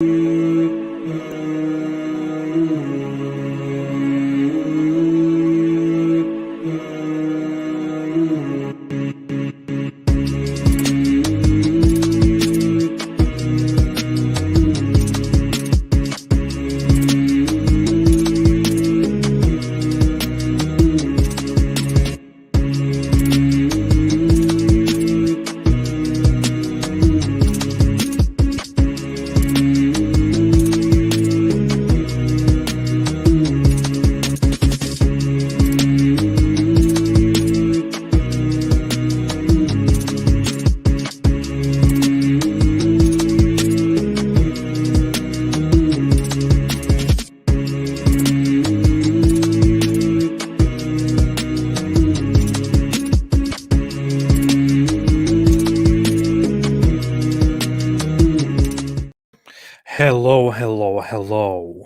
Hello.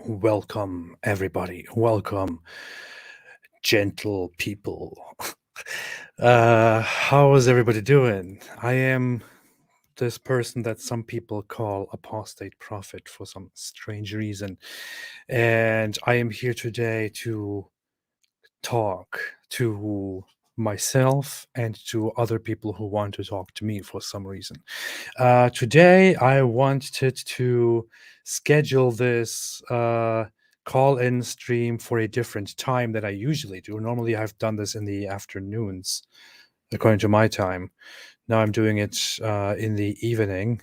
Welcome, everybody. Welcome, gentle people. How is everybody doing? I am this person that some people call apostate prophet for some strange reason. And I am here today to talk to myself and to other people who want to talk to me for some reason. Today, I wanted to schedule this call-in stream for a different time that I usually do. Normally, I've done this in the afternoons, according to my time. Now I'm doing it in the evening,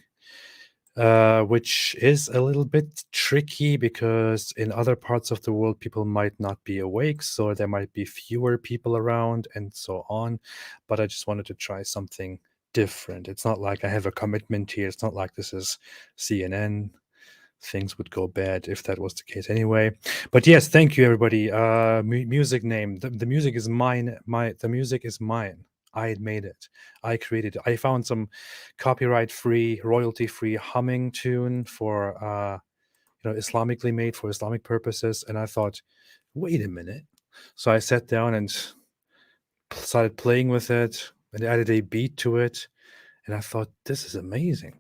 which is a little bit tricky because in other parts of the world, people might not be awake, so there might be fewer people around and so on. But I just wanted to try something different. It's not like I have a commitment here. It's not like this is CNN. Things would go bad if that was the case anyway. But yes, thank you, everybody. Music name. The music is mine. The music is mine. I made it. I created it. I found some copyright-free, royalty-free humming tune for Islamically made for Islamic purposes, and I thought, wait a minute. So I sat down and started playing with it and added a beat to it, and I thought, this is amazing.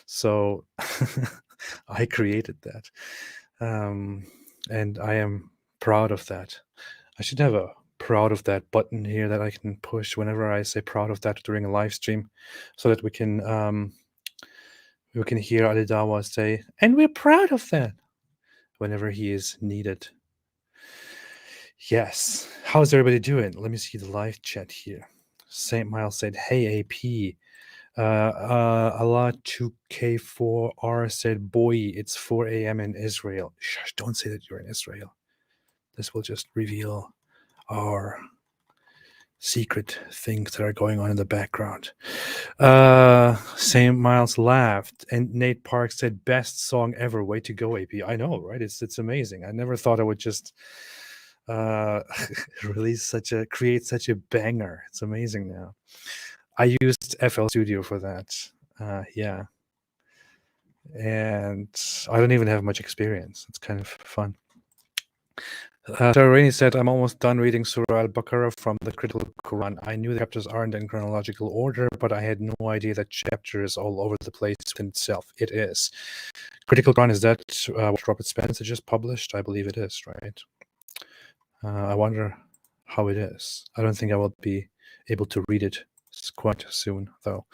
So I created that, and I am proud of that. I should have a proud of that button here that I can push whenever I say proud of that during a live stream, so that we can hear Alidawa say, and we're proud of that, whenever he is needed. Yes. How's everybody doing? Let me see the live chat here. St. Miles said, hey, AP. Allah 2K4R said, boy, it's 4 a.m. in Israel. Shush, don't say that you're in Israel. This will just reveal our secret things that are going on in the background. St. Miles laughed, and Nate Park said, best song ever. Way to go, AP. I know, right? It's amazing. I never thought I would just create such a banger. It's amazing now. I used FL Studio for that. Yeah. And I don't even have much experience. It's kind of fun. Sarah Rainey said, I'm almost done reading Surah Al-Baqarah from the Critical Koran. I knew the chapters aren't in chronological order, but I had no idea that chapter is all over the place within itself. It is. Critical Koran, is that what Robert Spencer just published? I believe it is, right? I wonder how it is. I don't think I will be able to read it quite soon, though.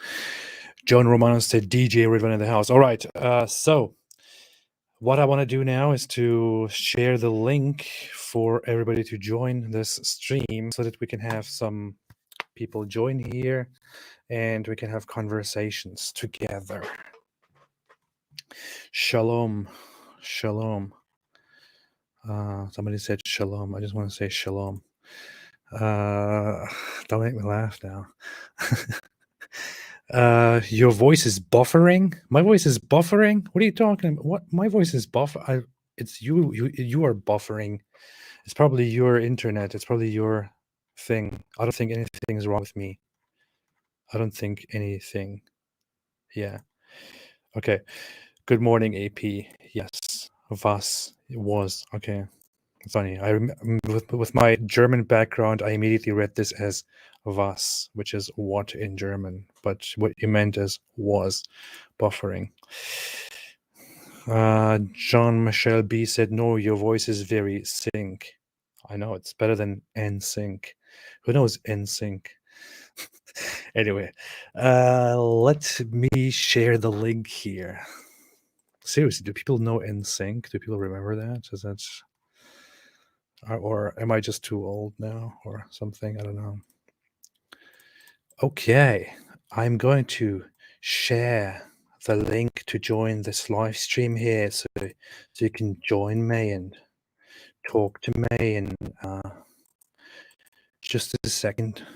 Joan Romano said, DJ Riven in the house. All right, so what I want to do now is to share the link for everybody to join this stream so that we can have some people join here and we can have conversations together. Shalom. Shalom. Somebody said shalom. I just want to say shalom. Don't make me laugh now. Your voice is buffering. My voice is buffering. What are you talking about? What? My voice is buffer. It's you. You are buffering. It's probably your internet. It's probably your thing. I don't think anything is wrong with me. I don't think anything. Yeah. Okay. Good morning, AP. Yes. Was. It was. Okay. Funny. With my German background, I immediately read this as was, which is what in German, but what you meant is was buffering. John Michelle B said, "No, your voice is very sync." I know it's better than NSYNC. Who knows NSYNC? Anyway, let me share the link here. Seriously, do people know NSYNC? Do people remember that? Is that, or am I just too old now, or something? I don't know. Okay, I'm going to share the link to join this live stream here, so you can join me and talk to me in just a second.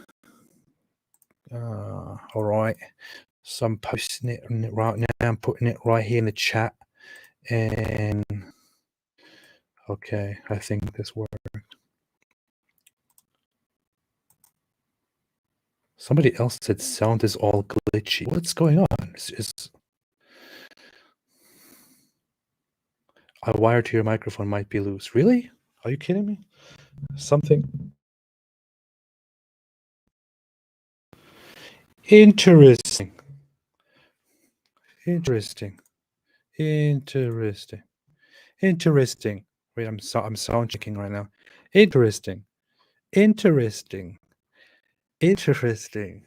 All right, so I'm posting it right now. I'm putting it right here in the chat, and okay, I think this worked. Somebody else said sound is all glitchy. What's going on? A wire to your microphone might be loose. Really? Are you kidding me? Something interesting. Interesting. Interesting. Interesting. Wait, I'm sound checking right now. Interesting. Interesting. Interesting.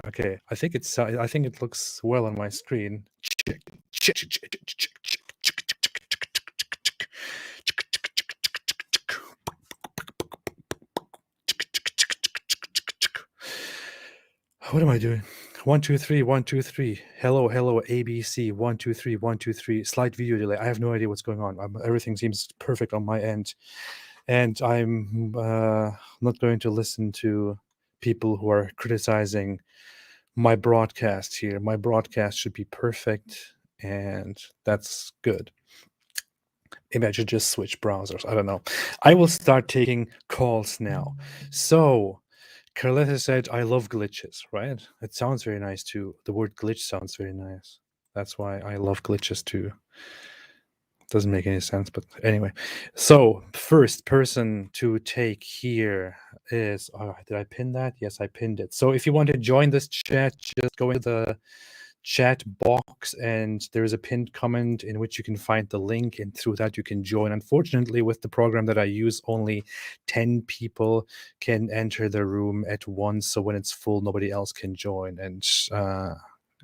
Okay, I think it looks well on my screen. What am I doing? 1 2 3 1 2 3. Hello ABC. 1 2 3 1 2 3. Slight video delay. I have no idea what's going on. Everything seems perfect on my end, and I'm not going to listen to people who are criticizing my broadcast here. My broadcast should be perfect, and that's good. Maybe I should just switch browsers. I don't know. I will start taking calls now. So, Carletta said, "I love glitches," right? It sounds very nice too. The word glitch sounds very nice. That's why I love glitches too. Doesn't make any sense, but anyway. So, first person to take here is, did I pin that? Yes, I pinned it. So if you want to join this chat, just go into the chat box and there is a pinned comment in which you can find the link, and through that you can join. Unfortunately, with the program that I use, only 10 people can enter the room at once, so when it's full nobody else can join, and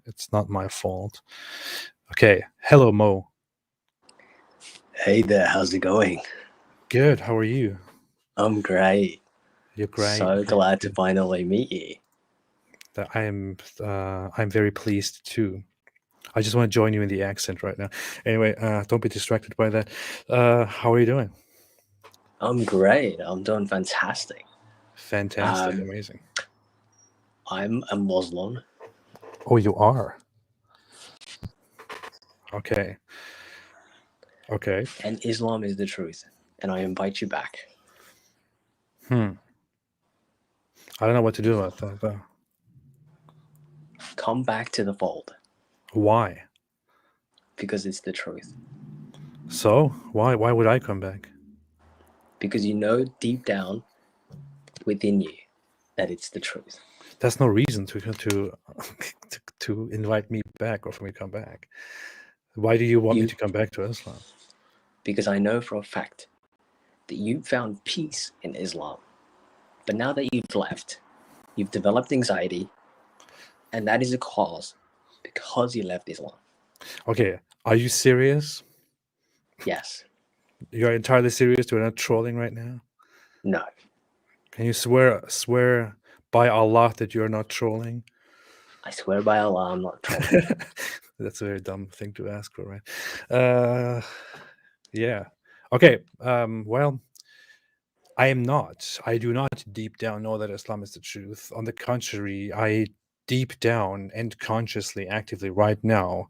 it's not my fault. Okay, hello Mo. Hey there, how's it going? Good, how are you? I'm great. You're great. So glad to finally meet you. I'm very pleased too. I just want to join you in the accent right now. Anyway, don't be distracted by that. How are you doing? I'm great. I'm doing fantastic. Fantastic, amazing. I'm a Muslim. Oh, you are? Okay. Okay. And Islam is the truth. And I invite you back. I don't know what to do about that, though. Come back to the fold. Why? Because it's the truth. So? Why would I come back? Because you know deep down within you that it's the truth. That's no reason to invite me back or for me to come back. Why do you want me to come back to Islam? Because I know for a fact that you found peace in Islam. But now that you've left, you've developed anxiety, and that is a cause because you left Islam. Okay, are you serious? Yes. You're entirely serious? You're not trolling right now? No. Can you swear by Allah that you're not trolling? I swear by Allah, I'm not trolling. That's a very dumb thing to ask for, right? Yeah. Okay. Well, I am not. I do not deep down know that Islam is the truth. On the contrary, I deep down and consciously, actively right now,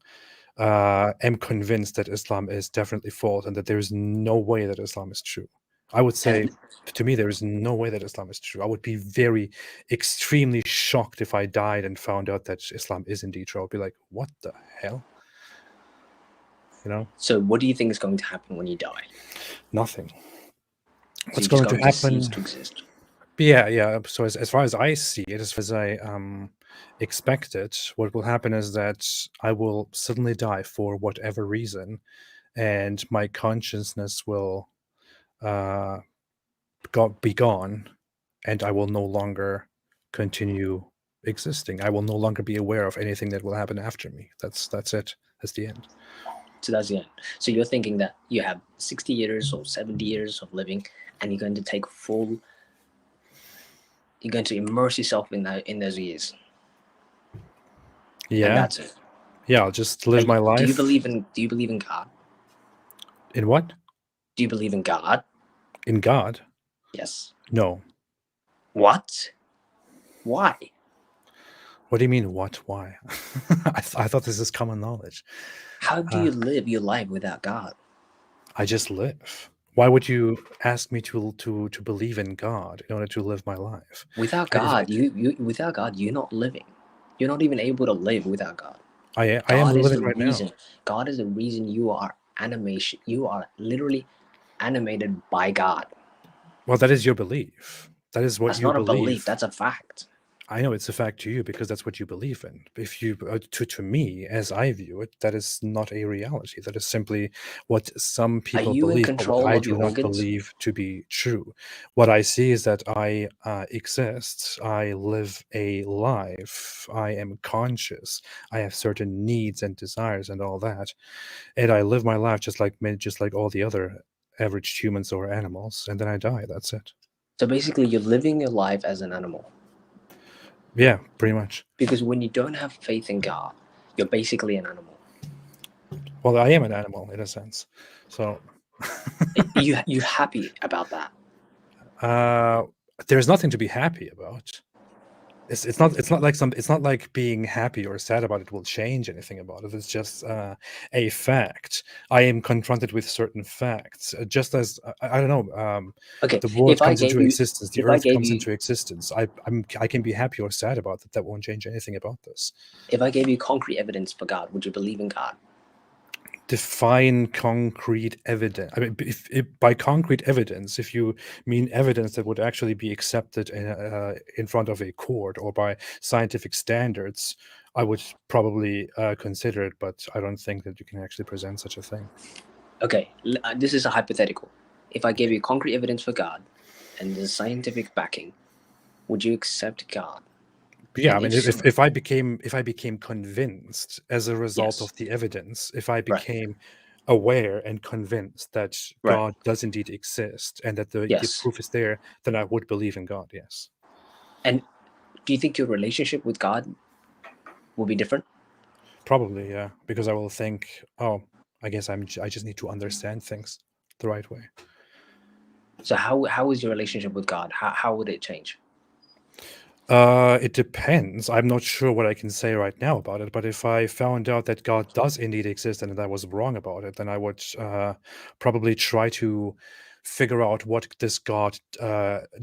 am convinced that Islam is definitely false and that there is no way that Islam is true. I would say, to me, there is no way that Islam is true. I would be extremely shocked if I died and found out that Islam is indeed true. I'd be like, what the hell? You know? So what do you think is going to happen when you die? Nothing. So What's going to happen? Cease to exist. Yeah. So as far as I see it, as far as I expect it, what will happen is that I will suddenly die for whatever reason, and my consciousness will be gone, and I will no longer continue existing. I will no longer be aware of anything that will happen after me. That's it. That's the end. So that's the end. So you're thinking that you have 60 years or 70 years of living, and you're going to take full. You're going to immerse yourself in those years. Yeah. And that's it. Yeah, I'll just live my life. Do you believe in God? In what? Do you believe in God? In God? Yes. No. What? Why? What do you mean, what? Why? I thought this is common knowledge. How do you live your life without God? I just live. Why would you ask me to believe in God in order to live my life? Without God, without God, you're not living. You're not even able to live without God. I am living right now. God is the reason you are animation. You are literally animated by God. Well, that is your belief. That is what That's you not believe. a belief. That's a fact. I know it's a fact to you because that's what you believe in. If you to me, as I view it, that is not a reality. That is simply what some people you in believe, but control what I of do your not organs? believe to be true. What I see is that I exist. I live a life. I am conscious. I have certain needs and desires and all that, and I live my life just like all the other average humans or animals, and then I die. That's it. So basically, you're living your life as an animal. Yeah, pretty much. Because when you don't have faith in God, you're basically an animal. Well, I am an animal in a sense. So you happy about that? There's nothing to be happy about. It's not like being happy or sad about it will change anything about it. It's just a fact. I am confronted with certain facts, just as I don't know. Okay, the world if I comes gave into you- existence. The if I earth gave comes you- into existence. I can be happy or sad about it. That won't change anything about this. If I gave you concrete evidence for God, would you believe in God? Define concrete evidence. I mean, if by concrete evidence, if you mean evidence that would actually be accepted in front of a court or by scientific standards, I would probably consider it, but I don't think that you can actually present such a thing. Okay, this is a hypothetical. If I gave you concrete evidence for God and the scientific backing, would you accept God? Yeah, I mean, if I became convinced as a result of the evidence, if I became aware and convinced that God does indeed exist and that the proof is there, then I would believe in God. Yes. And do you think your relationship with God will be different? Probably, yeah, because I will think, oh, I guess I just need to understand things the right way. So how is your relationship with God? How would it change? It depends. I'm not sure what I can say right now about it, but if I found out that God does indeed exist and that I was wrong about it, then I would probably try to figure out what this God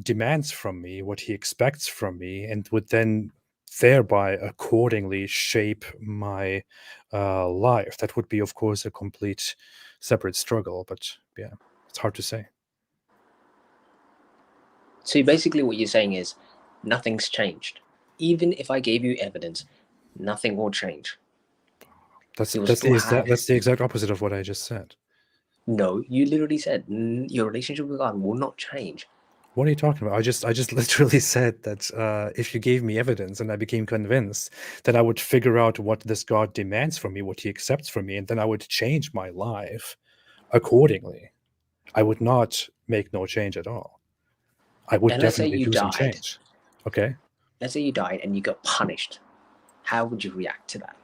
demands from me, what he expects from me, and would then thereby accordingly shape my life. That would be, of course, a complete separate struggle, but yeah, it's hard to say. So basically what you're saying is nothing's changed. Even if I gave you evidence, nothing will change. That's the exact opposite of what I just said. No, you literally said your relationship with God will not change. What are you talking about? I just literally said that if you gave me evidence and I became convinced, then I would figure out what this God demands from me, what he accepts from me, and then I would change my life accordingly. I would not make no change at all. I would definitely do some change. Okay. Let's say you died and you got punished. How would you react to that?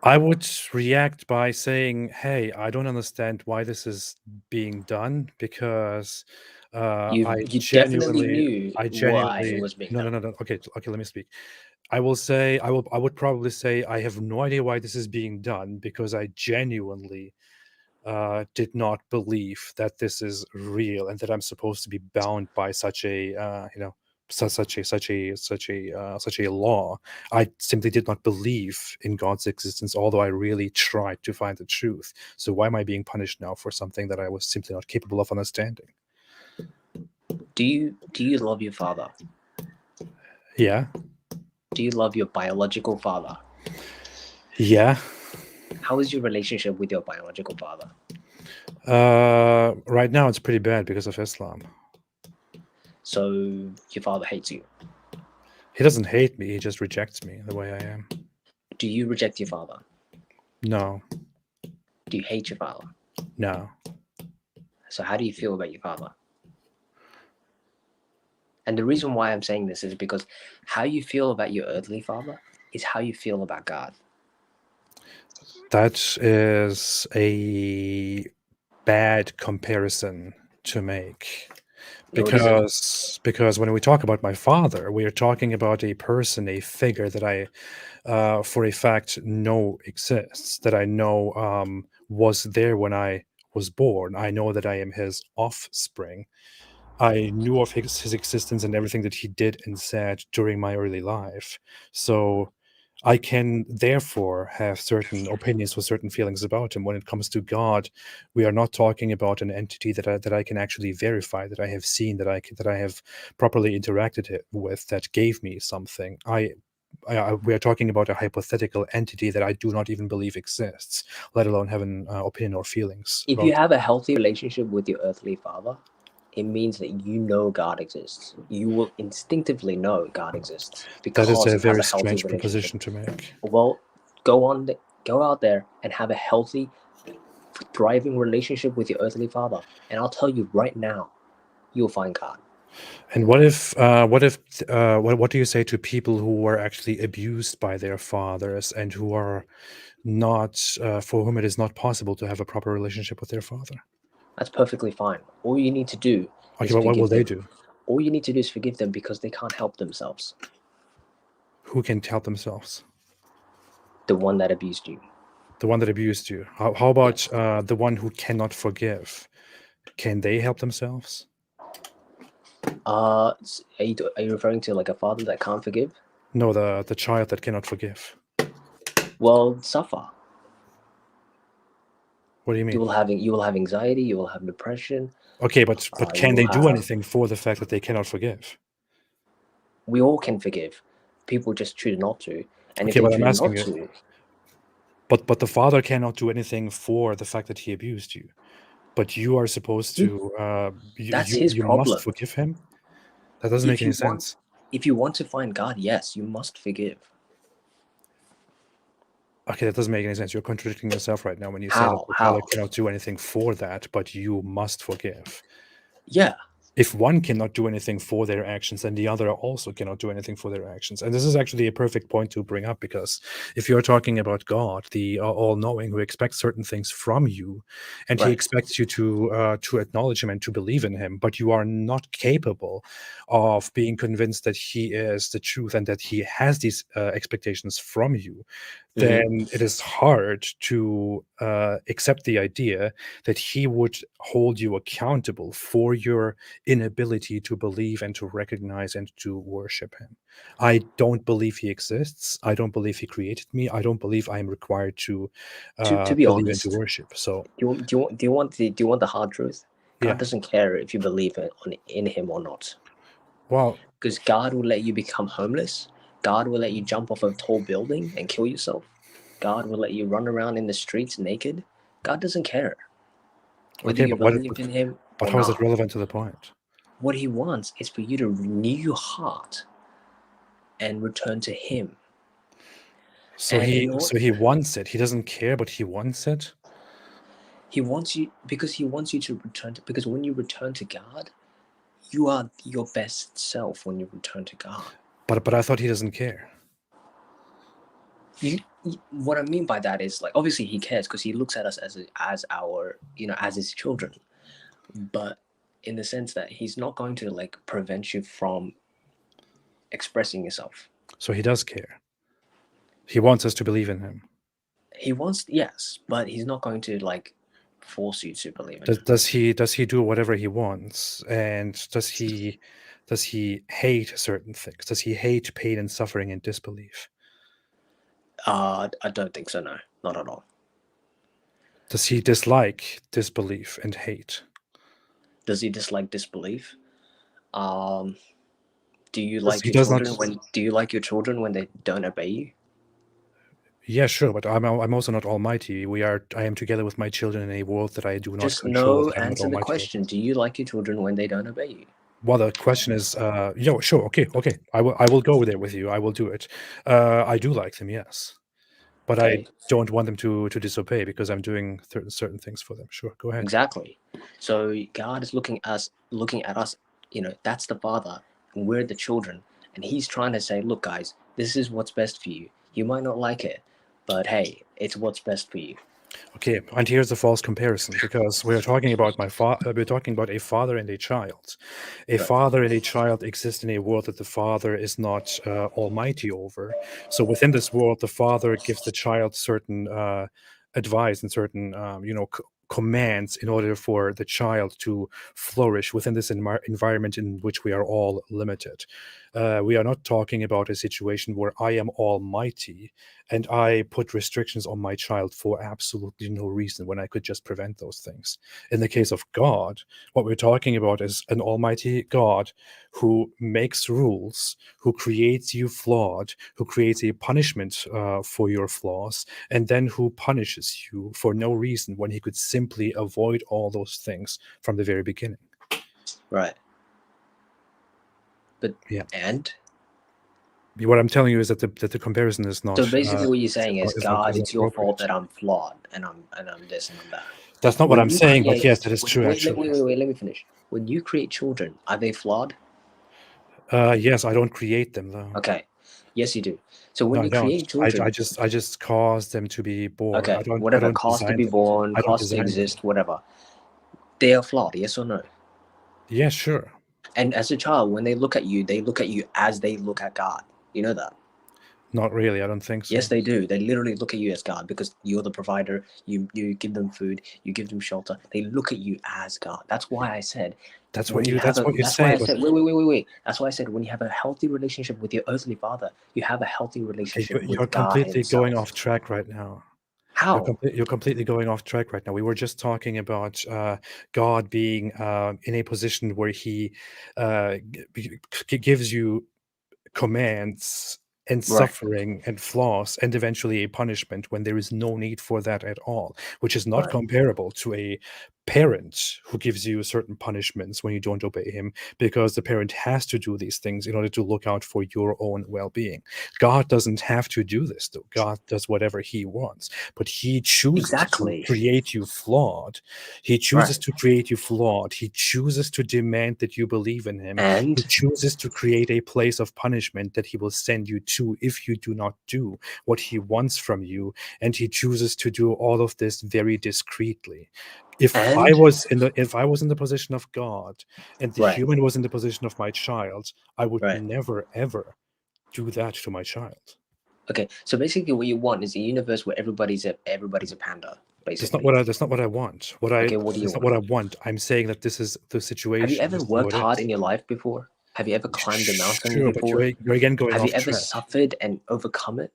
I would react by saying, "Hey, I don't understand why this is being done because I genuinely why it was being done. No. Okay, let me speak. I would probably say I have no idea why this is being done because I genuinely did not believe that this is real and that I'm supposed to be bound by such a such a law. I simply did not believe in God's existence, although I really tried to find the truth. So why am I being punished now for something that I was simply not capable of understanding? Do you love your father? Yeah. Do you love your biological father? Yeah. How is your relationship with your biological father? Right now it's pretty bad because of Islam. So your father hates you. He doesn't hate me, he just rejects me the way I am. Do you reject your father? No, Do you hate your father? no. So how do you feel about your father? And the reason why I'm saying this is because how you feel about your earthly father is how you feel about God. That is a bad comparison to make. No, it isn't. Because when we talk about my father, we are talking about a person, a figure that I, for a fact, know exists, that I know was there when I was born. I know that I am his offspring. I knew of his existence and everything that he did and said during my early life. So I can therefore have certain opinions with certain feelings about him. When it comes to God, we are not talking about an entity that I can actually verify, that I have seen, that I have properly interacted with, that gave me something. We are talking about a hypothetical entity that I do not even believe exists, let alone have an opinion or feelings If you about. have a healthy relationship with your earthly father, it means that you know God exists. You will instinctively know God exists That is because a you have very a healthy strange relationship. proposition to make. Well, go out there and have a healthy, thriving relationship with your earthly father, and I'll tell you right now, you'll find God. And what do you say to people who were actually abused by their fathers and who are not, for whom it is not possible to have a proper relationship with their father? That's perfectly fine. All you need to do Okay, is but what will forgive they them. do? All you need to do is forgive them because they can't help themselves. Who can help themselves? The one that abused you. The one that abused you. How Yes. about the one who cannot forgive? Can they help themselves? Are you referring to like a father that can't forgive? No, the child that cannot forgive. Well, suffer. What do you mean? You will have anxiety. You will have depression. Okay, but You can will they do have. anything for the fact that they cannot forgive? We all can forgive. People just choose not to, and if Okay, they but I'm choose asking not you. to, But the father cannot do anything for the fact that he abused you. But you are supposed to, that's his you must problem. forgive him? That doesn't make If any you want, sense. if you want to find God, yes, you must forgive. Okay, that doesn't make any sense. You're contradicting yourself right now when you say that How? the father How? cannot do anything for that, but you must forgive. Yeah. If one cannot do anything for their actions, then the other also cannot do anything for their actions. And this is actually a perfect point to bring up, because if you're talking about God, the all-knowing, who expects certain things from you, and he Right. expects you to acknowledge him and to believe in him, but you are not capable of being convinced that he is the truth and that he has these expectations from you, then it is hard to accept the idea that he would hold you accountable for your inability to believe and to recognize and to worship him. I don't believe he exists. I don't believe he created me. I don't believe I am required to To be believe and to honest, worship. So do you want the hard truth? God yeah, doesn't care if you believe in him or not, well, because God will let you become homeless. God will let you jump off a tall building and kill yourself. God will let you run around in the streets naked. God doesn't care whether okay, you believe in him but or how is it not. relevant to the point? What he wants is for you to renew your heart and return to him. So And in order, he wants it. He doesn't care, but he wants it. he wants you because he wants you to return to, because when you return to God, you are your best self when you return to God. But I thought he doesn't care. What I mean by that is, like, obviously he cares because he looks at us as our, as his children, but in the sense that he's not going to like prevent you from expressing yourself. So he does care. He wants us to believe in him. He wants, yes, but he's not going to like force you to believe in him. Does he do whatever he wants? And does he hate certain things? Does he hate pain and suffering and disbelief? I don't think so. No, not at all. Does he dislike disbelief and hate? Does he dislike disbelief? Um, do you Yes, like he your does not. children when do you like your children when they don't obey you? Yeah, sure, but I'm also not almighty. I am together with my children in a world that I do not Just control, no, that I'm not answer the almighty over. question. Do you like your children when they don't obey you? Well, the question is, yeah, sure, okay. I will go there with you. I will do it. I do like them, yes, but I Okay, don't want them to disobey because I'm doing certain things for them. Sure, go ahead. exactly. So God is looking at us. You know, that's the Father, and we're the children, and He's trying to say, look, guys, this is what's best for you. You might not like it, but hey, it's what's best for you. Okay, and here's a false comparison because we're talking about we're talking about a father and a child. A Right. father and a child exist in a world that the father is not almighty over. So within this world, the father gives the child certain advice and certain commands in order for the child to flourish within this environment in which we are all limited. We are not talking about a situation where I am almighty and I put restrictions on my child for absolutely no reason when I could just prevent those things. In the case of God, what we're talking about is an almighty God who makes rules, who creates you flawed, who creates a punishment for your flaws, and then who punishes you for no reason when he could simply avoid all those things from the very beginning. Right. But Yeah. and What I'm telling you is that the comparison is not. so basically, what you're saying is, God, is not it's your fault appropriate. that I'm flawed and I'm this and I'm that. That's not what When I'm you saying, but create, yes, that is true. wait, Actually, let me finish. When you create children, are they flawed? yes, I don't create them though. Okay, yes, you do. So No, when I you don't. create children, I just cause them to be born. okay, I whatever, don't cause to design be them. born, I don't cause to design them. exist, whatever, they are flawed. Yes or no? Yeah, sure. And as a child, when they look at you as they look at God. You know that? Not really. I don't think so. Yes, they do. They literally look at you as God because you're the provider. You give them food. You give them shelter. They look at you as God. That's why I said That's when what you you. have That's a. what you That's why say. I But said wait. That's why I said when you have a healthy relationship with your earthly father, you have a healthy okay, relationship you're with God completely going Himself. off track right now. How? You're completely going off track right now. We were just talking about God being in a position where He gives you commands and Right. suffering and flaws and eventually a punishment when there is no need for that at all, which is not Right. comparable to a parent who gives you certain punishments when you don't obey him because the parent has to do these things in order to look out for your own well-being. God doesn't have to do this though. God does whatever he wants, but he chooses to Exactly. create you flawed. He chooses Right. to create you flawed. He chooses to demand that you believe in him. He And chooses to create a place of punishment that he will send you to if you do not do what he wants from you. And he chooses to do all of this very discreetly. and If I was in the position of God and the right. human was in the position of my child, I would Right. never ever do that to my child. Okay. So basically, what you want is a universe where everybody's a panda. Basically. That's not what I want. Okay. What do you That's not want? what I want. I'm saying that this is the Have you situation. ever This is how worked it hard is. in your life before? Have you ever climbed a mountain Sure, but before? you're again going Have you off ever track. suffered and overcome it?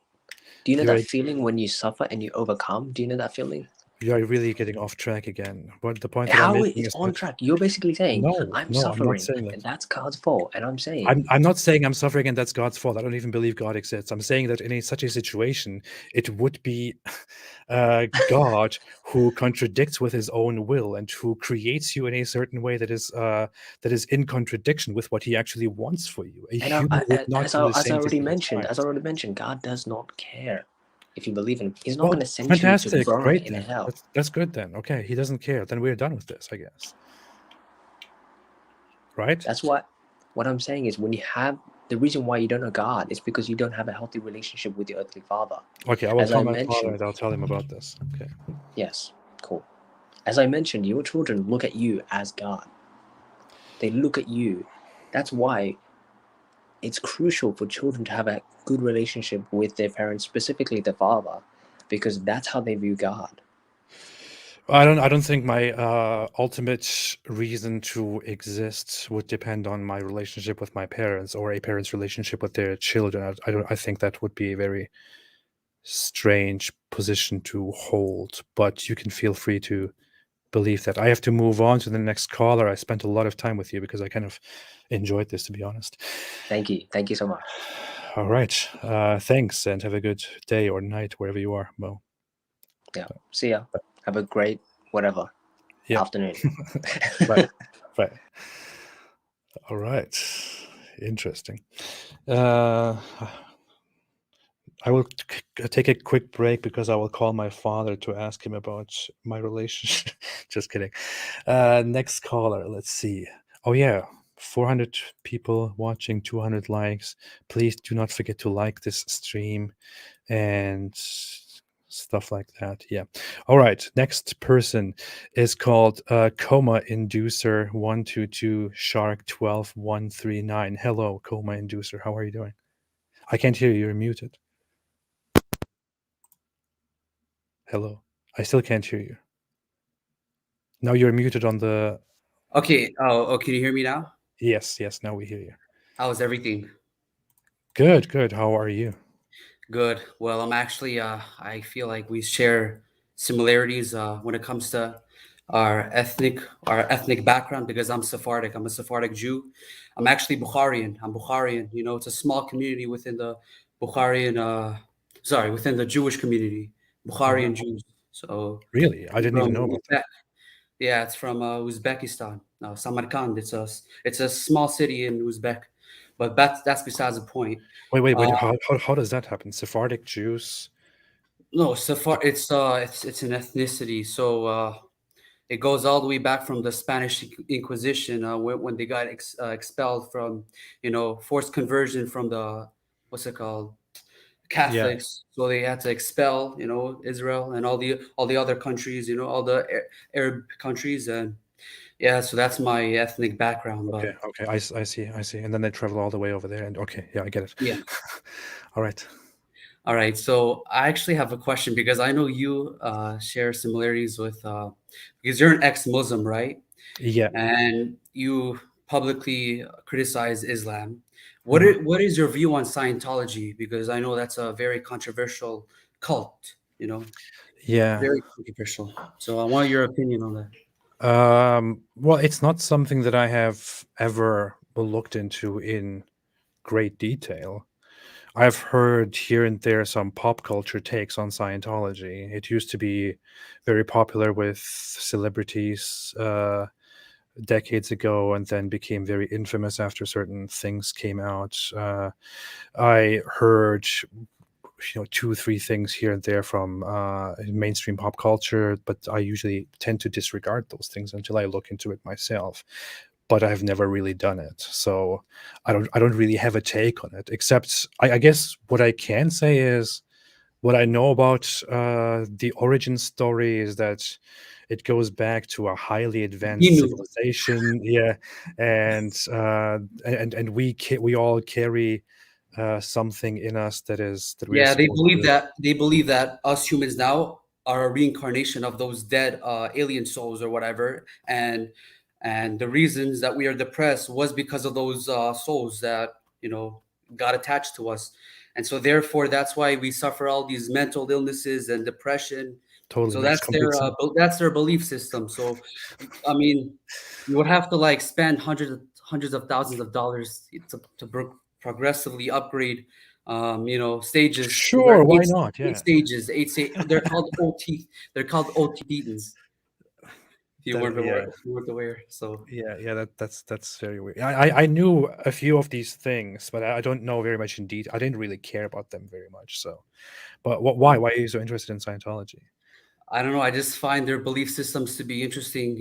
Do you know You're that feeling when you suffer and you overcome? Do you know that feeling? you're really getting off track again. What the point that I'm How making it's is on that track. You're basically saying, I'm no, I'm not suffering saying and that. that's God's fault. And I'm saying, I'm not saying I'm suffering and that's God's fault. I don't even believe God exists. I'm saying that in such a situation, it would be God who contradicts with his own will and who creates you in a certain way that is in contradiction with what he actually wants for you. A and human would not do the as I same to already his mentioned, child. God does not care if you believe in him. He's not Well, going to send you to fantastic. burn Great in then. hell. That's good then. Okay, he doesn't care. Then we're done with this, I guess. Right? That's what I'm saying is when you have the reason why you don't know God is because you don't have a healthy relationship with your earthly father. Okay, I will As I call my father mentioned, and I'll tell him about this. Okay. yes, cool. As I mentioned, your children look at you as God. They look at you. That's why it's crucial for children to have a good relationship with their parents, specifically the father, because that's how they view God. I don't think my ultimate reason to exist would depend on my relationship with my parents or a parent's relationship with their children. I think that would be a very strange position to hold, but you can feel free to believe that. I have to move on to the next caller. I spent a lot of time with you because I kind of enjoyed this, to be honest. Thank you. Thank you so much. All right. Thanks, and have a good day or night wherever you are, Mo. Yeah. See ya. Have a great whatever Yeah. afternoon. Bye. Bye. All right. Interesting. Uh, I will take a quick break because I will call my father to ask him about my relationship. Just kidding. Next caller. Let's see. Oh yeah, 400 people watching, 200 likes. Please do not forget to like this stream and stuff like that. Yeah. All right. Next person is called Coma Inducer 122 Shark 12139. Hello, Coma Inducer. How are you doing? I can't hear you. You're muted. Hello. I still can't hear you. Now you're muted on the. Okay. Oh, can you hear me now? Yes. Now we hear you. How's everything? Good. How are you? Good. Well, I'm actually, I feel like we share similarities when it comes to our ethnic background because I'm Sephardic. I'm a Sephardic Jew. I'm actually Bukharian. I'm Bukharian. You know, it's a small community within the Bukharian, within the Jewish community, Bukharian Jews. So Really? I didn't even from know about that. yeah, it's from Uzbekistan, Samarkand. It's a small city in Uzbek, but that's besides the point. Wait. Uh, How does that happen? Sephardic Jews? no, so far it's an ethnicity. So it goes all the way back from the Spanish Inquisition when they got expelled from, forced conversion from the what's it called Yeah. Catholics. So they had to expel, Israel and all the other countries, all the Arab countries, and yeah. So that's my ethnic background. But Okay. I see. And then they travel all the way over there. And okay, yeah, I get it. yeah. All right. All right. So I actually have a question because I know you share similarities with because you're an ex-Muslim, right? Yeah. And you publicly criticize Islam. Mhm. What is your view on Scientology? Because I know that's a very controversial cult. Yeah. Very controversial. So I want your opinion on that. Well, it's not something that I have ever looked into in great detail. I've heard here and there some pop culture takes on Scientology. It used to be very popular with celebrities decades ago, and then became very infamous after certain things came out. I heard, 2 3 things here and there from mainstream pop culture, but I usually tend to disregard those things until I look into it myself. But I've never really done it, so I don't really have a take on it, except I guess what I can say is what I know about the origin story is that it goes back to a highly advanced Dinu. civilization. Yeah. And we all carry something in us that we are Yeah, supposed to. they believe that us humans now are a reincarnation of those dead alien souls or whatever, and the reasons that we are depressed was because of those souls that got attached to us, and so therefore that's why we suffer all these mental illnesses and depression. Totally So makes complete sense. that's their belief system. So, I mean, you would have to like spend hundreds of thousands of dollars to progressively upgrade stages. There are Sure, why not? eight Yeah. stages. They're called OT. They're called OT Thetans. If you weren't aware, Yeah. So Yeah, that's very weird. I knew a few of these things, but I don't know very much in detail. I didn't really care about them very much. So, but why are you so interested in Scientology? I don't know. I just find their belief systems to be interesting.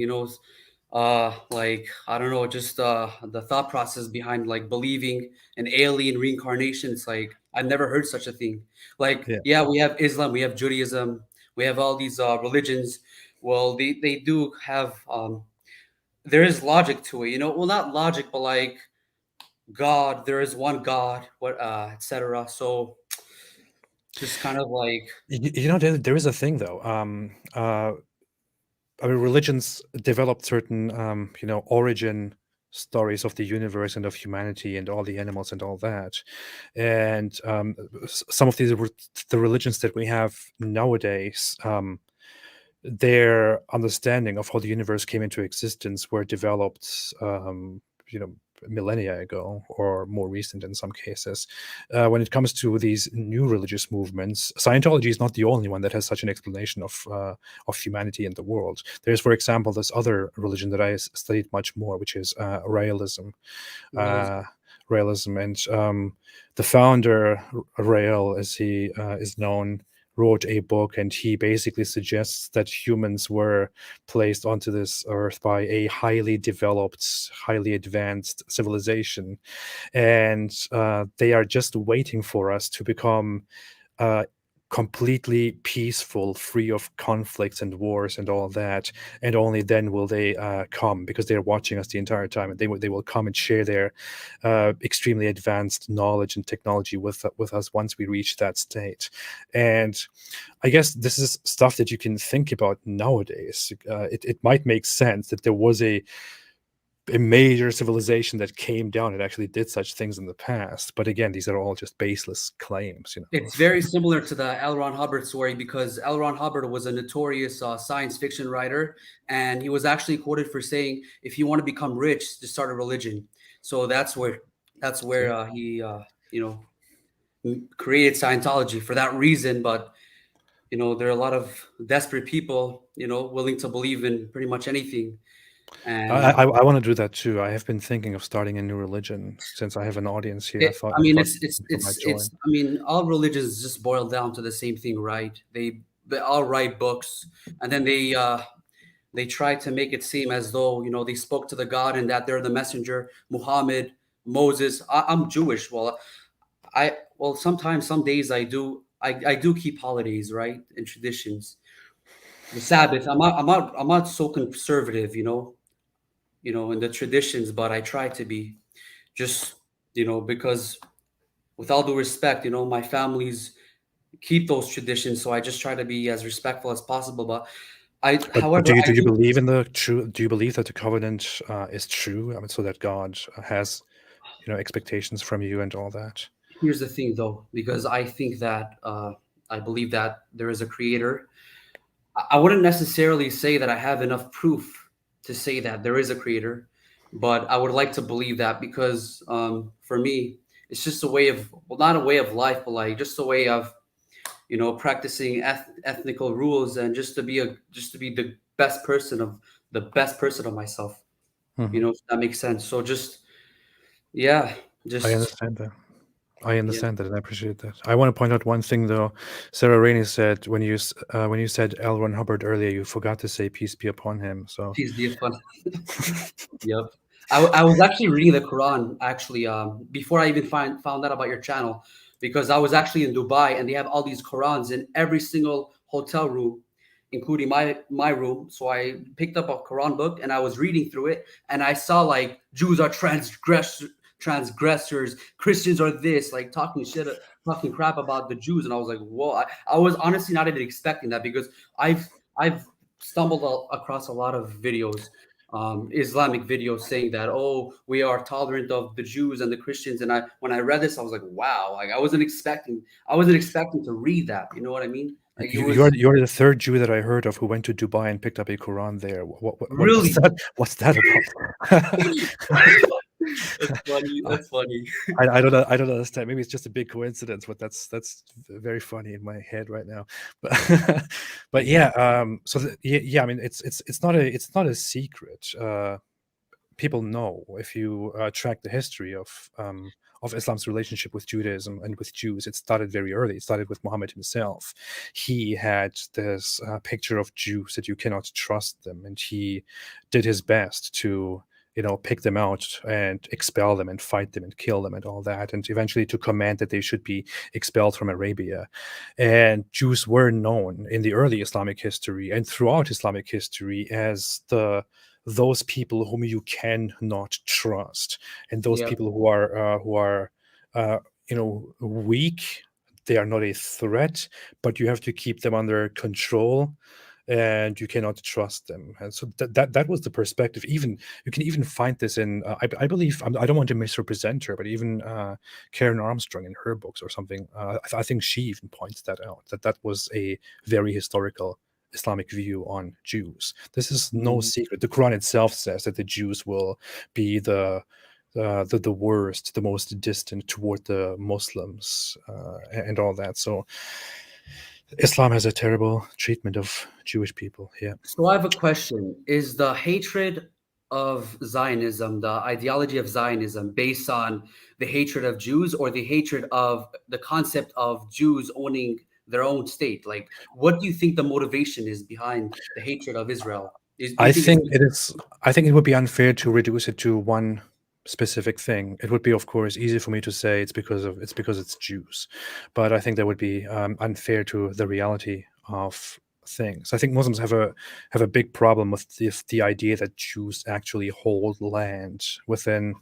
Like I don't know, just the thought process behind like believing an alien reincarnation. It's like I've never heard such a thing. Like, Yeah, yeah, we have Islam, we have Judaism, we have all these religions. Well, they do have there is logic to it. Well, not logic, but like God. There is one God, etc. So just kind of like there is a thing though. I mean, religions developed certain, origin stories of the universe and of humanity and all the animals and all that. And some of the religions that we have nowadays, their understanding of how the universe came into existence were developed, millennia ago, or more recent in some cases. When it comes to these new religious movements, Scientology is not the only one that has such an explanation of humanity in the world. There's, for example, this other religion that I studied much more, which is Raelism. Raelism, and the founder, Rael, as he is known, wrote a book, and he basically suggests that humans were placed onto this earth by a highly developed, highly advanced civilization, and they are just waiting for us to become completely peaceful, free of conflicts and wars and all that, and only then will they come, because they're watching us the entire time, and they will come and share their extremely advanced knowledge and technology with us once we reach that state. And I guess this is stuff that you can think about nowadays. It might make sense that there was a major civilization that came down and actually did such things in the past. But again, these are all just baseless claims. It's very similar to the L. Ron Hubbard story, because L. Ron Hubbard was a notorious science fiction writer, and he was actually quoted for saying, "If you want to become rich, just start a religion." So that's where he created Scientology for that reason. But there are a lot of desperate people willing to believe in pretty much anything. And I want to do that too. I have been thinking of starting a new religion since I have an audience here. I thought all religions just boil down to the same thing, right? They all write books, and then they try to make it seem as though they spoke to the God and that they're the messenger. Muhammad, Moses. I'm Jewish. Sometimes, some days I do keep holidays, right, and traditions. The Sabbath. I'm not so conservative, in the traditions, but I try to be, just because, with all due respect, my families keep those traditions, so I just try to be as respectful as possible. But do you believe in the true? Do you believe that the covenant is true? I mean, so that God has expectations from you and all that. Here's the thing, though, because I think that I believe that there is a creator. I wouldn't necessarily say that I have enough proof to say that there is a creator, but I would like to believe that, because for me, it's just a way of, not a way of life, but like just a way of, practicing ethnical rules, and just to be the best person of myself. Mm-hmm. If that makes sense. So I understand that. I understand that, and I appreciate that. I want to point out one thing, though. Sarah Rainey said when you said L. Ron Hubbard earlier, you forgot to say "peace be upon him." So peace be upon. Yep. I was actually reading the Koran before I even found out about your channel, because I was actually in Dubai, and they have all these Korans in every single hotel room, including my room. So I picked up a Quran book, and I was reading through it, and I saw like Jews are transgressors, Christians are this, like talking crap about the Jews. And I was like, whoa, I was honestly not even expecting that, because I've stumbled across a lot of videos, Islamic videos, saying that, oh, we are tolerant of the Jews and the Christians. And when I read this, I was like, wow, like I wasn't expecting to read that. You know what I mean? Like, you're the third Jew that I heard of who went to Dubai and picked up a Quran there. Really? What's that about? That's funny. I don't understand. Maybe it's just a big coincidence, but that's very funny in my head right now. But yeah. I mean, it's not a secret. People know, if you track the history of Islam's relationship with Judaism and with Jews. It started very early. It started with Muhammad himself. He had this picture of Jews that you cannot trust them, and he did his best to pick them out and expel them and fight them and kill them and all that, and eventually to command that they should be expelled from Arabia. And Jews were known in the early Islamic history and throughout Islamic history as those people whom you cannot trust, and those people who are weak. They are not a threat, but you have to keep them under control, and you cannot trust them. And so that was the perspective. Even you can even find this in I believe, I don't want to misrepresent her, but even Karen Armstrong in her books or something, I think she even points that out, that was a very historical Islamic view on Jews. This is no secret. The Quran itself says that the Jews will be the the worst, the most distant toward the Muslims, and all that. So Islam has a terrible treatment of Jewish people. Yeah. So I have a question. Is the hatred of Zionism, the ideology of Zionism, based on the hatred of Jews or the hatred of the concept of Jews owning their own state? Like, what do you think the motivation is behind the hatred of Israel? Do you I think think it's it is. I think it would be unfair to reduce it to one specific thing. It would be, of course, easy for me to say it's because it's Jews, but I think that would be unfair to the reality of things. I think Muslims have a big problem with the idea that Jews actually hold land within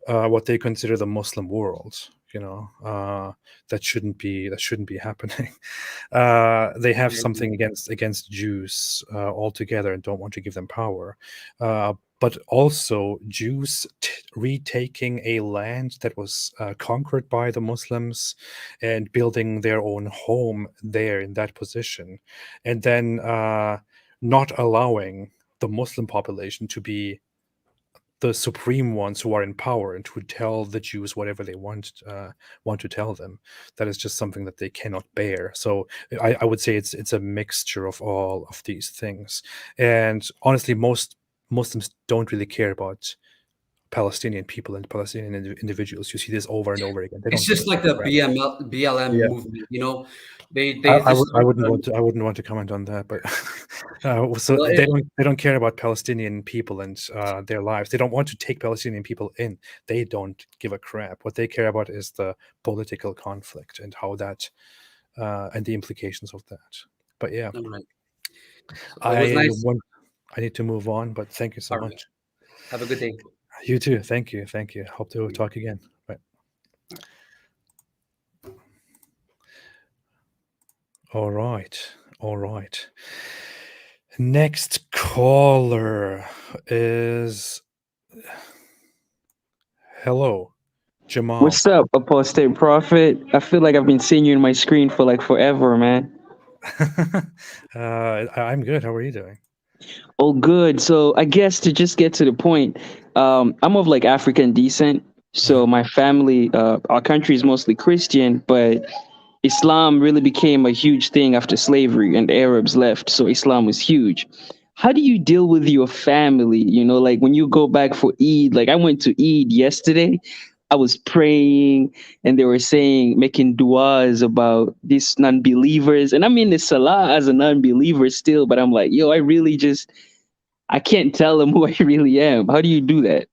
what they consider the Muslim world. That shouldn't be happening. They have something against Jews altogether and don't want to give them power. But also Jews retaking a land that was conquered by the Muslims and building their own home there in that position, and then not allowing the Muslim population to be the supreme ones who are in power and who tell the Jews whatever they want to tell them. That is just something that they cannot bear. So I would say it's a mixture of all of these things. And honestly, most Muslims don't really care about Palestinian people and Palestinian individuals. You see this over and over again. They it's don't give just like a the crap. BLM Yeah. movement, you know? They just I wouldn't want to comment on that, but so well, they don't care about Palestinian people and their lives. They don't want to take Palestinian people in. They don't give a crap. What they care about is the political conflict and how that and the implications of that. But yeah, all right. So it was nice. I need to move on, but thank you so All right. much. Have a good day. You too. Thank you. Hope to talk again. Bye. All right. Next caller is hello, Jamal. What's up, Apostate Prophet? I feel like I've been seeing you in my screen for like forever, man. I'm good. How are you doing? Oh, good. So I guess to just get to the point, I'm of like African descent. So my family, our country is mostly Christian, but Islam really became a huge thing after slavery and the Arabs left. So Islam was huge. How do you deal with your family? You know, like when you go back for Eid, like I went to Eid yesterday. I was praying and they were saying, making du'as about these non-believers. And I'm in the Salah as a non-believer still, but I'm like, yo, I can't tell them who I really am. How do you do that?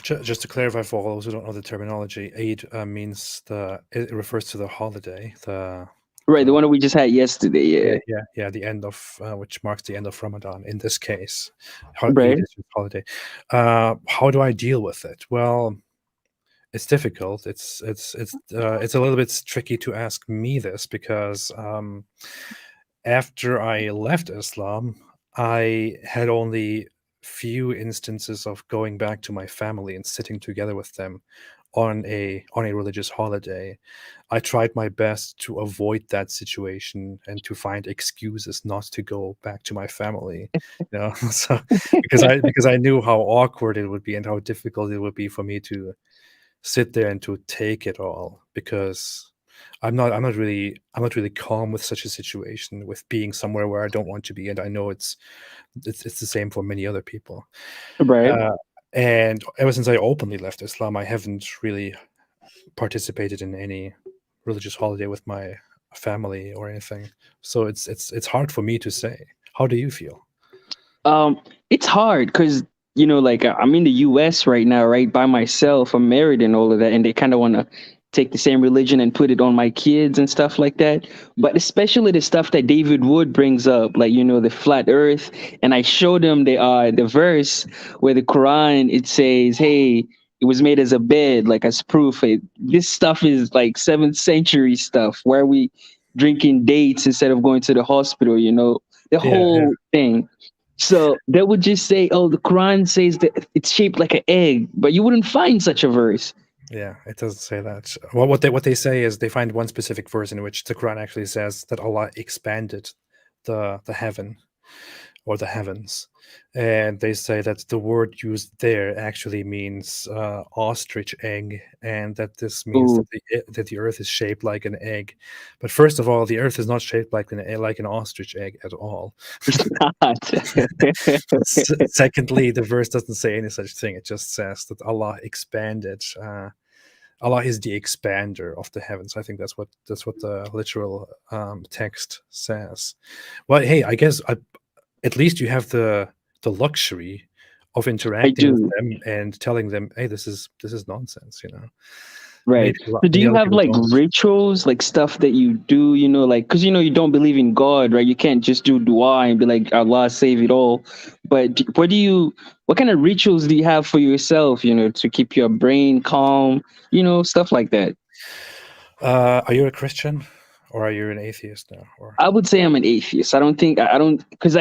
Just to clarify for all those who don't know the terminology, Eid means it refers to the holiday, Right, the one that we just had yesterday, yeah. the end of which marks the end of Ramadan in this case. Right. Eid is your holiday. How do I deal with it? Well, it's difficult. It's a little bit tricky to ask me this because after I left Islam, I had only few instances of going back to my family and sitting together with them on a religious holiday. I tried my best to avoid that situation and to find excuses not to go back to my family. So because I knew how awkward it would be and how difficult it would be for me to sit there and to take it all, because I'm not really calm with such a situation, with being somewhere where I don't want to be, and I know it's the same for many other people. Right. And ever since I openly left Islam, I haven't really participated in any religious holiday with my family or anything. So it's hard for me to say. How do you feel? It's hard because like I'm in the US right now, right, by myself. I'm married and all of that, and they kind of want to take the same religion and put it on my kids and stuff like that. But especially the stuff that David Wood brings up, like the flat earth, and I showed them the verse where the Quran, it says, hey, it was made as a bed, like as proof. This stuff is like 7th century stuff. Where are we drinking dates instead of going to the hospital? The whole thing. So they would just say, oh, the Quran says that it's shaped like an egg, but you wouldn't find such a verse. Yeah, it doesn't say that. Well, what they say is they find one specific verse in which the Quran actually says that Allah expanded the heaven, or the heavens. And they say that the word used there actually means ostrich egg, and that this means Ooh. that the earth is shaped like an egg. But first of all, the earth is not shaped like an ostrich egg at all. It's not. Secondly, the verse doesn't say any such thing. It just says that Allah expanded. Allah is the expander of the heavens. I think that's what the literal text says. Well, hey, I guess at least you have the luxury of I interacting with do. them and telling them, hey, this is nonsense, Right. Maybe So do many you other have people like don't. rituals, like stuff that you do, like, because you don't believe in God, right? You can't just do dua and be like, Allah save it all. But what kind of rituals do you have for yourself, to keep your brain calm, stuff like that? Are you a Christian or are you an atheist now? Or I would say I'm an atheist. I don't think I don't because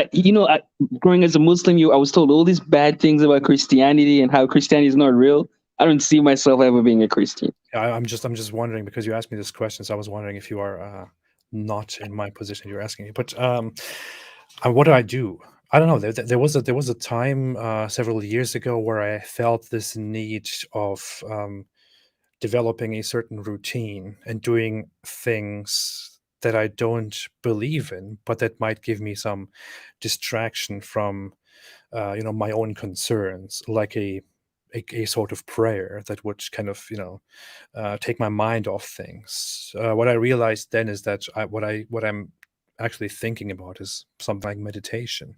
growing as a Muslim, I was told all these bad things about Christianity and how Christianity is not real. I don't see myself ever being a Christian. I'm just wondering, because you asked me this question, so I was wondering if you are not in my position you're asking me. But what do I do? I don't know. There was a time several years ago where I felt this need of developing a certain routine and doing things that I don't believe in, but that might give me some distraction from my own concerns, like a sort of prayer that would kind of take my mind off things. What I realized then is that what I'm actually thinking about is something like meditation.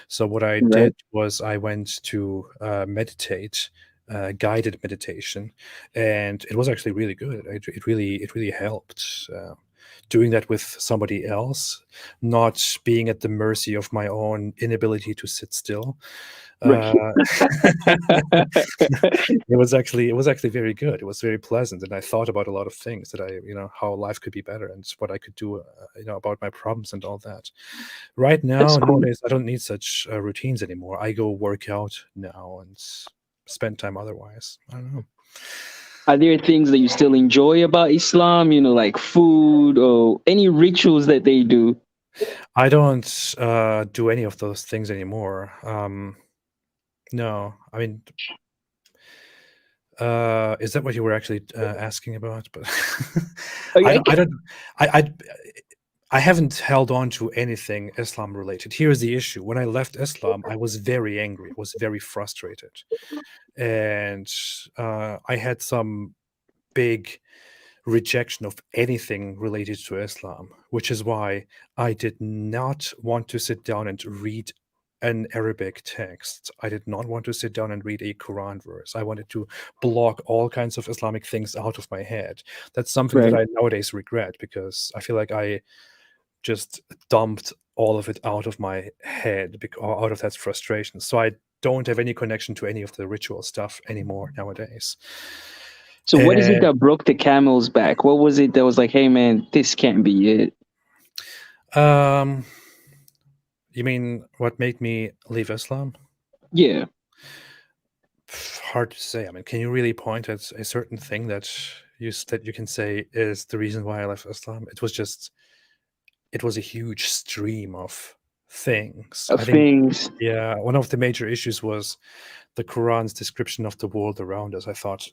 So what I Right. did was I went to meditate, guided meditation, and it was actually really good. It really helped. Doing that with somebody else, not being at the mercy of my own inability to sit still. Right. It was actually very good. It was very pleasant, and I thought about a lot of things that how life could be better and what I could do, about my problems and all that. Right now, That's cool. nowadays, I don't need such routines anymore. I go work out now and spend time otherwise. I don't know. Are there things that you still enjoy about Islam, like food or any rituals that they do? I don't do any of those things anymore. No, I mean, is that what you were actually asking about? But Oh, I yeah, don't, I haven't held on to anything Islam related. Here's the issue: when I left Islam, I was very angry. I was very frustrated, and I had some big rejection of anything related to Islam, which is why I did not want to sit down and read an Arabic text. I did not want to sit down and read a Quran verse. I wanted to block all kinds of Islamic things out of my head. That's something that right. I nowadays regret, because I feel like I just dumped all of it out of my head, or out of that frustration. So I don't have any connection to any of the ritual stuff anymore nowadays. So what is it And that broke the camel's back? What was it that was like, hey man, this can't be it? you mean what made me leave Islam? Yeah. Hard to say. I mean, can you really point at a certain thing that you can say is the reason why I left Islam? It was a huge stream of things. I Of think, things. yeah, one of the major issues was the Quran's description of the world around us. I thought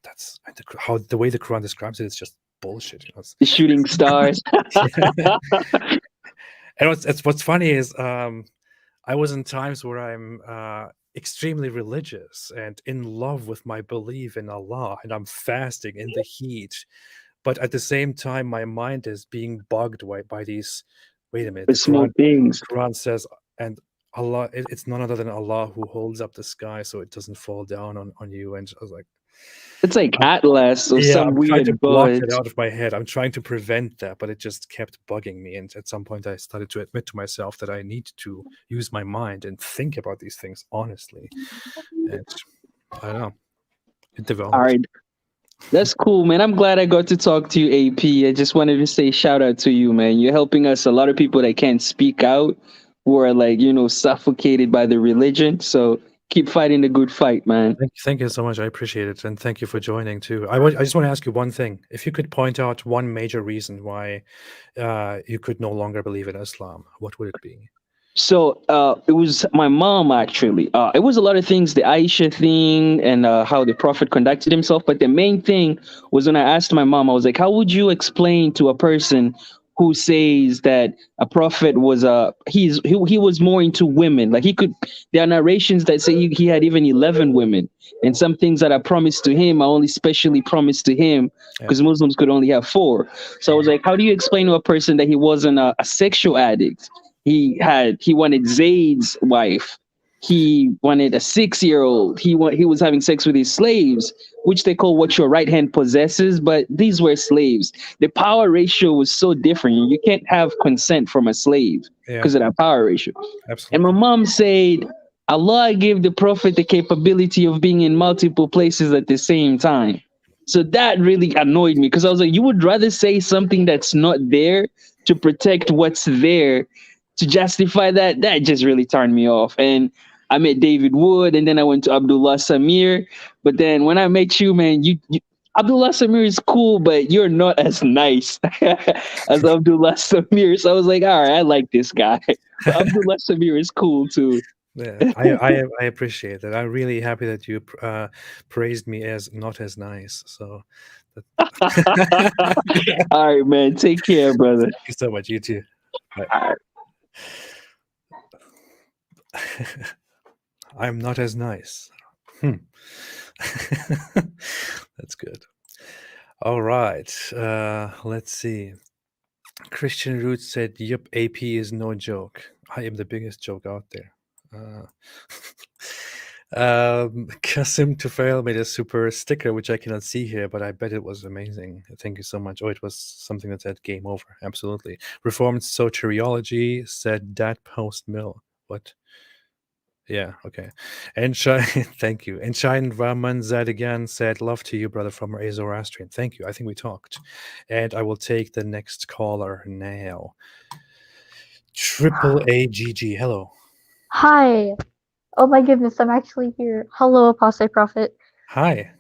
that's how the way the Quran describes it is just bullshit. The shooting stars. And what's funny is I was in times where I'm extremely religious and in love with my belief in Allah, and I'm fasting in the heat, but at the same time, my mind is being bugged by these. Wait a minute, The small things. Quran says, and Allah, it's none other than Allah who holds up the sky so it doesn't fall down on you. And I was like, It's like Atlas or yeah, some I'm trying to weird block god. it out of my head. I'm trying to prevent that, but it just kept bugging me. And at some point, I started to admit to myself that I need to use my mind and think about these things honestly. And I don't know, it developed. All right. That's cool, man. I'm glad I got to talk to you, AP. I just wanted to say shout out to you, man. You're helping us. A lot of people that can't speak out, who are like, suffocated by the religion. So keep fighting the good fight, man. Thank you so much. I appreciate it, and thank you for joining too. I just want to ask you one thing. If you could point out one major reason why you could no longer believe in Islam, what would it be? So it was my mom actually. It was a lot of things, the Aisha thing and how the Prophet conducted himself. But the main thing was when I asked my mom, I was like, "How would you explain to a person who says that a prophet was he was more into women? Like he could. There are narrations that say he had even 11 women, and some things that I promised to him, I only specially promised to him because Muslims could only have 4. So I was like, how do you explain to a person that he wasn't a sexual addict? He wanted Zayd's wife. He wanted a 6-year-old. He was having sex with his slaves, which they call what your right hand possesses, but these were slaves. The power ratio was so different. You can't have consent from a slave because of that power ratio. Absolutely. And my mom said, Allah gave the Prophet the capability of being in multiple places at the same time. So that really annoyed me because I was like, you would rather say something that's not there to protect what's there to justify that. That just really turned me off. And I met David Wood, and then I went to Abdullah Samir. But then when I met you, man, you Abdullah Samir is cool, but you're not as nice as Abdullah Samir. So I was like, all right, I like this guy. But Abdullah Samir is cool too. Yeah, I appreciate that. I'm really happy that you praised me as not as nice. So, all right, man. Take care, brother. Thank you so much. You too. Bye. All right. I'm not as nice. That's good. All right. Let's see. Christian Roots said, "Yup, AP is no joke. I am the biggest joke out there." Kasim Tufail made a super sticker, which I cannot see here, but I bet it was amazing. Thank you so much. Oh, it was something that said "Game Over." Absolutely. Reformed Soteriology said that post mill. What? Yeah, okay. And thank you. And Shine Raman Zad again said, "Love to you, brother, from a Zoroastrian." Thank you. I think we talked. And I will take the next caller now. Triple AGG. Hello. Hi. Oh my goodness, I'm actually here. Hello, Apostate Prophet. Hi.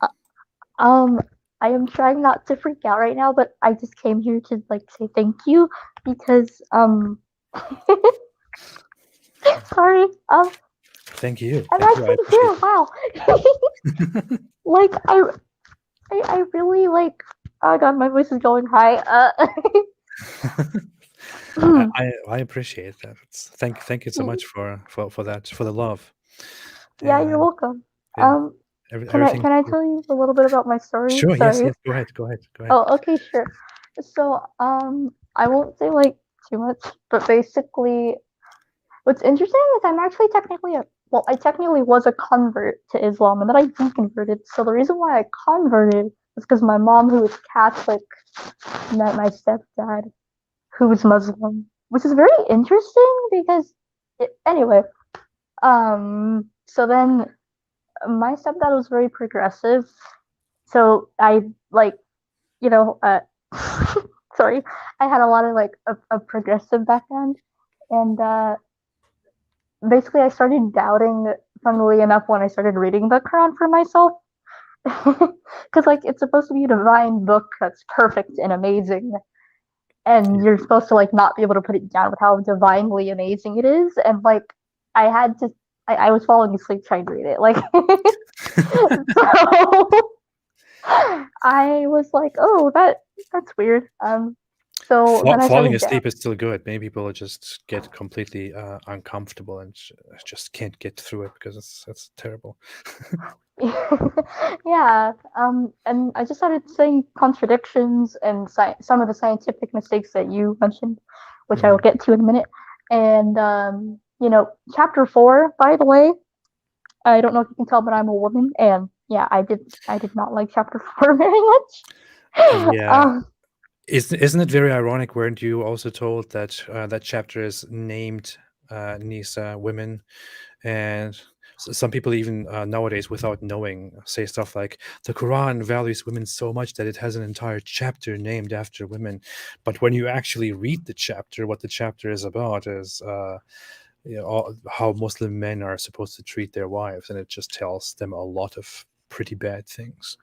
I am trying not to freak out right now, but I just came here to say thank you because sorry. Thank you. I'm Thank you. I actually here. appreciate Wow. like I really oh god, my voice is going high. I appreciate that. Thank you so much for that, for the love. Yeah, you're welcome. Yeah, Can I tell you a little bit about my story? Sure. Sorry. Yes. Go ahead. Oh, okay, sure. So, I won't say too much, but basically, what's interesting is I'm actually I technically was a convert to Islam, and then I deconverted. So the reason why I converted was because my mom, who was Catholic, met my stepdad, who was Muslim, which is very interesting because, anyway, so then my stepdad was very progressive, so I sorry, I had a lot of a progressive background, and basically I started doubting, funnily enough, when I started reading the Quran for myself, because it's supposed to be a divine book that's perfect and amazing, and you're supposed to not be able to put it down with how divinely amazing it is, and I was falling asleep trying to read it, so I was like, oh, that's weird. So then falling asleep is still good. Many people just get completely uncomfortable and just can't get through it because it's terrible. Yeah. And I just started saying contradictions and some of the scientific mistakes that you mentioned, which I will get to in a minute. And chapter 4, by the way, I don't know if you can tell, but I'm a woman, and yeah, I did not like chapter 4 very much. Yeah. Isn't it very ironic? Weren't you also told that that chapter is named Nisa, women, and some people even nowadays, without knowing, say stuff like the Quran values women so much that it has an entire chapter named after women. But when you actually read the chapter, what the chapter is about is how Muslim men are supposed to treat their wives, and it just tells them a lot of pretty bad things.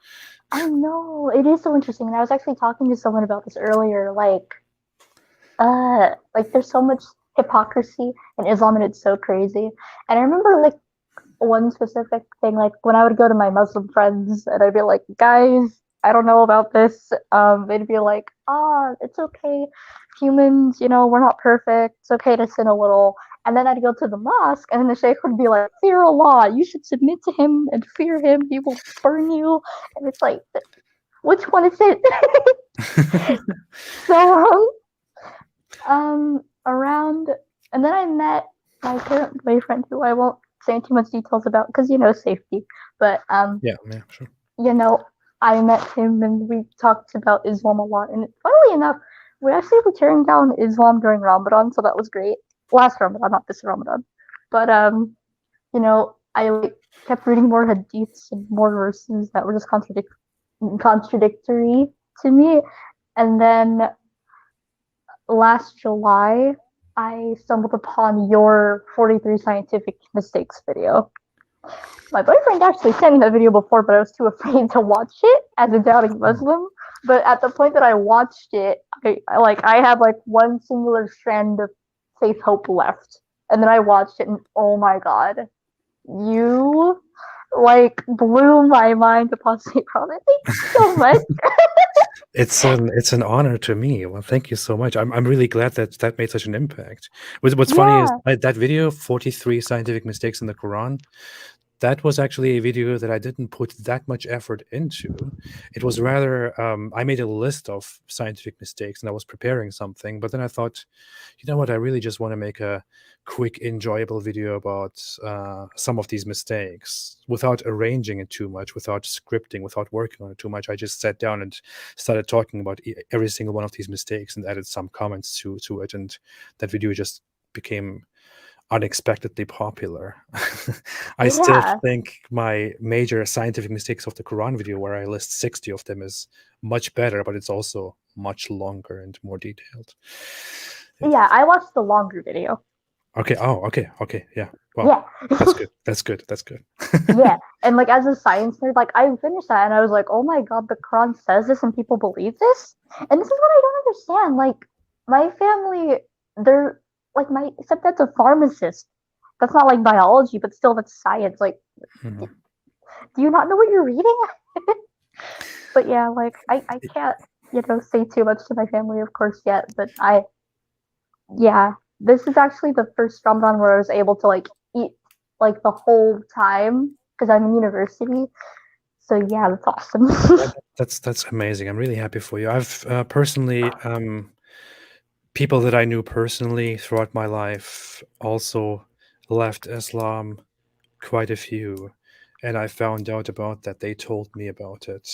I know, it is so interesting, and I was actually talking to someone about this earlier. There's so much. hypocrisy in Islam, and it's so crazy. And I remember like one specific thing, like when I would go to my Muslim friends and I'd be like, guys, I don't know about this. They'd be like, it's okay. Humans, we're not perfect. It's okay to sin a little. And then I'd go to the mosque and then the sheikh would be like, fear Allah. You should submit to him and fear him. He will burn you. And it's like, which one is it? So, around, and then I met my current boyfriend, who I won't say too much details about because safety. But yeah, sure. I met him and we talked about Islam a lot. And funnily enough, we actually were tearing down Islam during Ramadan, so that was great. Last Ramadan, not this Ramadan. But I kept reading more hadiths and more verses that were just contradictory to me. And then last July, I stumbled upon your 43 scientific mistakes video. My boyfriend actually sent me that video before, but I was too afraid to watch it as a doubting Muslim. But at the point that I watched it, I had like one singular strand of faith hope left. And then I watched it and oh my god, you blew my mind, Apostate Prophet. Thank you so much. It's an honor to me. Well, thank you so much. I'm really glad that made such an impact. What's funny is that video, 43 scientific mistakes in the Quran, that was actually a video that I didn't put that much effort into. It was rather, I made a list of scientific mistakes and I was preparing something, but then I thought, you know what, I really just want to make a quick, enjoyable video about some of these mistakes without arranging it too much, without scripting, without working on it too much. I just sat down and started talking about every single one of these mistakes and added some comments to it. And that video just became unexpectedly popular. I still think my major scientific mistakes of the Quran video, where I list 60 of them, is much better, but it's also much longer and more detailed. Yeah, I watched the longer video. Okay. Oh, okay. Yeah. Well, yeah. That's good. Yeah. And as a science nerd, I finished that and I was like, oh my god, the Quran says this and people believe this? And this is what I don't understand. My family, they're my stepdad's a pharmacist. That's not biology, but still that's science. Do you not know what you're reading? But yeah, I can't, say too much to my family, of course, yet. But this is actually the first Ramadan where I was able to eat the whole time because I'm in university. So yeah, that's awesome. That's amazing. I'm really happy for you. I've personally people that I knew personally throughout my life also left Islam, quite a few, and I found out about that. They told me about it.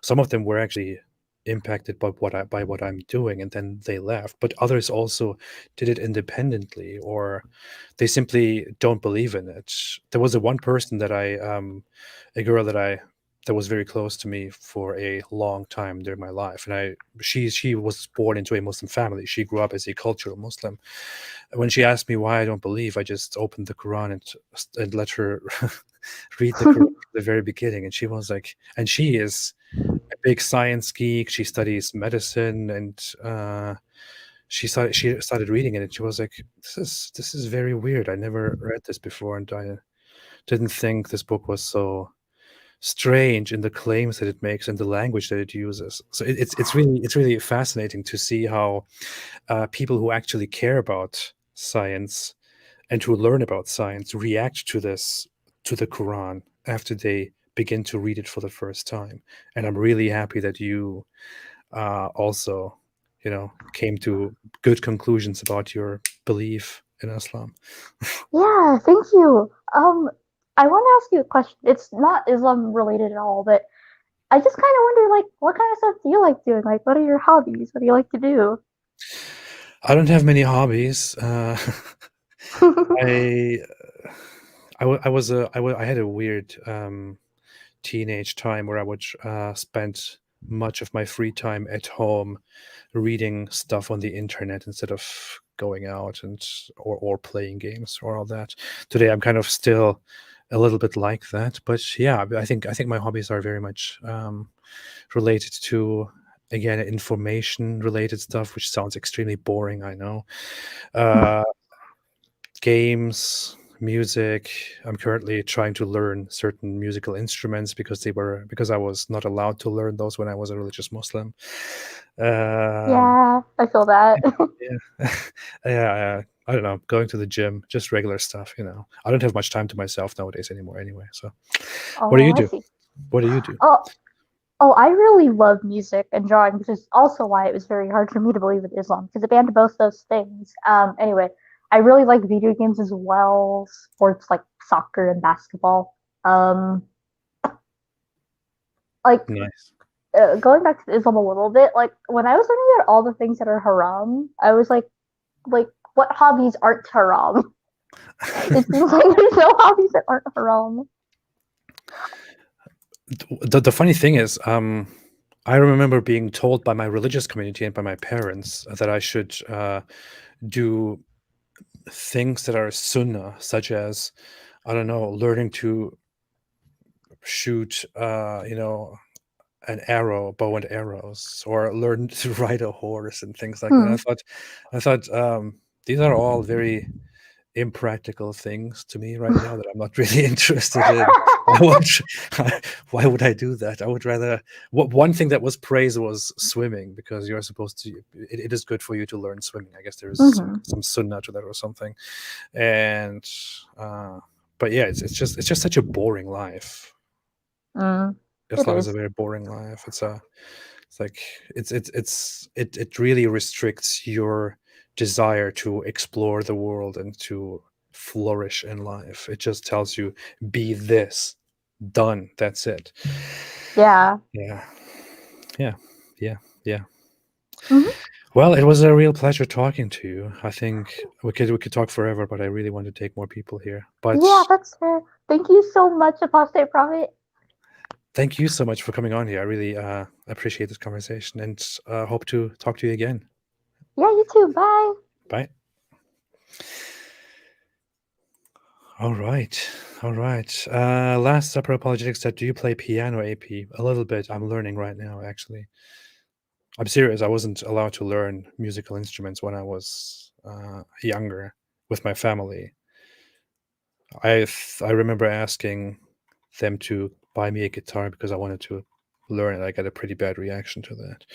Some of them were actually impacted by what I'm doing, and then they left. But others also did it independently, or they simply don't believe in it. There was one person that a girl that was very close to me for a long time during my life, and she was born into a Muslim family. She grew up as a cultural Muslim. When she asked me why I don't believe, I just opened the Quran and let her read the Quran at the very beginning, and she was like, and she is a big science geek. She studies medicine, and she started reading it, and she was like, this is very weird. I never read this before, and I didn't think this book was so strange in the claims that it makes and the language that it uses. So it's really fascinating to see how people who actually care about science and who learn about science react to the Quran after they begin to read it for the first time. And I'm really happy that you also came to good conclusions about your belief in Islam. Yeah, thank you. I want to ask you a question. It's not Islam related at all, but I just kind of wonder, what kind of stuff do you like doing? What are your hobbies? What do you like to do? I don't have many hobbies. I had a weird teenage time where I would spend much of my free time at home reading stuff on the internet instead of going out or playing games or all that. Today I'm kind of still a little bit like that, but yeah, I think my hobbies are very much related to again, information related stuff, which sounds extremely boring, I know. Games, music. I'm currently trying to learn certain musical instruments because I was not allowed to learn those when I was a religious Muslim. Yeah, I feel that. Yeah. Yeah, I don't know, going to the gym, just regular stuff, you know. I don't have much time to myself nowadays anymore anyway. So what do you Oh, I do? see. What do you do? Oh, I really love music and drawing, which is also why it was very hard for me to believe in Islam because it banned both those things. Anyway, I really like video games as well, sports like soccer and basketball. Like Nice. going back to Islam a little bit, like when I was learning about all the things that are haram, I was like what hobbies aren't haram? It seems like there's no hobbies that aren't haram. The funny thing is, I remember being told by my religious community and by my parents that I should do things that are sunnah, such as, I don't know, learning to shoot, an arrow, bow and arrows, or learn to ride a horse and things like that. I thought these are all very impractical things to me right now that I'm not really interested in. Why would I do that? I would rather. One thing that was praised was swimming, because you're supposed to. It is good for you to learn swimming. I guess there is some sunnah to that or something. And but yeah, it's just such a boring life. Islam is a very boring life. It really restricts your desire to explore the world and to flourish in life. It just tells you, be this, done, that's it. Yeah. Well, it was a real pleasure talking to you. I think we could talk forever, but I really want to take more people here. But yeah, that's fair. Thank you so much, Apostate Prophet. thank you so much for coming on here. I really appreciate this conversation, and hope to talk to you again. Yeah, you too. Bye. Bye. All right. Last Supper Apologetics said, do you play piano, AP? A little bit. I'm learning right now, actually. I'm serious. I wasn't allowed to learn musical instruments when I was younger with my family. I remember asking them to buy me a guitar because I wanted to learn it. I got a pretty bad reaction to that.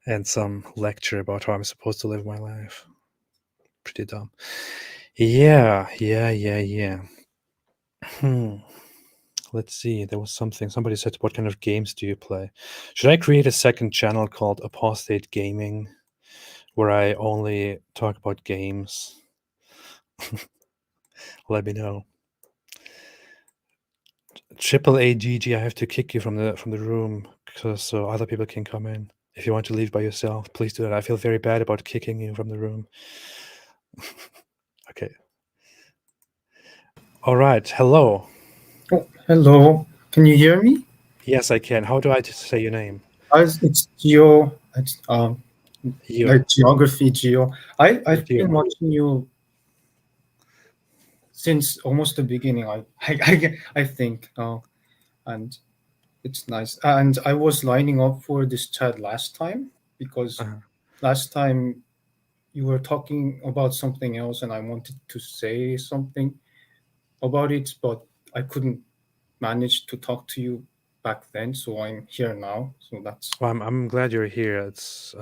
And some lecture about how I'm supposed to live my life. Pretty dumb. Yeah. Let's see. There was something. Somebody said, what kind of games do you play? Should I create a second channel called Apostate Gaming, where I only talk about games? Let me know. Triple AGG, I have to kick you from the room so other people can come in. If you want to leave by yourself, please do that. I feel very bad about kicking you from the room. Okay. All right. Hello. Oh, hello. Can you hear me? Yes, I can. How do I say your name? It's Gio. It's Gio. like geography, Gio. I've Gio. been watching you since almost the beginning. I think, and it's nice. And I was lining up for this chat last time because last time you were talking about something else, and I wanted to say something about it, but I couldn't manage to talk to you back then, so I'm here now. So that's. Well, I'm glad you're here. It's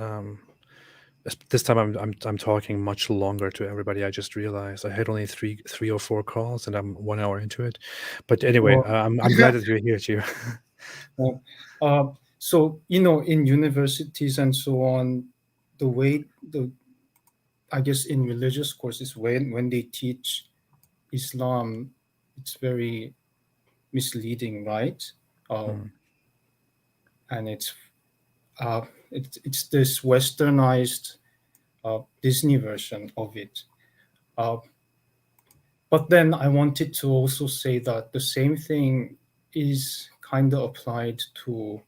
this time I'm talking much longer to everybody. I just realized I had only three or four calls, and I'm 1 hour into it. But anyway, I'm glad that you're here, too. So in universities and so on, the way I guess in religious courses when they teach Islam, it's very misleading, right? And it's this westernized Disney version of it. But then I wanted to also say that the same thing is kind of applied to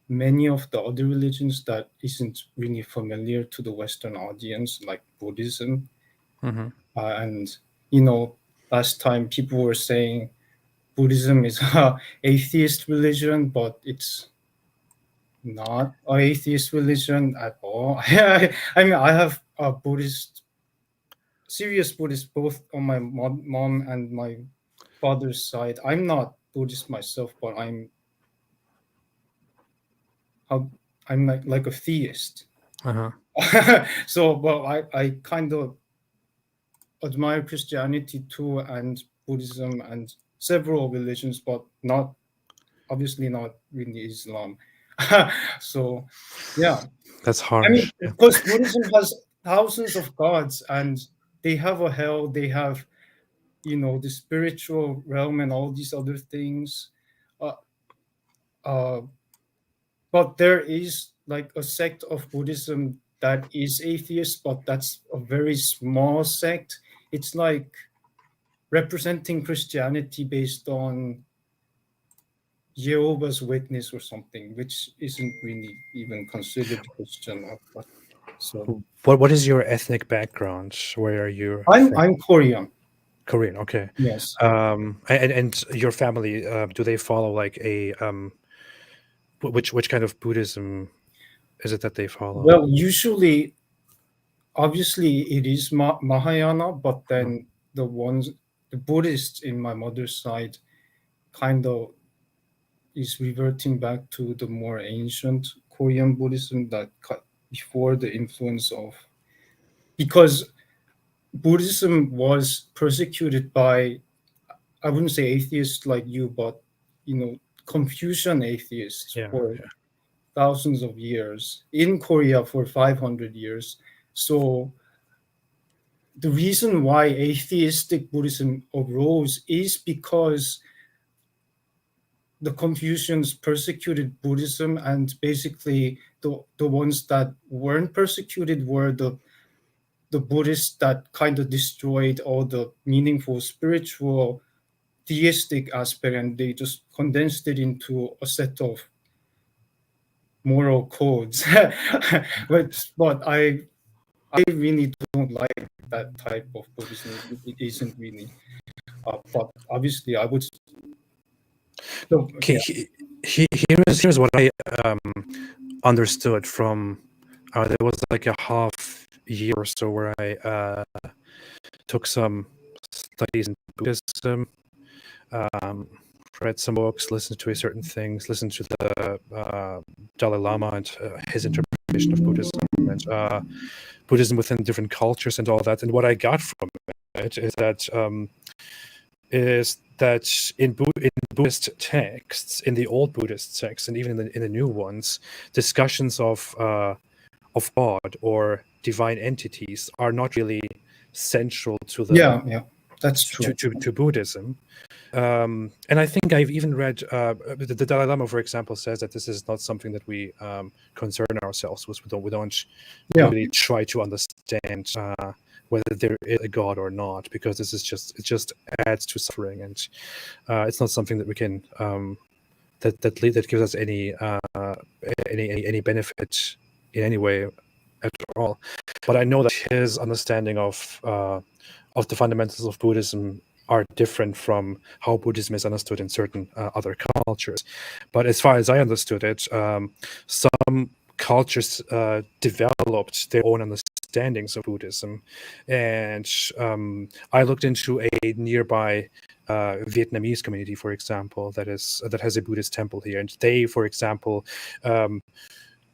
many of the other religions that isn't really familiar to the Western audience, like Buddhism. And last time people were saying Buddhism is an atheist religion, but it's not an atheist religion at all. I mean, I have a serious Buddhist, both on my mom and my father's side. I'm not Buddhist myself, but I'm like a theist. So, well, I kind of admire Christianity too, and Buddhism and several religions, but obviously not really Islam. So, yeah. That's harsh. I mean, because Buddhism has thousands of gods, and they have a hell, they have, the spiritual realm and all these other things. But there is like a sect of Buddhism that is atheist, but that's a very small sect. It's like representing Christianity based on Jehovah's Witness or something, which isn't really even considered Christian. So, what is your ethnic background? Where are you? I'm Korean. Korean, okay. Yes. And your family, do they follow like a which kind of Buddhism is it that they follow? Well, usually, obviously, it is Mahayana, but then the Buddhists in my mother's side kind of is reverting back to the more ancient Korean Buddhism that before the influence of, because Buddhism was persecuted by, I wouldn't say atheists like you, but Confucian atheists for thousands of years, in Korea for 500 years. So the reason why atheistic Buddhism arose is because the Confucians persecuted Buddhism, and basically the ones that weren't persecuted were the Buddhists that kind of destroyed all the meaningful spiritual theistic aspect, and they just condensed it into a set of moral codes. but I really don't like that type of Buddhism. It isn't really. But obviously, I would. So, Here's what I understood from. There was like a half year or so where I took some studies in Buddhism, read some books, listened to certain things, listened to the Dalai Lama and his interpretation of Buddhism, and Buddhism within different cultures and all that. And what I got from it is that in Buddhist texts, in the old Buddhist texts, and even in the new ones, discussions of God or divine entities are not really central to the that's true to Buddhism. And I think I've even read the Dalai Lama, for example, says that this is not something that we concern ourselves with. We don't really try to understand whether there is a God or not, because it just adds to suffering, and it's not something that we can that gives us any benefit in any way at all. But I know that his understanding of the fundamentals of Buddhism are different from how Buddhism is understood in certain other cultures. But as far as I understood it, some cultures developed their own understandings of Buddhism, and I looked into a nearby Vietnamese community, for example, that has a Buddhist temple here, and they, for example,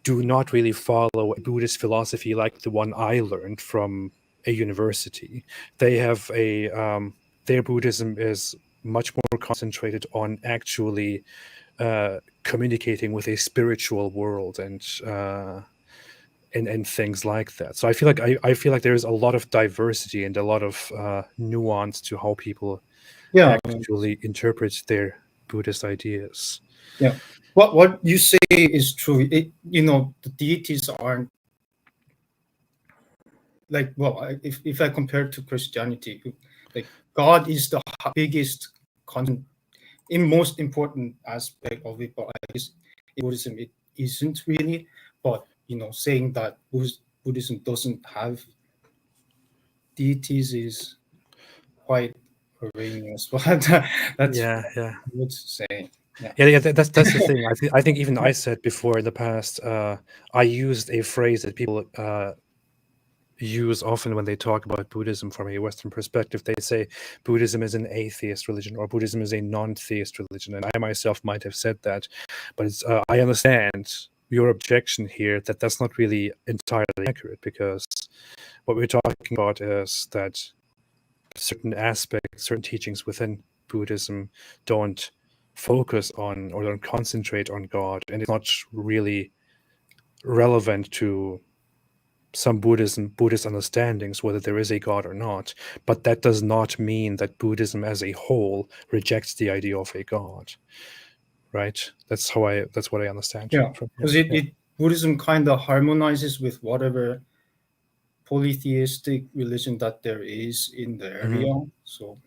do not really follow a Buddhist philosophy like the one I learned from a university. They have their Buddhism is much more concentrated on actually communicating with a spiritual world and things like that. So I feel like there is a lot of diversity and a lot of nuance to how people actually interpret their Buddhist ideas. Yeah, what you say is true. The deities aren't like, well, if I compare to Christianity, like God is the biggest most important aspect of it, but I guess in Buddhism it isn't really. But saying that Buddhism doesn't have deities is quite erroneous. But that's yeah. I would say. That's the thing. I think even I said before in the past, I used a phrase that people use often when they talk about Buddhism from a Western perspective. They say Buddhism is an atheist religion or Buddhism is a non-theist religion, and I myself might have said that, but I understand your objection here that that's not really entirely accurate, because what we're talking about is that certain aspects, certain teachings within Buddhism don't focus on or don't concentrate on God, and it's not really relevant to some Buddhist understandings whether there is a God or not. But that does not mean that Buddhism as a whole rejects the idea of a God, right? That's what I understand. Yeah, because Buddhism kind of harmonizes with whatever polytheistic religion that there is in the area. So,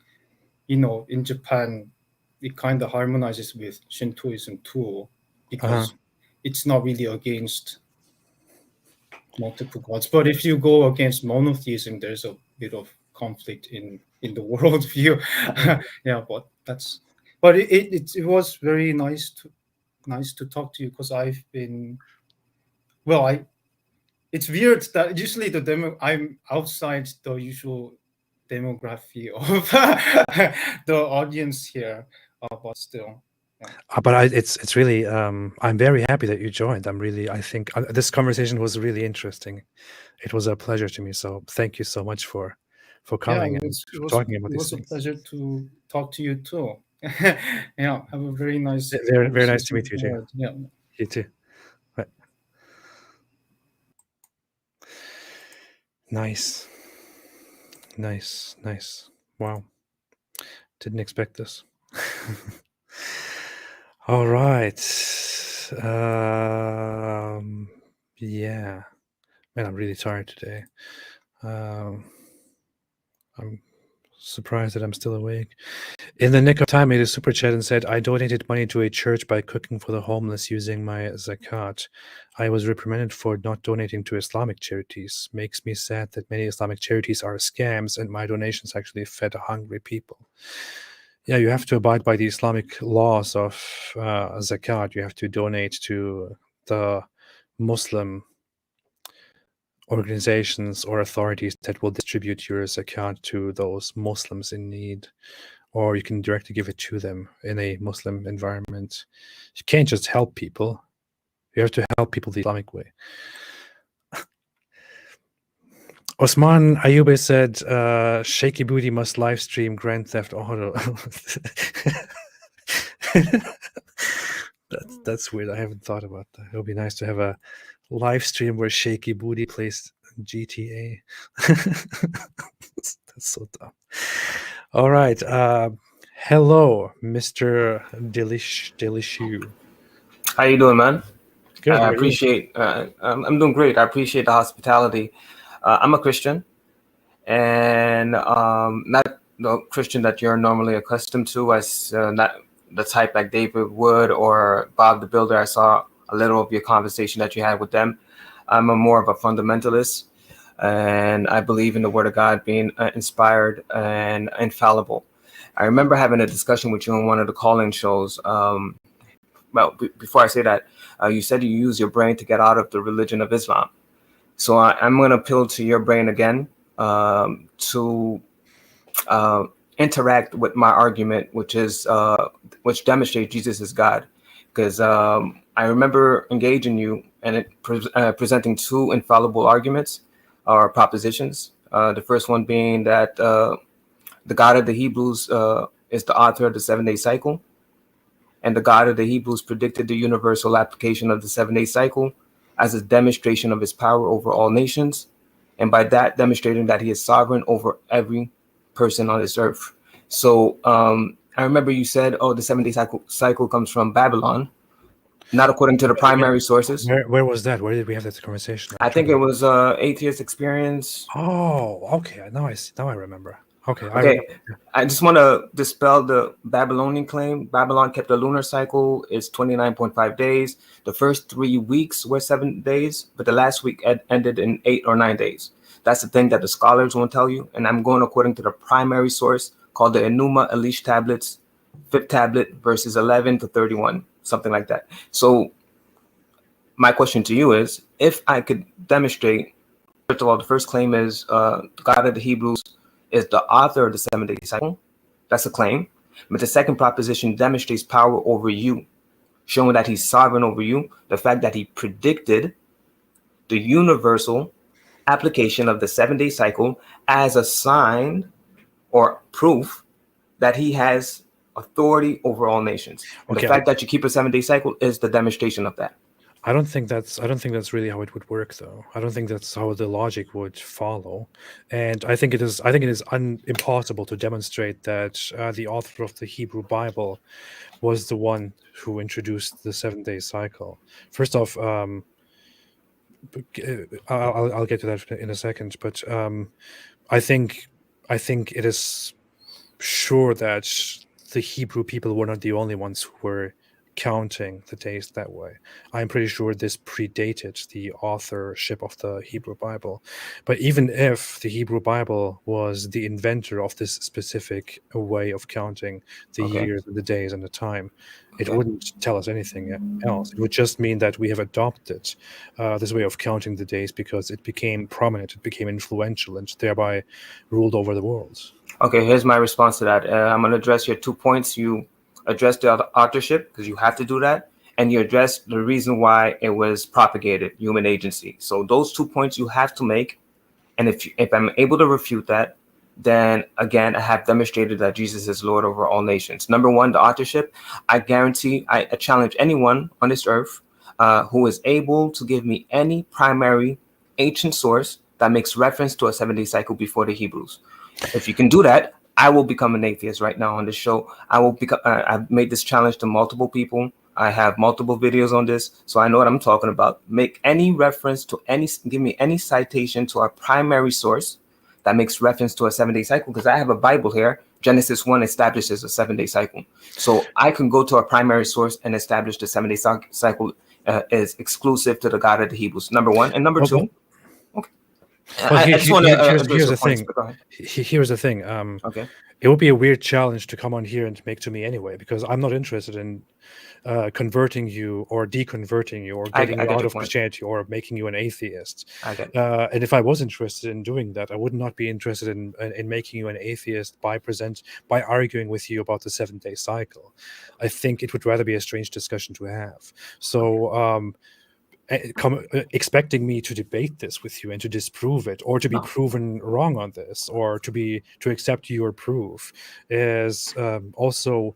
in Japan, it kind of harmonizes with Shintoism too, because it's not really against multiple gods. But if you go against monotheism, there's a bit of conflict in the worldview. But it was very nice to talk to you, because I've been, it's weird that usually I'm outside the usual demography of the audience here, but still. But it's really I'm very happy that you joined. I think this conversation was really interesting. It was a pleasure to me. So thank you so much for coming and talking about these things. It was a pleasure to talk to you too. Have a very nice. Very nice to meet you too. Yeah, you too. Right. Nice. Wow, didn't expect this. All right. Yeah, man, I'm really tired today. I'm surprised that I'm still awake. In the nick of time, made a super chat and said, I donated money to a church by cooking for the homeless using my zakat. I was reprimanded for not donating to Islamic charities. Makes me sad that many Islamic charities are scams and my donations actually fed hungry people. Yeah, you have to abide by the Islamic laws of zakat. You have to donate to the Muslim organizations or authorities that will distribute your zakat to those Muslims in need, or you can directly give it to them in a Muslim environment. You can't just help people. You have to help people the Islamic way. Osman Ayube said, Shaky Booty must live stream Grand Theft Auto. That's weird. I haven't thought about that. It would be nice to have a live stream where Shaky Booty plays GTA. That's so dumb. All right. Hello, Mr. Delishu. How you doing, man? Good. I appreciate. I'm doing great. I appreciate the hospitality. I'm a Christian, and not the Christian that you're normally accustomed to, as not the type like David Wood or Bob the Builder. I saw a little of your conversation that you had with them. I'm more of a fundamentalist, and I believe in the Word of God being inspired and infallible. I remember having a discussion with you on one of the call-in shows. Before I say that, you said you use your brain to get out of the religion of Islam. So I'm going to appeal to your brain again to interact with my argument, which demonstrates Jesus is God. Because I remember engaging you and presenting two infallible arguments or propositions. The first one being that the God of the Hebrews is the author of the 7-day cycle. And the God of the Hebrews predicted the universal application of the 7-day cycle as a demonstration of his power over all nations. And by that, demonstrating that he is sovereign over every person on this earth. So I remember you said, the 7-day cycle comes from Babylon, not according to the primary sources. Where was that? Where did we have this conversation? I think it was Atheist Experience. Oh, okay. Now I remember. Okay. I just want to dispel the Babylonian claim. Babylon kept the lunar cycle is 29.5 days. The first 3 weeks were 7 days, but the last week ended in 8 or 9 days. That's the thing that the scholars won't tell you. And I'm going according to the primary source called the Enuma Elish tablets fifth tablet, verses 11 to 31, something like that. So my question to you is, if I could demonstrate, first of all, the first claim is God of the Hebrews is the author of the 7-day cycle. That's a claim. But the second proposition demonstrates power over you, showing that he's sovereign over you. The fact that he predicted the universal application of the 7-day cycle as a sign or proof that he has authority over all nations. And Okay, the fact that you keep a 7-day cycle is the demonstration of that. I don't think that's really how it would work, though. I don't think that's how the logic would follow, and I think it is impossible to demonstrate that the author of the Hebrew Bible was the one who introduced the 7-day cycle. First off, I'll get to that in a second, but I think it is sure that the Hebrew people were not the only ones who were counting the days that way. I'm pretty sure this predated the authorship of the Hebrew Bible. But even if the Hebrew Bible was the inventor of this specific way of counting the years and the days and the time, it wouldn't tell us anything else. It would just mean that we have adopted this way of counting the days because it became prominent, it became influential, and thereby ruled over the world. Okay, here's my response to that. I'm going to address your 2 points. You address the authorship, because you have to do that, and you address the reason why it was propagated, human agency. So those 2 points you have to make, and if I'm able to refute that, then again, I have demonstrated that Jesus is Lord over all nations. Number one, the authorship. I guarantee, I challenge anyone on this earth who is able to give me any primary ancient source that makes reference to a 7-day cycle before the Hebrews. If you can do that, I will become an atheist right now on this show. I will become. I've made this challenge to multiple people. I have multiple videos on this, so I know what I'm talking about. Make any reference to give me any citation to our primary source that makes reference to a 7-day cycle, because I have a Bible here. Genesis 1 establishes a 7-day cycle. So I can go to a primary source and establish the 7-day cycle is exclusive to the God of the Hebrews. Number one. And number two. Well, I just want to here's the thing. Here's the thing. Okay. It would be a weird challenge to come on here and make to me anyway, because I'm not interested in converting you or deconverting you or getting you out of Christianity or making you an atheist. And if I was interested in doing that, I would not be interested in making you an atheist by arguing with you about the 7-day cycle. I think it would rather be a strange discussion to have. So expecting me to debate this with you and to disprove it, or to be proven wrong on this, or to accept your proof is also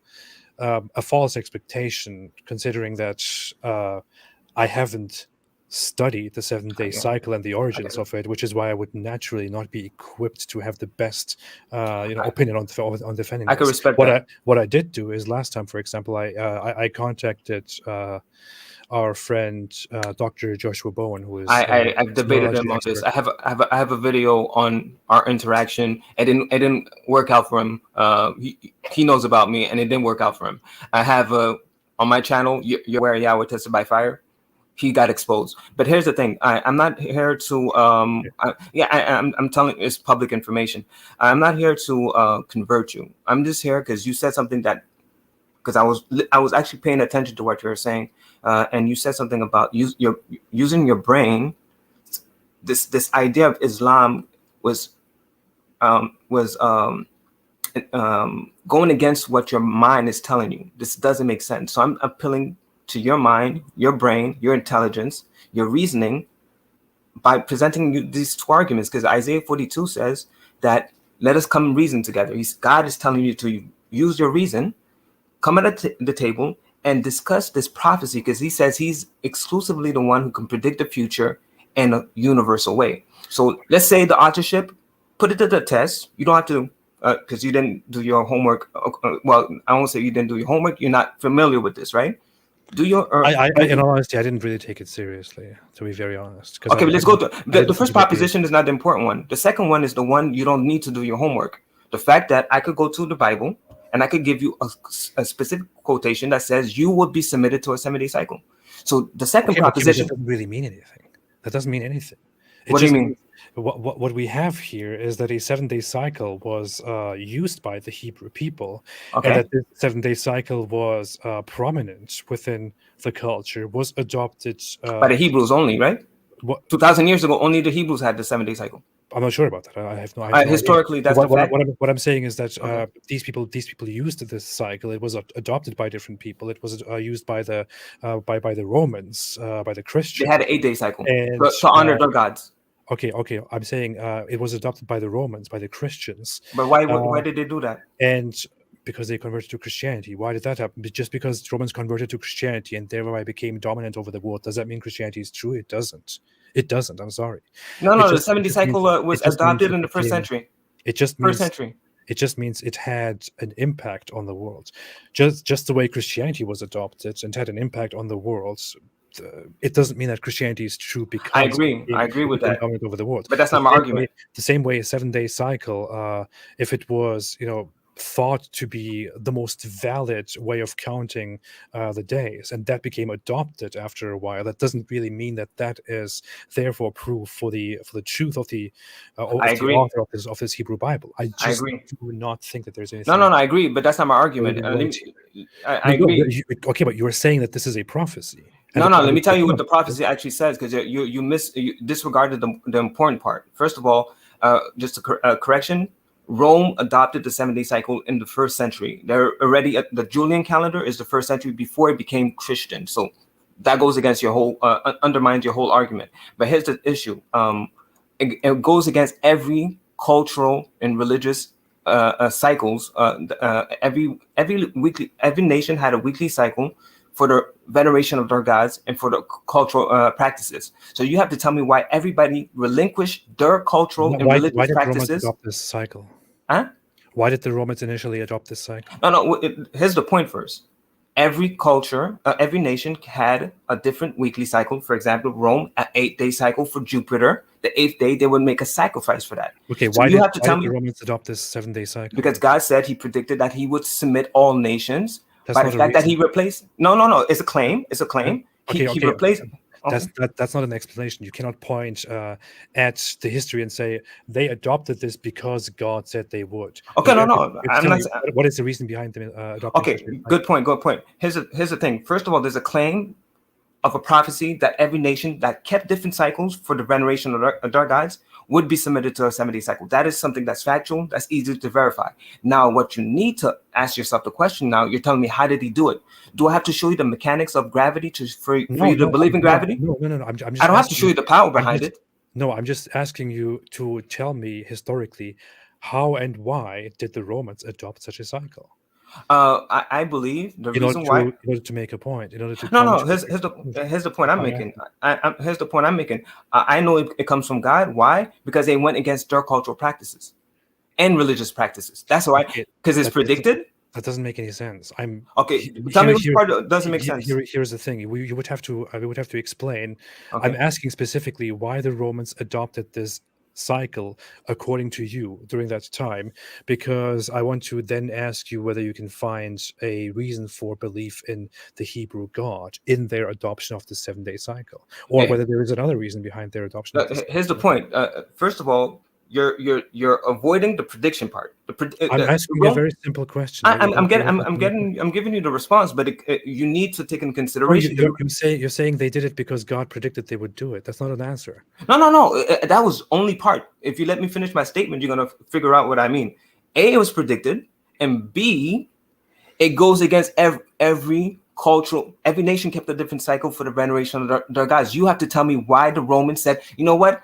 a false expectation, considering that I haven't studied the 7-day cycle and the origins of it, which is why I would naturally not be equipped to have the best opinion on defending I can this. respect that. What I did do is last time, for example, I contacted our friend Dr. Joshua Bowen, who is I've debated him on this. I have a video on our interaction. It didn't work out for him. He knows about me, and it didn't work out for him. I have on my channel, you're aware Yahweh tested by fire. He got exposed. But here's the thing. I'm not here to I'm telling, it's public information. I'm not here to convert you. I'm just here because you said something because I was actually paying attention to what you were saying. And you said something about using your brain. This idea of Islam was going against what your mind is telling you. This doesn't make sense. So I'm appealing to your mind, your brain, your intelligence, your reasoning by presenting you these 2 arguments. Because Isaiah 42 says that let us come reason together. God is telling you to use your reason, come at the table, and discuss this prophecy, because he says he's exclusively the one who can predict the future in a universal way. So let's say the authorship, put it to the test. You don't have to, because you didn't do your homework. Well, I won't say you didn't do your homework. You're not familiar with this, right? In all honesty, I didn't really take it seriously, to be very honest. Okay, let's go to the first proposition is not the important one. The second one is the one you don't need to do your homework. The fact that I could go to the Bible and I could give you a specific quotation that says you would be submitted to a 7-day cycle. So the second proposition doesn't really mean anything. That doesn't mean anything. What do you mean? what we have here is that a 7-day cycle was used by the Hebrew people, and Okay. that this 7-day cycle was prominent within the culture, was adopted. By the Hebrews only, right? What, 2,000 years ago, only the Hebrews had the 7-day cycle. I'm not sure about that. I have no idea. Historically, that's What, the fact. what I'm saying is that Okay. these people used this cycle. It was adopted by different people. It was used by the Romans, by the They Christians. had an 8-day cycle And, to honor their gods. Okay. I'm saying it was adopted by the Romans, by the Christians. But why did they do that? And because they converted to Christianity. Why did that happen? Just because Romans converted to Christianity and thereby became dominant over the world, does that mean Christianity is true? It doesn't. It doesn't. I'm sorry. No, the 70 cycle was adopted in the first century. It just First means century. it just means it had an impact on the world, just the way Christianity was adopted and had an impact on the world. It doesn't mean that Christianity is true because I agree with that. dominant over the world. But that's not my argument. The same way a 7-day cycle, if it was, thought to be the most valid way of counting the days, and that became adopted after a while, that doesn't really mean that is therefore proof for the truth of the author of this Hebrew Bible. I agree. Do not think that there's anything. No, I agree, but that's not my argument. I agree. Okay, but you were saying that this is a prophecy. No, let me tell you what the prophecy actually says, because you disregarded the important part. First of all, just a correction. Rome adopted the 7-day cycle in the first century. They're already the Julian calendar is the first century before it became Christian. So that goes against your whole undermines your whole argument. But here's the issue: it goes against every cultural and religious cycles. Every nation had a weekly cycle for the veneration of their gods and for the cultural practices. So you have to tell me why everybody relinquished their cultural and religious practices. Romans adopt this cycle? Huh? Why did the Romans initially adopt this cycle? No. Here's the point first. Every culture, every nation had a different weekly cycle. For example, Rome, an 8-day cycle for Jupiter. The 8th day, they would make a sacrifice for that. Okay, so why did the Romans adopt this 7-day cycle? Because God said he predicted that he would submit all nations. That's by the fact that he replaced. No. It's a claim. It's a claim. Okay, he replaced. That's not an explanation. You cannot point at the history and say they adopted this because God said they would. Okay, no. I'm not. What is the reason behind them adopting? Okay, good point. Here's the thing. First of all, there's a claim of a prophecy that every nation that kept different cycles for the veneration of their gods would be submitted to a 7-day cycle. That is something that's factual, that's easy to verify. Now, what you need to ask yourself the question now, you're telling me, how did he do it? Do I have to show you the mechanics of gravity for you to believe in gravity? No. I'm just I don't have to show you the power behind it. No, I'm just asking you to tell me historically, how and why did the Romans adopt such a cycle? I believe the reason why. In order to make a point. In order to. No. Here's the point I'm making. Here's the point I'm making. I know it comes from God. Why? Because they went against their cultural practices and religious practices. That's why. Because it's predicted. That doesn't make any sense. Okay. Tell me which part doesn't make sense. Here's the thing. We would have to explain. Okay. I'm asking specifically why the Romans adopted this cycle according to you during that time, because I want to then ask you whether you can find a reason for belief in the Hebrew God in their adoption of the 7-day cycle, or whether there is another reason behind their adoption. Here's the point. First of all, you're avoiding the prediction part. I'm asking you a very simple question. I'm giving you the response, but you need to take in consideration. You're saying they did it because God predicted they would do it. That's not an answer. No. That was only part. If you let me finish my statement, you're gonna figure out what I mean. A, it was predicted, and B, it goes against every nation kept a different cycle for the veneration of their gods. You have to tell me why the Romans said, you know what?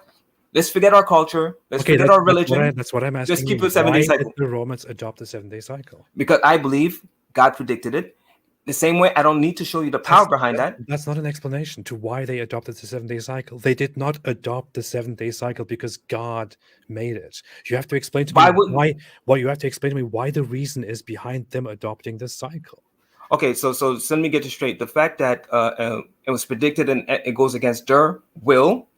Let's forget our culture. Let's forget our religion. That's what I'm asking. Just keep a 7-day cycle. Why did the Romans adopt the 7-day cycle? Because I believe God predicted it. The same way, I don't need to show you the power behind that. That's not an explanation to why they adopted the 7-day cycle. They did not adopt the 7-day cycle because God made it. You have to explain to me you have to explain to me why the reason is behind them adopting this cycle. Okay, so let me get this straight. The fact that it was predicted and it goes against their will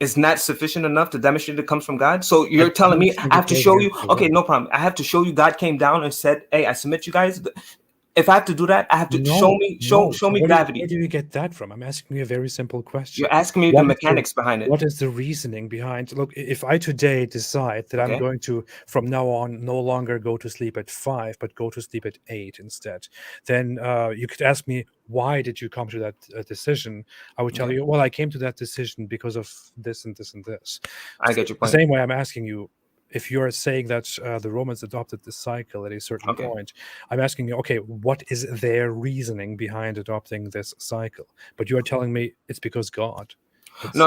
is not sufficient enough to demonstrate it comes from God. So you're telling me I have to show you? Okay, no problem. I have to show you God came down and said, "Hey, I submit you guys." If I have to do that, I have to show me gravity. Where do you get that from? I'm asking you a very simple question. You're asking me the mechanics behind it. What is the reasoning behind? Look, if I today decide that I'm going to, from now on, no longer go to sleep at 5, but go to sleep at 8 instead, then you could ask me, why did you come to that decision? I would tell you, well, I came to that decision because of this and this and this. I get your point. The same way I'm asking you, if you're saying that the Romans adopted this cycle at a certain point, I'm asking you, okay, what is their reasoning behind adopting this cycle? But you are telling me it's because God. No.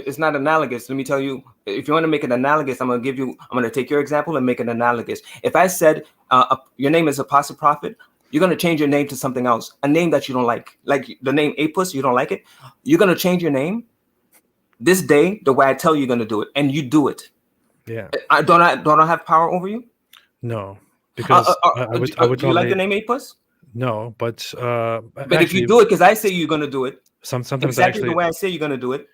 It's not analogous. Let me tell you, if you want to make it analogous, I'm going to take your example and make it analogous. If I said your name is Apostate Prophet, you're going to change your name to something else, a name that you don't like the name Apus, you don't like it. You're going to change your name this day the way I tell you you're going to do it, and you do it. Yeah. Don't I have power over you? No, because I would. Do you like the name Apus? No, but actually, if you do it because I say you're going to do it, sometimes exactly the way I say you're going to do it.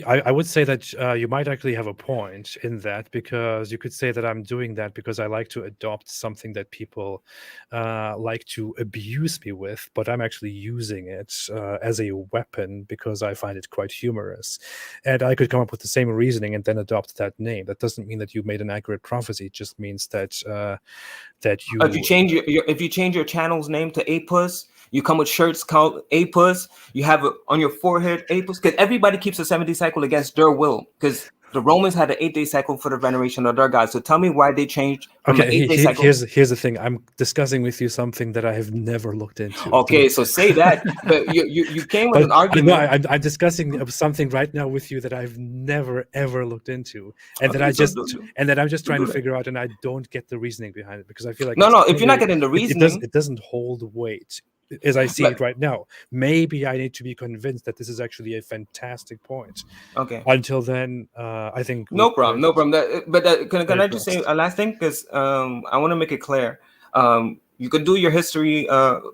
I would say that you might actually have a point in that, because you could say that I'm doing that because I like to adopt something that people like to abuse me with, but I'm actually using it as a weapon because I find it quite humorous. And I could come up with the same reasoning and then adopt that name. That doesn't mean that you made an accurate prophecy. It just means that you. If you change your channel's name to Apus, you come with shirts called Apus. You have it on your forehead, Apus, because everybody keeps a 7-day cycle against their will. Because the Romans had an 8-day cycle for the veneration of their gods. So tell me why they changed from an 8-day cycle. Here's the thing. I'm discussing with you something that I have never looked into. Okay, so say that. But you came with an argument. No, I'm discussing something right now with you that I've never ever looked into, and that I'm just trying to figure out, and I don't get the reasoning behind it, because I feel like if you're not getting the reasoning, it doesn't hold weight. As I see it right now, maybe I need to be convinced that this is actually a fantastic point. Okay. Until then, I think no problem. Can I just say a last thing, because I want to make it clear. You could do your history,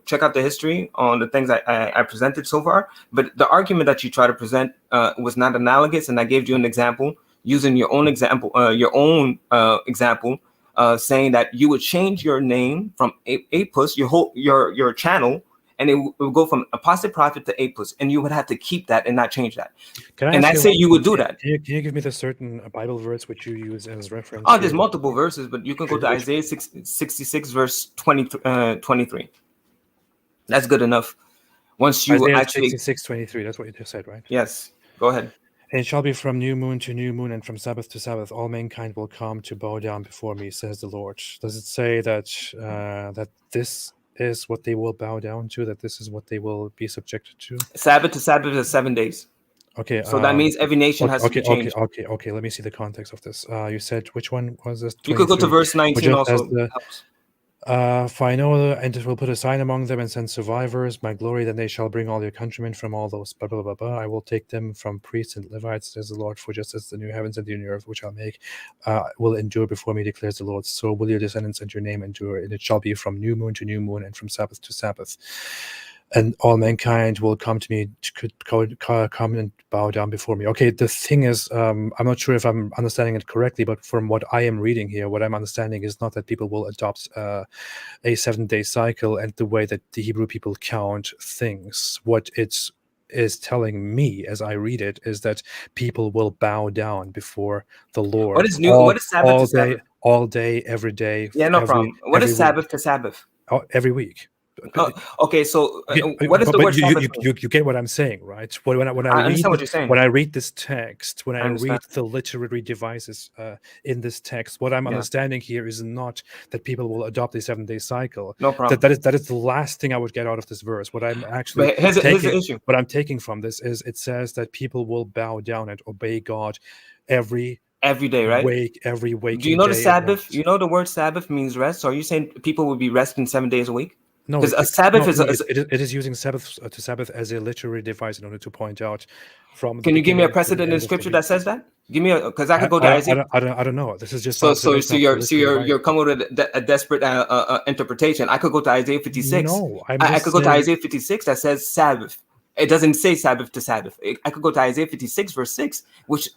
check out the history on the things I presented so far. But the argument that you try to present was not analogous, and I gave you an example using your own example, saying that you would change your name from Apus, your channel, and it will go from Apostate Prophet to Apus, and you would have to keep that and not change that. I say you would do that. Can you give me the certain Bible verse which you use as reference? Oh, there's multiple verses, but you can go to Isaiah 66 verse 23. That's good enough. Once you Isaiah actually 66:23, that's what you just said, right? Yes. Go ahead. And it shall be from new moon to new moon, and from Sabbath to Sabbath, all mankind will come to bow down before me, says the Lord. Does it say that that this is what they will bow down to, that this is what they will be subjected to? Sabbath to Sabbath is 7 days. Okay. So that means every nation has to be changed. Okay. Let me see the context of this. You said, which one was this? 23? You could go to verse 19 also. For I know, and it will put a sign among them and send survivors. My glory, then they shall bring all your countrymen from all those blah, blah, blah, blah. I will take them from priests and Levites, says the Lord, for just as the new heavens and the new earth which I'll make will endure before me, declares the Lord. So will your descendants and your name endure, and it shall be from new moon to new moon and from Sabbath to Sabbath. And all mankind will come to me, come and bow down before me. Okay, the thing is, I'm not sure if I'm understanding it correctly, but from what I am reading here, what I'm understanding is not that people will adopt a 7-day cycle and the way that the Hebrew people count things. What it is telling me as I read it is that people will bow down before the Lord. What is new? What is Sabbath to Sabbath? All day, every day. Yeah, no problem. What is Sabbath to Sabbath? Every week. Okay, so what is the word Sabbath? You get what I'm saying, right? When I understand what you're saying. When I read this text, when I read the literary devices in this text, what I'm understanding here is not that people will adopt a 7-day cycle. No problem. That is the last thing I would get out of this verse. What I'm actually what I'm taking from this is it says that people will bow down and obey God every day, right? Every week. Do you know the Sabbath? You know the word Sabbath means rest. So are you saying people will be resting 7 days a week? No, because a Sabbath it is using Sabbath to Sabbath as a literary device in order to point out from. Can you give me a precedent in Scripture that says that? Give me because I could go to Isaiah. I don't know. This is just so you're coming with a desperate interpretation. I could go to Isaiah 56. No, I could go to Isaiah 56 that says Sabbath. It doesn't say Sabbath to Sabbath. I could go to Isaiah 56 verse 6, which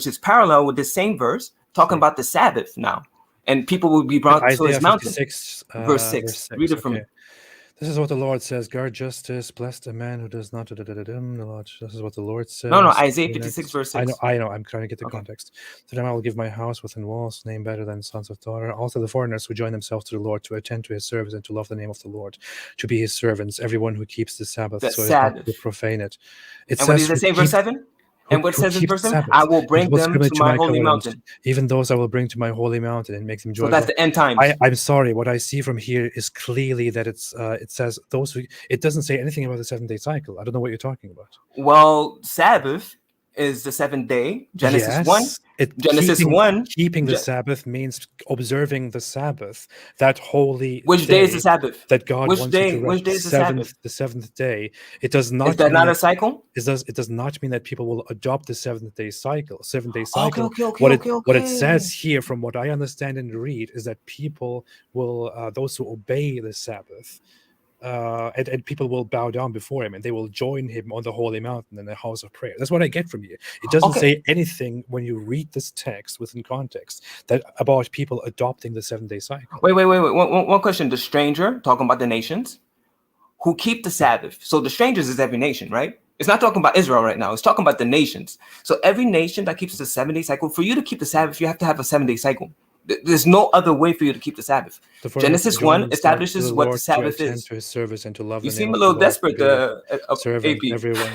is parallel with the same verse talking about the Sabbath now. and people will be brought to Isaiah his mountain. 56, Verse 6. Read it for me. This is what the Lord says: guard justice, blessed a man who does not. The Lord. This is what the Lord says. No, Isaiah 56, verse 6. I know. I'm trying to get the context. To them I will give my house within walls, name better than sons of daughter. Also the foreigners who join themselves to the Lord, to attend to his service and to love the name of the Lord, to be his servants. Everyone who keeps the Sabbath, The so as Sabbath. not to profane it. And what does it say, verse 7? And what says in verse 7? I will bring them to my holy mountain. Even those I will bring to my holy mountain and make them joyful. So that's the end times. I'm sorry. What I see from here is clearly that it says those who. It doesn't say anything about the 7-day cycle. I don't know what you're talking about. Well, Sabbath is the 7th day. Genesis 1. Genesis 1. Keeping the Sabbath means observing the Sabbath. That holy. Which day is the Sabbath? That God wants you to rest. Which day is the Sabbath? The 7th day. It does not. Is that not a cycle? It does not mean that people will adopt the 7-day cycle. 7-day Okay, cycle. Okay. What it says here, from what I understand and read, is that people will, those who obey the Sabbath, and people will bow down before him, and they will join him on the holy mountain in the house of prayer. That's what I get from you. It doesn't say anything when you read this text within context that about people adopting the 7-day cycle. Wait. One question. The stranger, talking about the nations who keep the Sabbath. So the strangers is every nation, right? It's not talking about Israel right now. It's talking about the nations. So every nation that keeps the 7-day cycle, for you to keep the Sabbath, you have to have a 7-day cycle. There's no other way for you to keep the Sabbath. Genesis 1 establishes what the Sabbath is. To his service and to love. You seem a little desperate, serving AP. Everyone.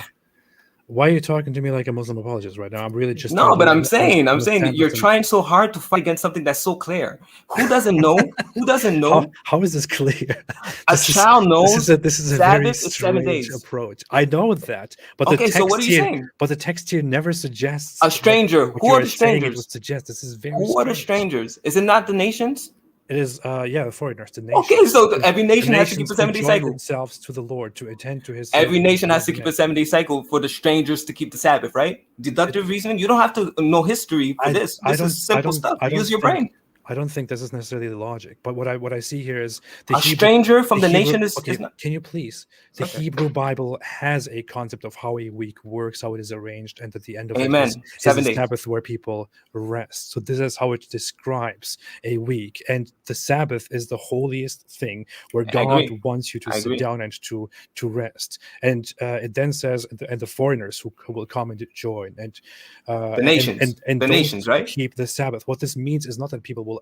Why are you talking to me like a Muslim apologist right now? I'm really just but I'm saying that you're trying so hard to fight against something that's so clear. Who doesn't know? Who doesn't know? How is this clear? A child knows. This is a very strange approach. I know that, but the text so what are you saying? But the text here never suggests a stranger. Who are the strangers? It would suggest this is very. Who are the strangers? Is it not the nations? It is, the foreigners, the nation. Okay, so every nation has to keep a 7-day cycle. Themselves to the Lord, to attend to his. Every nation has to keep a 7-day cycle for the strangers to keep the Sabbath, right? Deductive reasoning. You don't have to know history for this. This is simple stuff. Use your brain. I don't think this is necessarily the logic, but what I see here is stranger from the nation is not. Can you please? The Hebrew Bible has a concept of how a week works, how it is arranged, and at the end of it is a Sabbath where people rest. So this is how it describes a week, and the Sabbath is the holiest thing where God wants you to sit down and to rest. And it then says, and the foreigners who will come and join, and the nations, and the nations, right? Keep the Sabbath. What this means is not that people will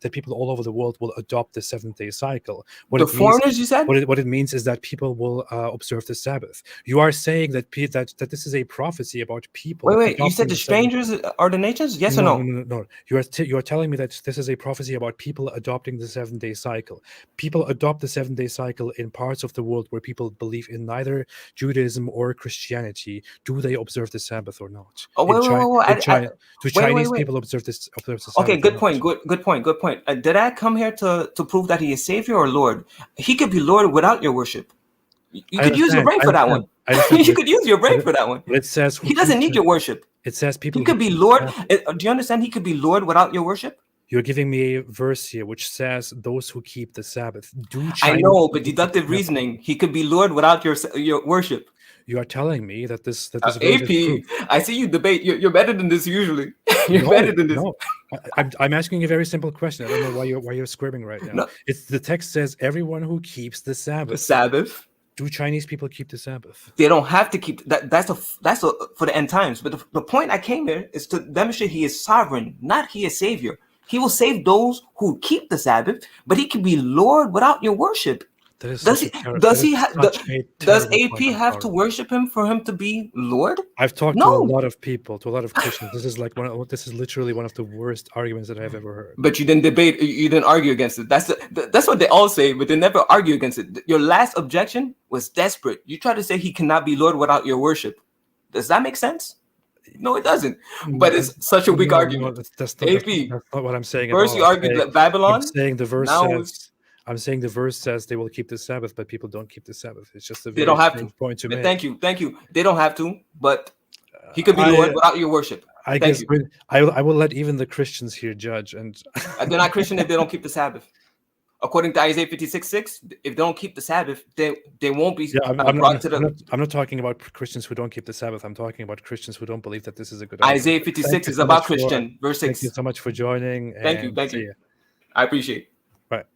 that people all over the world will adopt the 7-day cycle. You said? What it means is that people will observe the Sabbath. You are saying that this is a prophecy about people. Wait. You said the strangers are the nations? Yes or no? No. You are telling me that this is a prophecy about people adopting the 7-day cycle. People adopt the 7-day cycle in parts of the world where people believe in neither Judaism or Christianity. Do they observe the Sabbath or not? Do Chinese people observe the Sabbath? Okay, good point. Good point. Did I come here to prove that he is Savior or Lord? He could be Lord without your worship. You could use your brain for that one. You could use your brain for that one. It says he doesn't need your worship. It says people. He could be Lord. Do you understand? He could be Lord without your worship. You're giving me a verse here which says those who keep the Sabbath. I know, but deductive reasoning. He could be Lord without your worship. You are telling me that this AP. I see you debate. You're better than this usually. You're better than this. No. I'm asking you a very simple question. I don't know why you're squirming right now. No. It's the text says everyone who keeps the Sabbath. The Sabbath. Do Chinese people keep the Sabbath? They don't have to keep that. That's for the end times. But the point I came here is to demonstrate he is sovereign, not he is Savior. He will save those who keep the Sabbath, but he can be Lord without your worship. Does AP have to worship him for him to be Lord? I've talked to a lot of people, to a lot of Christians. This is literally one of the worst arguments that I've ever heard. But you didn't debate, you didn't argue against it. That's what they all say, but they never argue against it. Your last objection was desperate. You try to say he cannot be Lord without your worship. Does that make sense? No, it doesn't. But it's such a weak argument. That's not what I'm saying. First, you argued that Babylon. I'm saying the verse says. I'm saying the verse says they will keep the Sabbath, but people don't keep the Sabbath. It's just a very point to make. Thank you. They don't have to, but he could be Lord without your worship. I guess I will let even the Christians here judge, and they're not Christian if they don't keep the Sabbath. According to Isaiah 56:6, if they don't keep the Sabbath, they won't be brought to the. I'm not talking about Christians who don't keep the Sabbath. I'm talking about Christians who don't believe that this is a good idea. Isaiah 56 is about Christian. Verse 6. Thank you so much for joining. Thank you. I appreciate it. Right.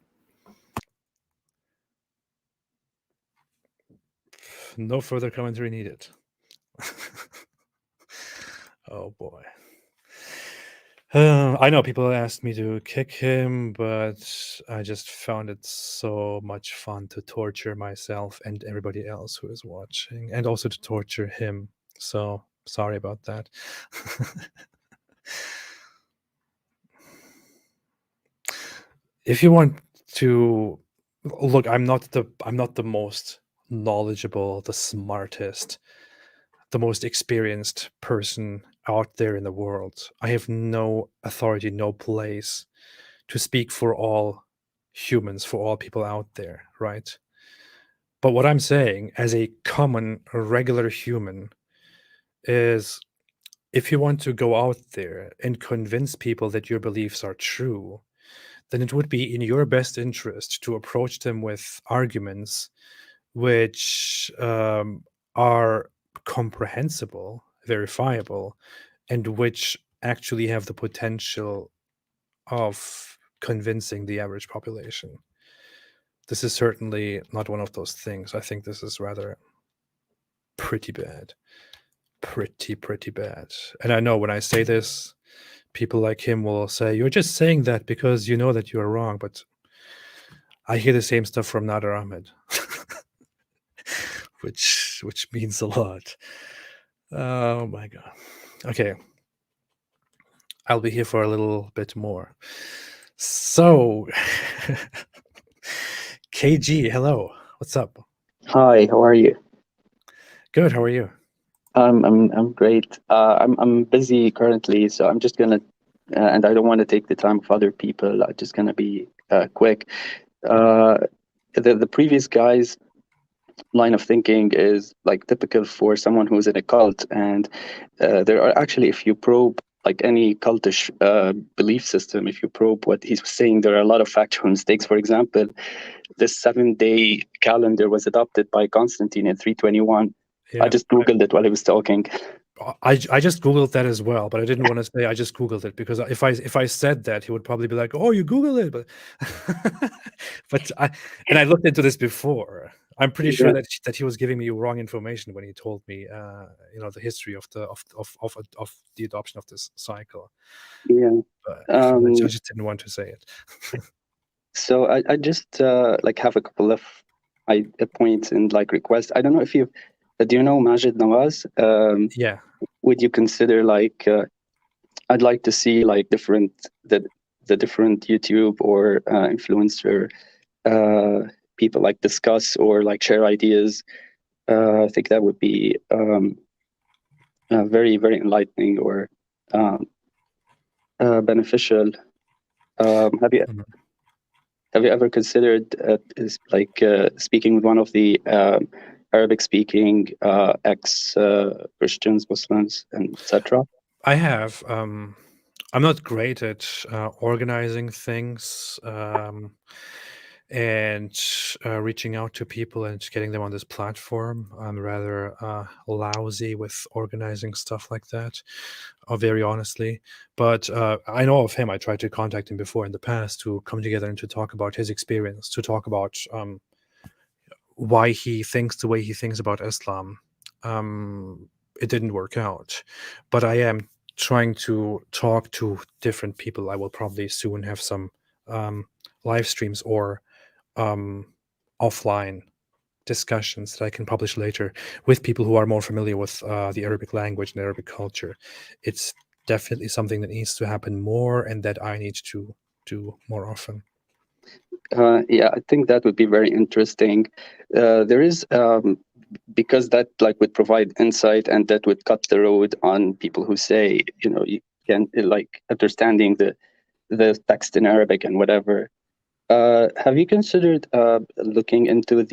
No further commentary needed. Oh boy. I know people asked me to kick him, but I just found it so much fun to torture myself and everybody else who is watching, and also to torture him. So sorry about that. If you want to look, I'm not the most knowledgeable, the smartest, the most experienced person out there in the world. I have no authority, no place to speak for all humans, for all people out there, right? But what I'm saying as a common, regular human is, if you want to go out there and convince people that your beliefs are true, then it would be in your best interest to approach them with arguments which are comprehensible, verifiable, and which actually have the potential of convincing the average population. This is certainly not one of those things. I think this is rather pretty bad. Pretty bad. And I know when I say this, people like him will say, you're just saying that because you know that you're wrong. But I hear the same stuff from Nader Ahmed, which means a lot. Oh my God. Okay. I'll be here for a little bit more. So, KG, hello. What's up? Hi, how are you? Good. How are you? I'm great. I'm busy currently, so I'm just gonna, and I don't want to take the time of other people. I'm just gonna be quick. The previous guy's line of thinking is like typical for someone who's in a cult, and there are actually, if you probe like any cultish belief system, if you probe what he's saying, there are a lot of factual mistakes. For example, this 7-day calendar was adopted by Constantine in 321. Yeah, I just Googled it while he was talking. I just Googled that as well, but I didn't want to say I just Googled it, because if I said that, he would probably be like, "Oh, you Googled it," but I looked into this before. I'm pretty sure that he was giving me wrong information when he told me, the history of the adoption of this cycle. Yeah. But I just didn't want to say it. So I just like have a couple of points and like requests. I don't know if you do you know Majid Nawaz? Yeah. Would you consider like I'd like to see like the different YouTube or influencer people like discuss or like share ideas. I think that would be very, very enlightening or beneficial. Have you ever considered speaking with one of the Arabic-speaking ex-Christians, Muslims, and etc.? I have. I'm not great at organizing things and reaching out to people and getting them on this platform. I'm rather lousy with organizing stuff like that, very honestly. But I know of him. I tried to contact him before in the past to come together and to talk about his experience, to talk about why he thinks the way he thinks about Islam. It didn't work out, but I am trying to talk to different people. I will probably soon have some live streams or offline discussions that I can publish later with people who are more familiar with the Arabic language and Arabic culture. It's definitely something that needs to happen more and that I need to do more often. Yeah, I think that would be very interesting. There is because that like would provide insight and that would cut the road on people who say, you can like understanding the text in Arabic and whatever. Have you considered looking into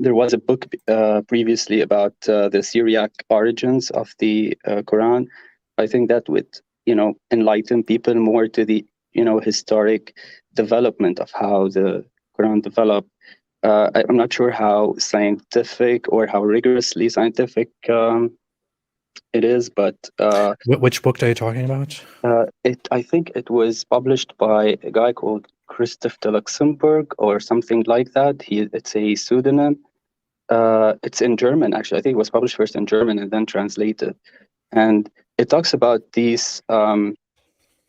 there was a book previously about the Syriac origins of the Quran. I think that would, enlighten people more to the, historic development of how the Quran developed. I'm not sure how scientific or how rigorously scientific It is, but Which book are you talking about? I think it was published by a guy called Christoph de Luxembourg or something like that. It's a pseudonym. It's in German, actually. I think it was published first in German and then translated. And it talks about these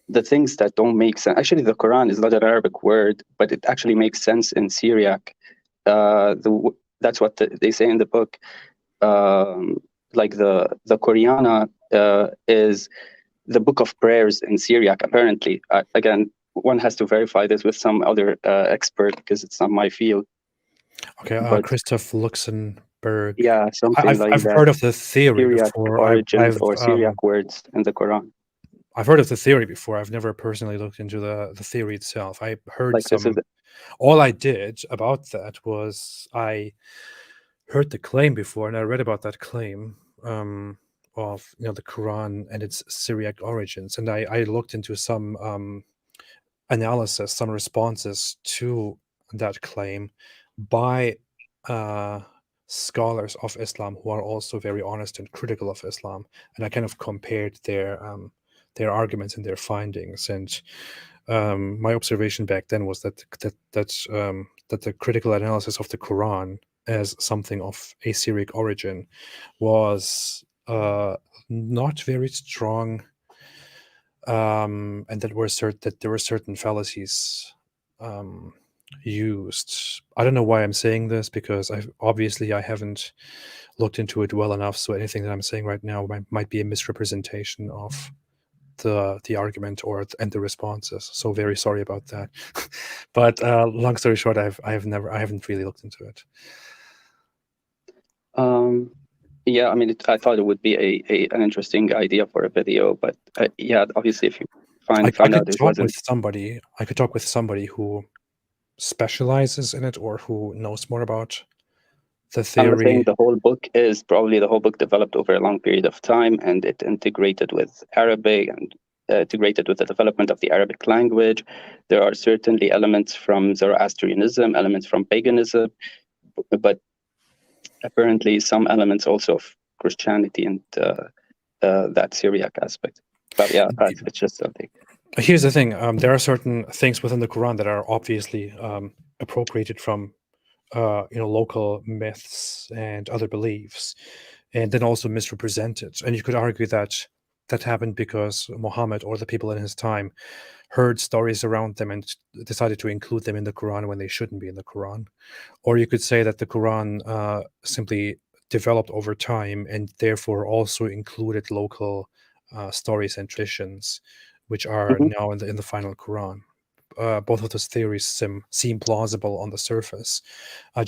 the things that don't make sense. Actually, the Quran is not an Arabic word, but it actually makes sense in Syriac. That's what they say in the book. Like the Qur'ana is the book of prayers in Syriac, apparently. Again, one has to verify this with some other expert because it's not my field. Okay, But Christoph Luxembourg. yeah, something like I've that. heard of the theory Syriac before. origins or Syriac words in the Quran. I've heard of the theory before. I've never personally looked into the theory itself. I heard Like this is all I did about that was I heard the claim before, and I read about that claim of the Quran and its Syriac origins, and I looked into some analysis, some responses to that claim by scholars of Islam who are also very honest and critical of Islam, and I kind of compared their arguments and their findings. And my observation back then was that the critical analysis of the Quran as something of a Syriac origin was not very strong, and that there were certain fallacies used. I don't know why I'm saying this, because I haven't looked into it well enough. So anything that I'm saying right now might be a misrepresentation of the argument and the responses. So very sorry about that. But long story short, I haven't really looked into it. Yeah, I mean, I thought it would be an interesting idea for a video, but yeah, obviously, if you find out it wasn't. I could talk with somebody who specializes in it or who knows more about the theory. I'm saying the whole book developed over a long period of time, and it integrated with Arabic and integrated with the development of the Arabic language. There are certainly elements from Zoroastrianism, elements from paganism, but apparently some elements also of Christianity and that Syriac aspect. But yeah, it's just something. Here's the thing: there are certain things within the Quran that are obviously appropriated from local myths and other beliefs, and then also misrepresented. And you could argue that happened because Muhammad or the people in his time heard stories around them and decided to include them in the Quran when they shouldn't be in the Quran. Or you could say that the Quran simply developed over time and therefore also included local stories and traditions, which are now in the final Quran. Both of those theories seem plausible on the surface. I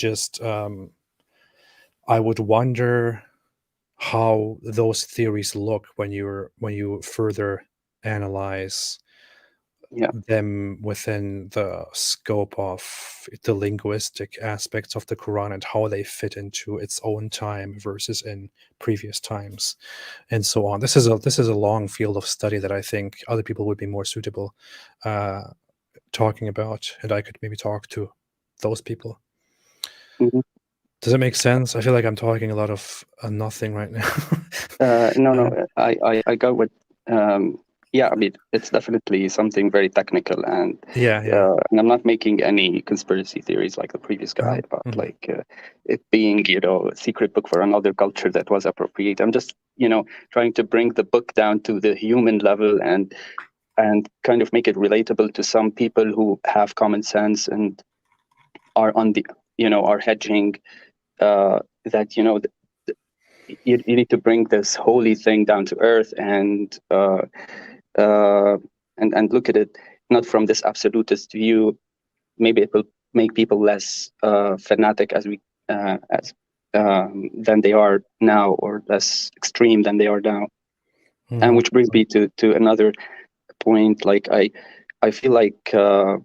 would wonder how those theories look when you further analyze them within the scope of the linguistic aspects of the Quran and how they fit into its own time versus in previous times, and so on. This is a long field of study that I think other people would be more suitable talking about, and I could maybe talk to those people. Does it make sense? I feel like I'm talking a lot of nothing right now. No, I got what. Yeah, I mean, it's definitely something very technical, and and I'm not making any conspiracy theories like the previous guy about like it being a secret book for another culture that was appropriate. I'm just trying to bring the book down to the human level and kind of make it relatable to some people who have common sense and are on the are hedging that you need to bring this holy thing down to earth and look at it not from this absolutist view. Maybe it will make people less fanatic than they are now, or less extreme than they are now. And which brings me to another point. Like I feel like the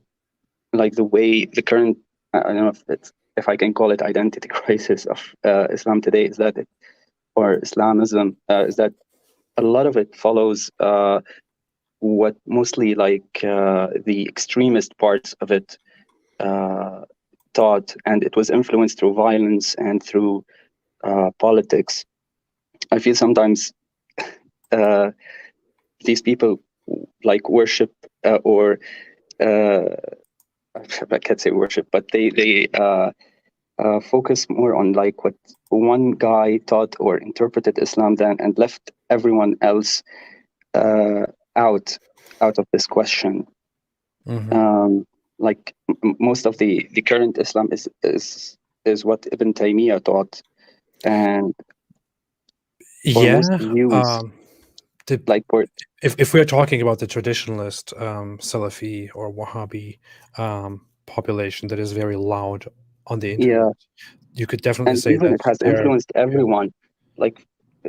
way the current, I don't know if I can call it identity crisis of Islam today or Islamism is that a lot of it follows what mostly the extremist parts of it taught, and it was influenced through violence and through politics. I feel sometimes these people like worship or I can't say worship, but they focus more on like what one guy taught or interpreted Islam then, and left everyone else out of this question. Like most of the current Islam is what Ibn Taymiyyah taught, and Yeah. Like for if we're talking about the traditionalist Salafi or Wahhabi population that is very loud on the internet, you could definitely and say even that it has influenced everyone. Like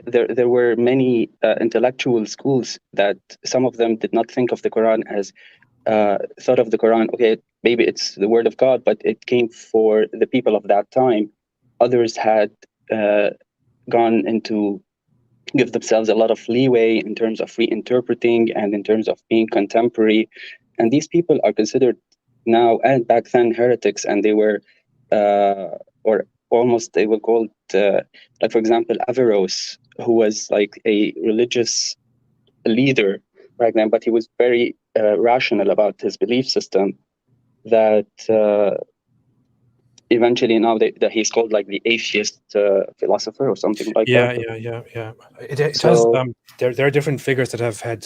there were many intellectual schools that some of them did not think of the Quran as thought of the Quran, okay, maybe it's the word of God, but it came for the people of that time. Others had gone into give themselves a lot of leeway in terms of reinterpreting and in terms of being contemporary. And these people are considered now and back then heretics, and they were, or almost they were called, like for example, Averroes, who was like a religious leader back then, but he was very rational about his belief system, that eventually now that he's called like the atheist philosopher or something like that. Yeah. It has there are different figures that have had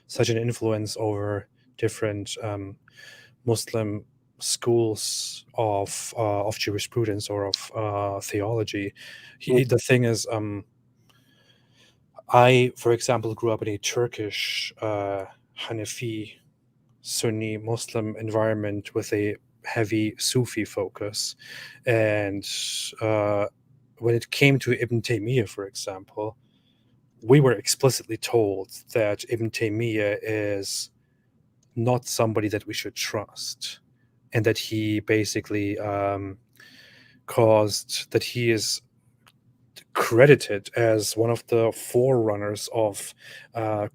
such an influence over different Muslim schools of jurisprudence or of theology. The thing is, I, for example, grew up in a Turkish Hanafi Sunni Muslim environment with a heavy Sufi focus, and when it came to Ibn Taymiyyah, for example, we were explicitly told that Ibn Taymiyyah is not somebody that we should trust, and that he basically he is credited as one of the forerunners of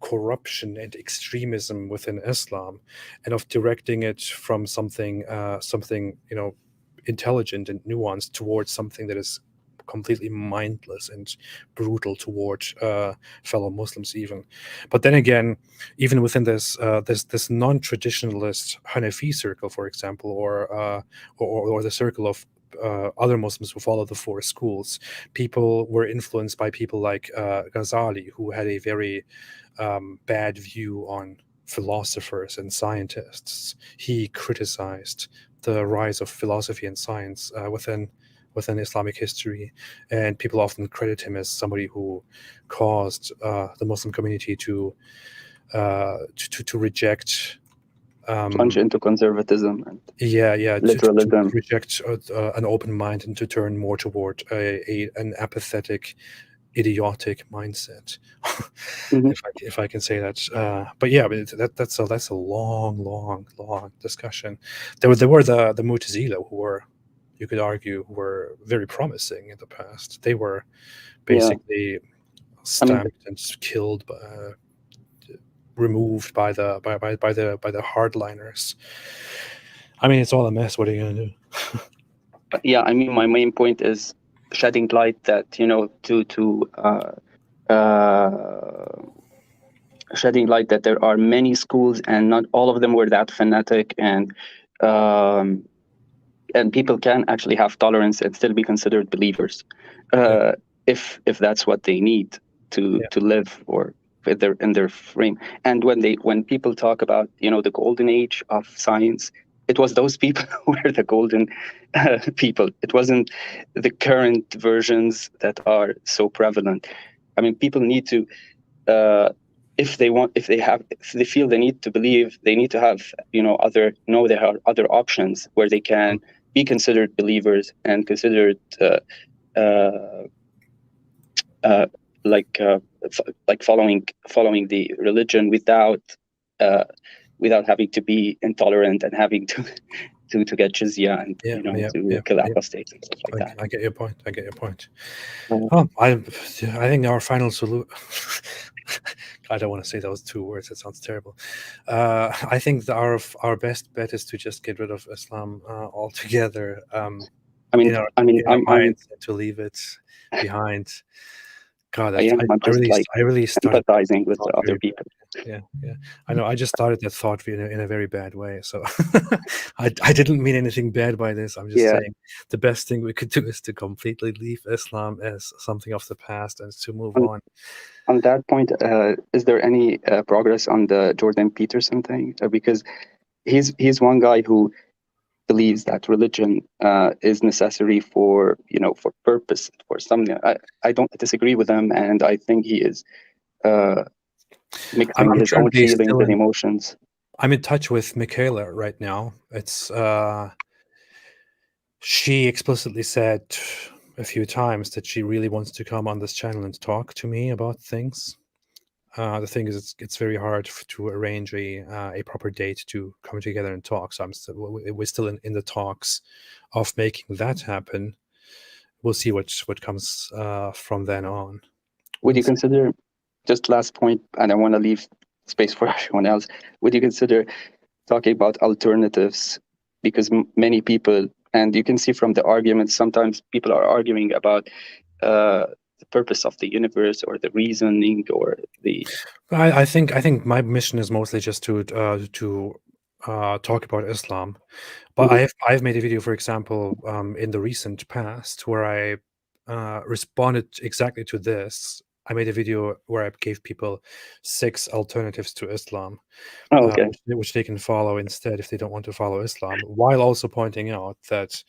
corruption and extremism within Islam, and of directing it from something intelligent and nuanced towards something that is completely mindless and brutal toward fellow Muslims even. But then again, even within this non-traditionalist Hanafi circle, for example, or the circle of other Muslims who follow the four schools, people were influenced by people like Ghazali, who had a very bad view on philosophers and scientists. He criticized the rise of philosophy and science within Islamic history, and people often credit him as somebody who caused the Muslim community to reject plunge into conservatism and to literalism. reject an open mind and to turn more toward an apathetic, idiotic mindset, if I can say that. But yeah, that's a long discussion. There were the Mu'tazila, who were, you could argue, were very promising in the past. They were basically stamped and killed, removed by the hardliners. I mean, it's all a mess. What are you gonna do? Yeah, I mean, my main point is shedding light that, shedding light that there are many schools and not all of them were that fanatic, and people can actually have tolerance and still be considered believers, if that's what they need to live, or in their frame. And when people talk about the golden age of science, it was those people who were the golden people. It wasn't the current versions that are so prevalent. I mean, people need to, if they feel they need to believe, they need to have there are other options where they can be considered believers and considered like following the religion without having to be intolerant and having to get jizya and to kill apostates and stuff like that. I get your point. I think our final solution. I don't want to say those two words. That sounds terrible. I think our best bet is to just get rid of Islam altogether. I mean, in our minds, and to leave it behind. God, I am. I'm just like I really started empathizing with thought other very people. yeah, I know. I just started that thought in a very bad way. So I didn't mean anything bad by this. I'm just Yeah. saying the best thing we could do is to completely leave Islam as something of the past and to move On, on. on that point, is there any progress on the Jordan Peterson thing? Because he's one guy who believes that religion is necessary for for purpose, for something. I don't disagree with him, and I think he is mixing I'm his own currently feelings still and emotions. I'm in touch with Michaela right now. It's she explicitly said a few times that she really wants to come on this channel and talk to me about things. The thing is, it's very hard to arrange a proper date to come together and talk. So we're still in the talks of making that happen. We'll see what comes from then on. Would you consider, just last point, and I want to leave space for everyone else, would you consider talking about alternatives? Because many people, and you can see from the arguments, sometimes people are arguing about the purpose of the universe or the reasoning or the. I think my mission is mostly just to talk about Islam, but I've made a video, for example, in the recent past where I responded exactly to this. I made a video where I gave people 6 alternatives to Islam, Oh, okay. which they can follow instead if they don't want to follow Islam, while also pointing out that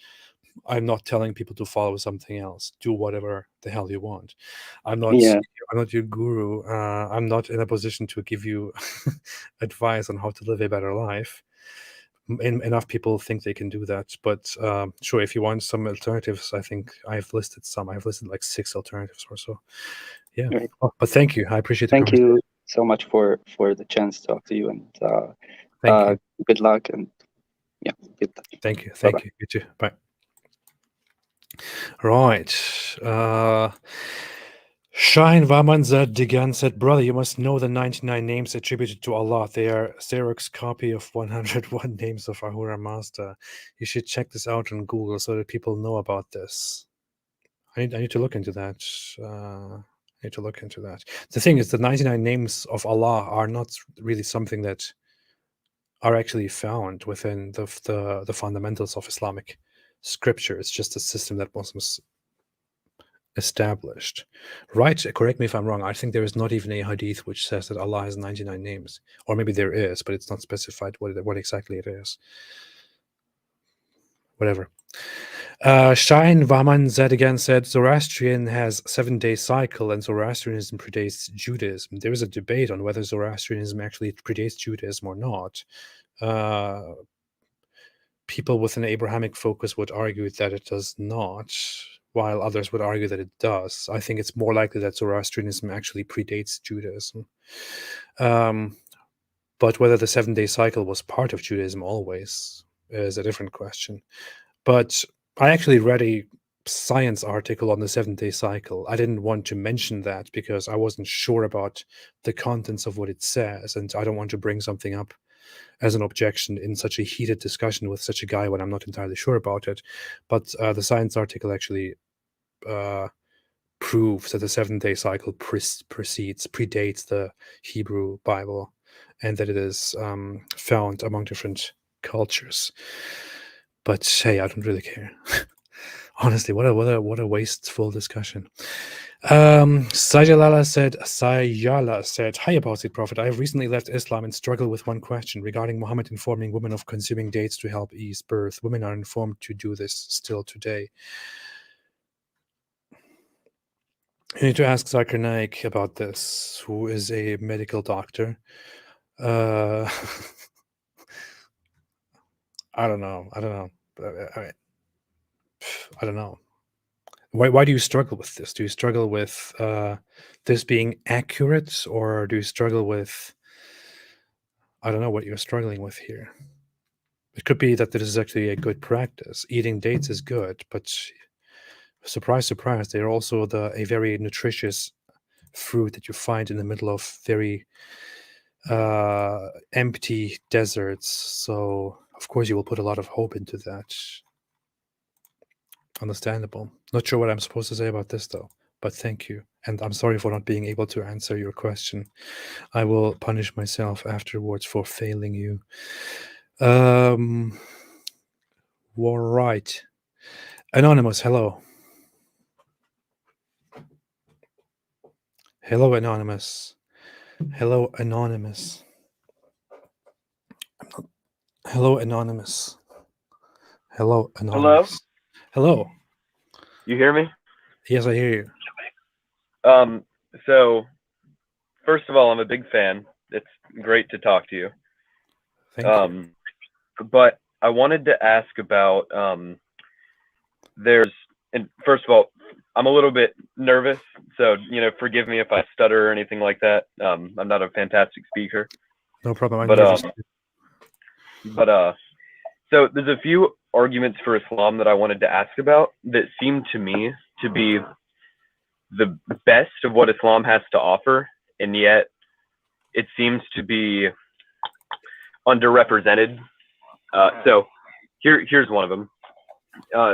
I'm not telling people to follow something else. Do whatever the hell you want. I'm not your guru. I'm not in a position to give you advice on how to live a better life. Enough people think they can do that. But sure, if you want some alternatives, I think I've listed some. I've listed like 6 alternatives or so. Yeah. Right. Oh, but thank you. I appreciate the Thank conversation. you so much for the chance to talk to you, and Thank you. good luck, and yeah, good luck. Thank you. Thank you. You too. Bye. Right. Shine Vaman Digan said, brother, you must know the 99 names attributed to Allah. They are Syriac's copy of 101 names of Ahura Mazda. You should check this out on Google so that people know about this. I need to look into that. The thing is, the 99 names of Allah are not really something that are actually found within the fundamentals of Islamic scripture. It's just a system that Muslims established. Right? Correct me if I'm wrong. I think there is not even a hadith which says that Allah has 99 names. Or maybe there is, but it's not specified what exactly it is. Whatever. Shine Vaman Zed again said, Zoroastrian has 7-day cycle and Zoroastrianism predates Judaism. There is a debate on whether Zoroastrianism actually predates Judaism or not. People with an Abrahamic focus would argue that it does not, while others would argue that it does. I think it's more likely that Zoroastrianism actually predates Judaism. But whether the 7-day cycle was part of Judaism always is a different question. But I actually read a science article on the 7-day cycle. I didn't want to mention that because I wasn't sure about the contents of what it says, and I don't want to bring something up as an objection in such a heated discussion with such a guy when I'm not entirely sure about it. But the science article actually proves that the 7-day cycle predates the Hebrew Bible, and that it is found among different cultures. But hey, I don't really care. Honestly, what a wasteful discussion. Sayala said, Hi, Apostate Prophet. I have recently left Islam and struggle with one question regarding Muhammad informing women of consuming dates to help ease birth. Women are informed to do this still today. You need to ask Zakir Naik about this, who is a medical doctor. I don't know. I don't know. Why do you struggle with this? Do you struggle with this being accurate, or do you struggle with, I don't know what you're struggling with here. It could be that this is actually a good practice. Eating dates is good, but surprise, surprise, they're also a very nutritious fruit that you find in the middle of very empty deserts. So, of course, you will put a lot of hope into that. Understandable. Not sure what I'm supposed to say about this, though. but thank you. And I'm sorry for not being able to answer your question. I will punish myself afterwards for failing you. All right. Anonymous, hello. Hello, Anonymous. Hello, Anonymous. Hello, Anonymous. Hello, Anonymous. Hello. You hear me? Yes, I hear you. So first of all, I'm a big fan. It's great to talk to you. Thank you. But I wanted to ask about and first of all, I'm a little bit nervous, so forgive me if I stutter or anything like that. I'm not a fantastic speaker. No problem. So there's a few arguments for Islam that I wanted to ask about that seem to me to be the best of what Islam has to offer, and yet it seems to be underrepresented. So here's one of them.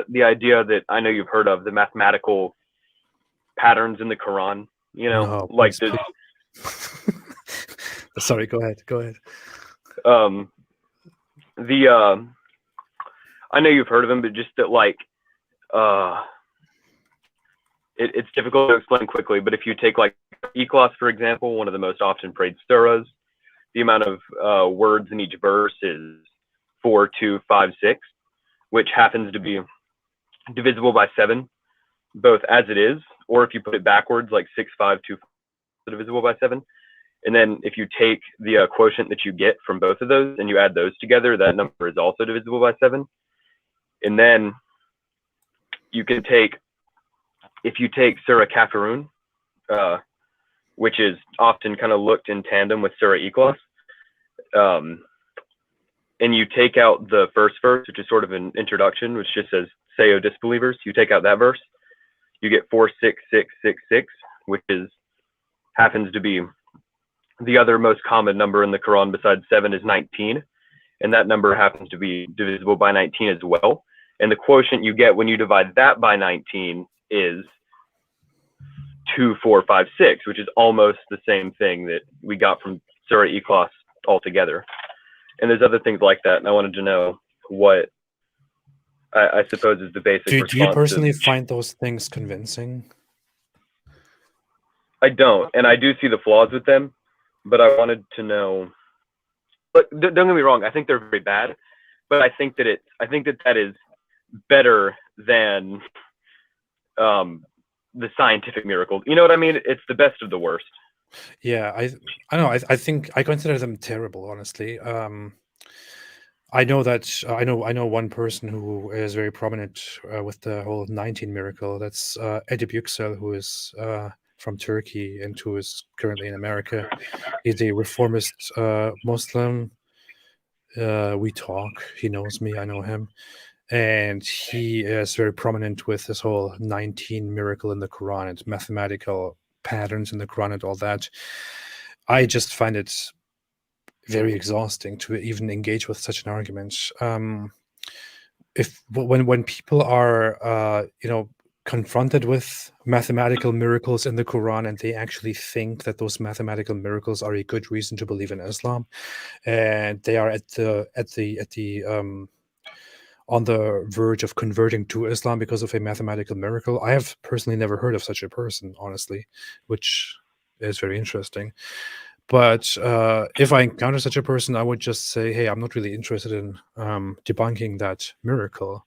The idea that I know you've heard of, the mathematical patterns in the Quran, No, like please, this. Sorry, go ahead. I know you've heard of them, but just that it's difficult to explain quickly. But if you take like Ikhlas, for example, one of the most often prayed surahs, the amount of words in each verse is 4, 2, 5, 6, which happens to be divisible by 7, both as it is, or if you put it backwards, like 6, 5, 2, divisible by 7. And then if you take the quotient that you get from both of those and you add those together, that number is also divisible by 7. And then you can take, if you take Surah Kafirun, which is often kind of looked in tandem with Surah Ikhlas, and you take out the first verse, which is sort of an introduction, which just says, "Say, O disbelievers," you take out that verse, you get 46666, which happens to be the other most common number in the Quran besides 7 is 19, and that number happens to be divisible by 19 as well. And the quotient you get when you divide that by 19 is 2, 4, 5, 6, which is almost the same thing that we got from Surah Ikhlas altogether. And there's other things like that, and I wanted to know what I suppose is the basic response. Do you personally find those things convincing? I don't, and I do see the flaws with them, but I wanted to know. But don't get me wrong, I think they're very bad, but I think that is better than the scientific miracles. You know what I mean? It's the best of the worst. Yeah, I don't know. I think I consider them terrible, honestly. I know that I know one person who is very prominent with the whole 19 miracle. That's Edip Yüksel, who is from Turkey and who is currently in America. He's a reformist Muslim. We talk. He knows me. I know him. And he is very prominent with this whole 19 miracle in the Quran and mathematical patterns in the Quran and all that. I just find it very exhausting to even engage with such an argument. When people are confronted with mathematical miracles in the Quran and they actually think that those mathematical miracles are a good reason to believe in Islam, and they are on the verge of converting to Islam because of a mathematical miracle. I have personally never heard of such a person, honestly, which is very interesting. But if I encounter such a person, I would just say, hey, I'm not really interested in debunking that miracle.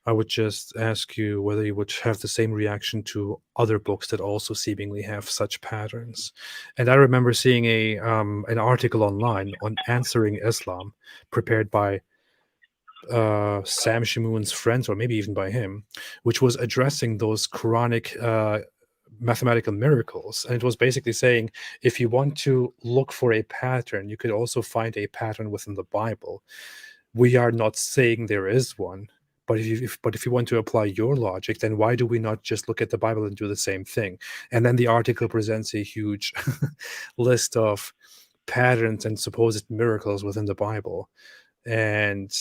I would just ask you whether you would have the same reaction to other books that also seemingly have such patterns. And I remember seeing an article online on answering Islam prepared by Sam Shamoun's friends, or maybe even by him, which was addressing those Quranic mathematical miracles. And it was basically saying, if you want to look for a pattern, you could also find a pattern within the Bible. We are not saying there is one, but if you want to apply your logic, then why do we not just look at the Bible and do the same thing? And then the article presents a huge list of patterns and supposed miracles within the Bible. And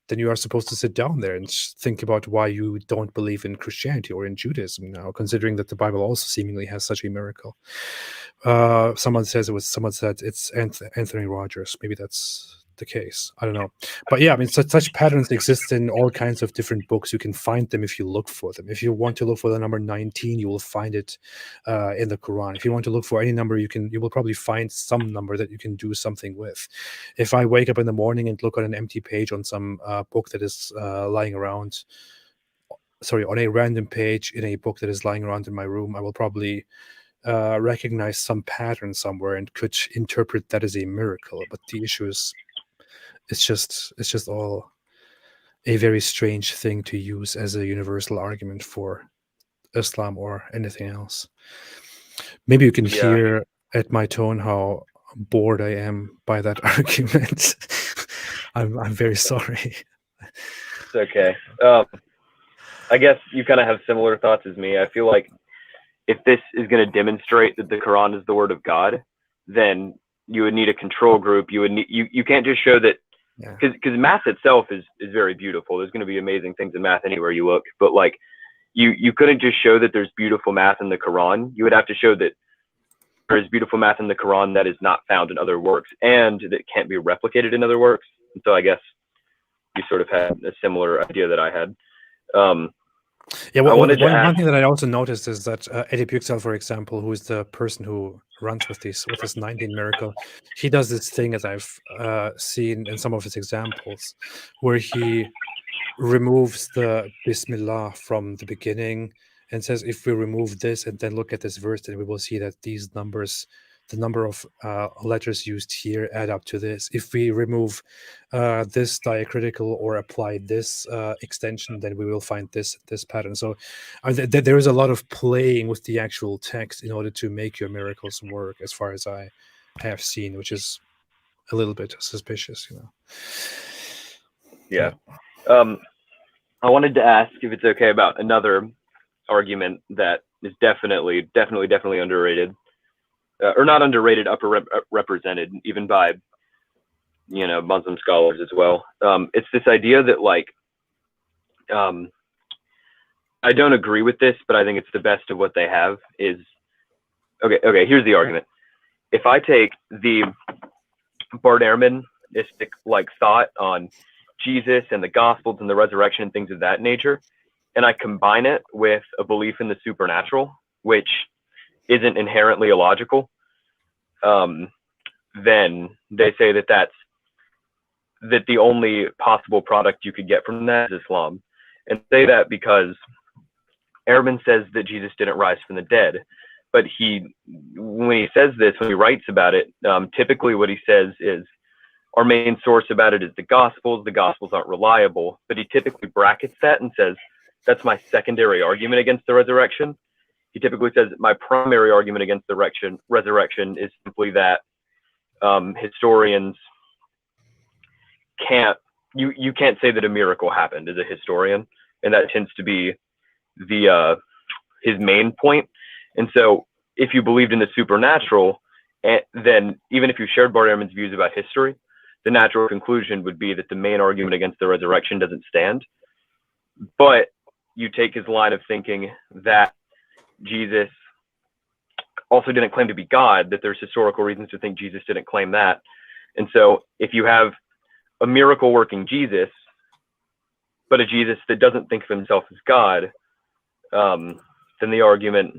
then you are supposed to sit down there and think about why you don't believe in Christianity or in Judaism now, considering that the Bible also seemingly has such a miracle. Someone said it's Anthony Rogers. Maybe that's the case. I don't know. But yeah, I mean, such patterns exist in all kinds of different books. You can find them if you look for them. If you want to look for the number 19, you will find it in the Quran. If you want to look for any number, you will probably find some number that you can do something with. If I wake up in the morning and look at an empty page on some book that is lying around, on a random page in a book that is lying around in my room, I will probably recognize some pattern somewhere and could interpret that as a miracle. But the issue is, it's just all a very strange thing to use as a universal argument for Islam or anything else. Maybe you can hear at my tone how bored I am by that argument. I'm very sorry. It's okay. I guess you kind of have similar thoughts as me. I feel like if this is going to demonstrate that the Quran is the word of God, then you would need a control group. You would need, you can't just show that, because math itself is very beautiful. There's going to be amazing things in math anywhere you look, but like you couldn't just show that there's beautiful math in the Quran. You would have to show that there is beautiful math in the Quran that is not found in other works and that can't be replicated in other works. And so I guess you sort of had a similar idea that I had. One thing that I also noticed is that Eddie Puxel, for example, who is the person who runs with this 19 miracle, he does this thing, as I've seen in some of his examples, where he removes the Bismillah from the beginning and says, if we remove this and then look at this verse, then we will see that these numbers, the number of letters used here add up to this. If we remove this diacritical or apply this extension, then we will find this pattern. So there is a lot of playing with the actual text in order to make your miracles work, as far as I have seen, which is a little bit suspicious, Yeah. I wanted to ask if it's okay about another argument that is definitely underrated. Or not underrated, represented even by, Muslim scholars as well. It's this idea that I don't agree with this, but I think it's the best of what they have is, okay, here's the argument. If I take the Bart Ehrmanistic thought on Jesus and the Gospels and the resurrection and things of that nature, and I combine it with a belief in the supernatural, which isn't inherently illogical, then they say that the only possible product you could get from that is Islam. And say that because Ehrman says that Jesus didn't rise from the dead, but when he says this, when he writes about it, typically what he says is, our main source about it is the Gospels aren't reliable, but he typically brackets that and says, that's my secondary argument against the resurrection. He typically says my primary argument against the resurrection is simply that historians you can't say that a miracle happened as a historian, and that tends to be his main point. And so if you believed in the supernatural, then even if you shared Bart Ehrman's views about history, the natural conclusion would be that the main argument against the resurrection doesn't stand. But you take his line of thinking that Jesus also didn't claim to be God, that there's historical reasons to think Jesus didn't claim that. And so if you have a miracle working Jesus, but a Jesus that doesn't think of himself as God, then the argument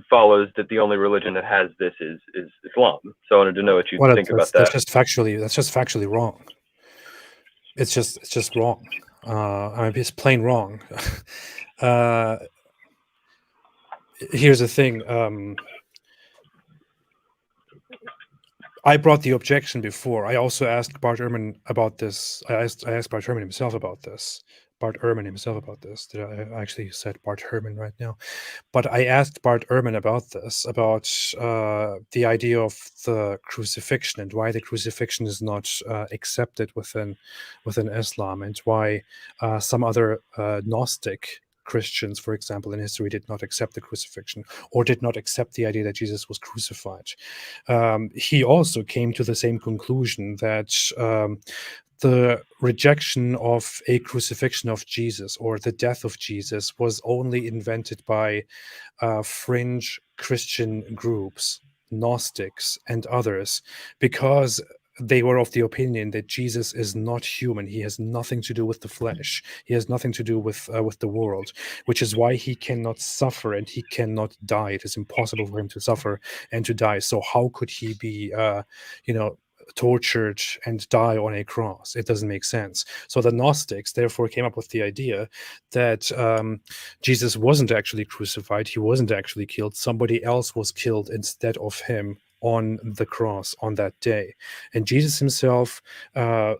follows that the only religion that has this is Islam. So I wanted to know what you think about that. That's just factually wrong. It's just wrong. It's plain wrong. Here's the thing. I brought the objection before. I also asked Bart Ehrman about this. I asked Bart Ehrman himself about this. I actually said Bart Ehrman right now. But I asked Bart Ehrman about this, about the idea of the crucifixion and why the crucifixion is not accepted within Islam, and why some other Gnostic Christians, for example, in history did not accept the crucifixion or did not accept the idea that Jesus was crucified. He also came to the same conclusion that the rejection of a crucifixion of Jesus or the death of Jesus was only invented by fringe Christian groups, Gnostics and others, because they were of the opinion that Jesus is not human. He has nothing to do with the flesh. He has nothing to do with the world, which is why he cannot suffer and he cannot die. It is impossible for him to suffer and to die. So how could he be, tortured and die on a cross? It doesn't make sense. So the Gnostics therefore came up with the idea that Jesus wasn't actually crucified. He wasn't actually killed. Somebody else was killed instead of him on the cross on that day, and Jesus himself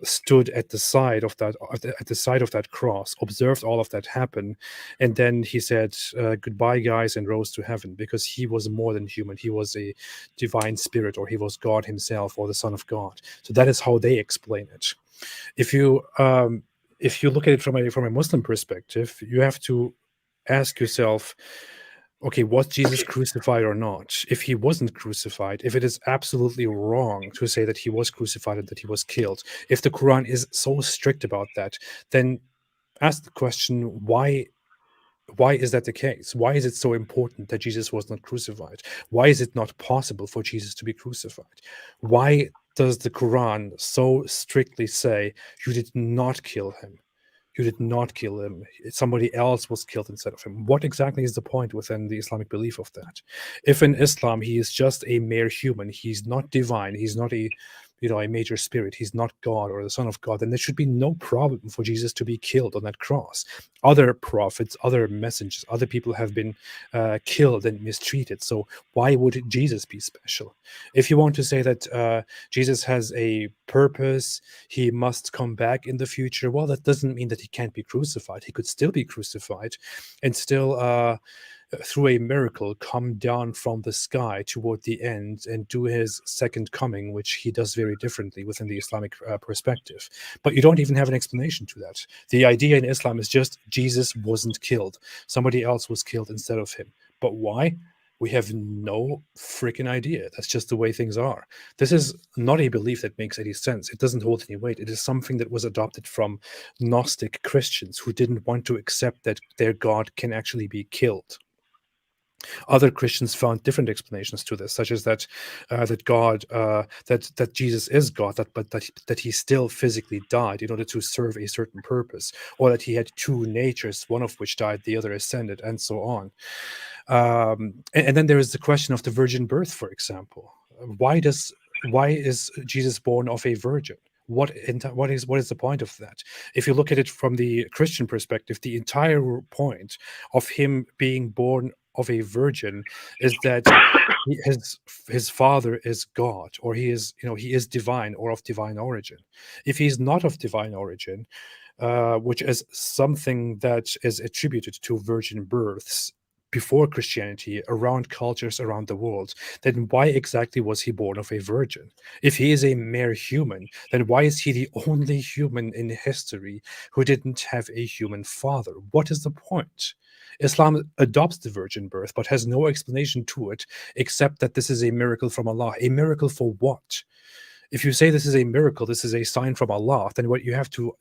stood at the side of that cross, observed all of that happen, and then he said, "Goodbye, guys," and rose to heaven, because he was more than human. He was a divine spirit, or he was God himself, or the Son of God. So that is how they explain it. If you look at it from a Muslim perspective, you have to ask yourself, okay, was Jesus crucified or not? If he wasn't crucified, if it is absolutely wrong to say that he was crucified and that he was killed, if the Quran is so strict about that, then ask the question, why is that the case? Why is it so important that Jesus was not crucified? Why is it not possible for Jesus to be crucified? Why does the Quran so strictly say you did not kill him? You did not kill him. Somebody else was killed instead of him. What exactly is the point within the Islamic belief of that? If in Islam he is just a mere human, he's not divine, he's not a major spirit, he's not God or the Son of God, then there should be no problem for Jesus to be killed on that cross. Other prophets, other messengers, other people have been killed and mistreated. So why would Jesus be special? If you want to say that Jesus has a purpose, he must come back in the future, well, that doesn't mean that he can't be crucified. He could still be crucified and still through a miracle come down from the sky toward the end and do his second coming, which he does very differently within the Islamic perspective. But you don't even have an explanation to that. The idea in Islam is just Jesus wasn't killed. Somebody else was killed instead of him. But why? We have no freaking idea. That's just the way things are. This is not a belief that makes any sense. It doesn't hold any weight. It is something that was adopted from Gnostic Christians who didn't want to accept that their God can actually be killed. Other Christians found different explanations to this, such as that that Jesus is God, that he still physically died in order to serve a certain purpose, or that he had two natures, one of which died, the other ascended, and so on. And then there is the question of the virgin birth, for example. Why is Jesus born of a virgin? What is the point of that? If you look at it from the Christian perspective, the entire point of him being born of a virgin is that his father is God, or he is divine or of divine origin. If he's not of divine origin, which is something that is attributed to virgin births before Christianity around cultures around the world, then why exactly was he born of a virgin? If he is a mere human, then why is he the only human in history who didn't have a human father? What is the point? Islam adopts the virgin birth, but has no explanation to it except that this is a miracle from Allah. A miracle for what? If you say this is a miracle, this is a sign from Allah, then what you have to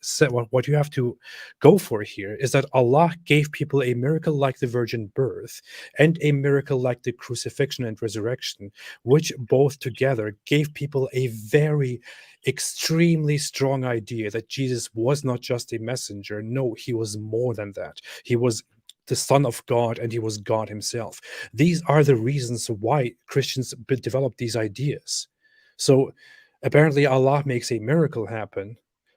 go for here is that Allah gave people a miracle like the virgin birth and a miracle like the crucifixion and resurrection, which both together gave people a very extremely strong idea that Jesus was not just a messenger. No, he was more than that. He was the Son of God, and he was God himself. These are the reasons why Christians developed these ideas. So apparently Allah makes a miracle happen,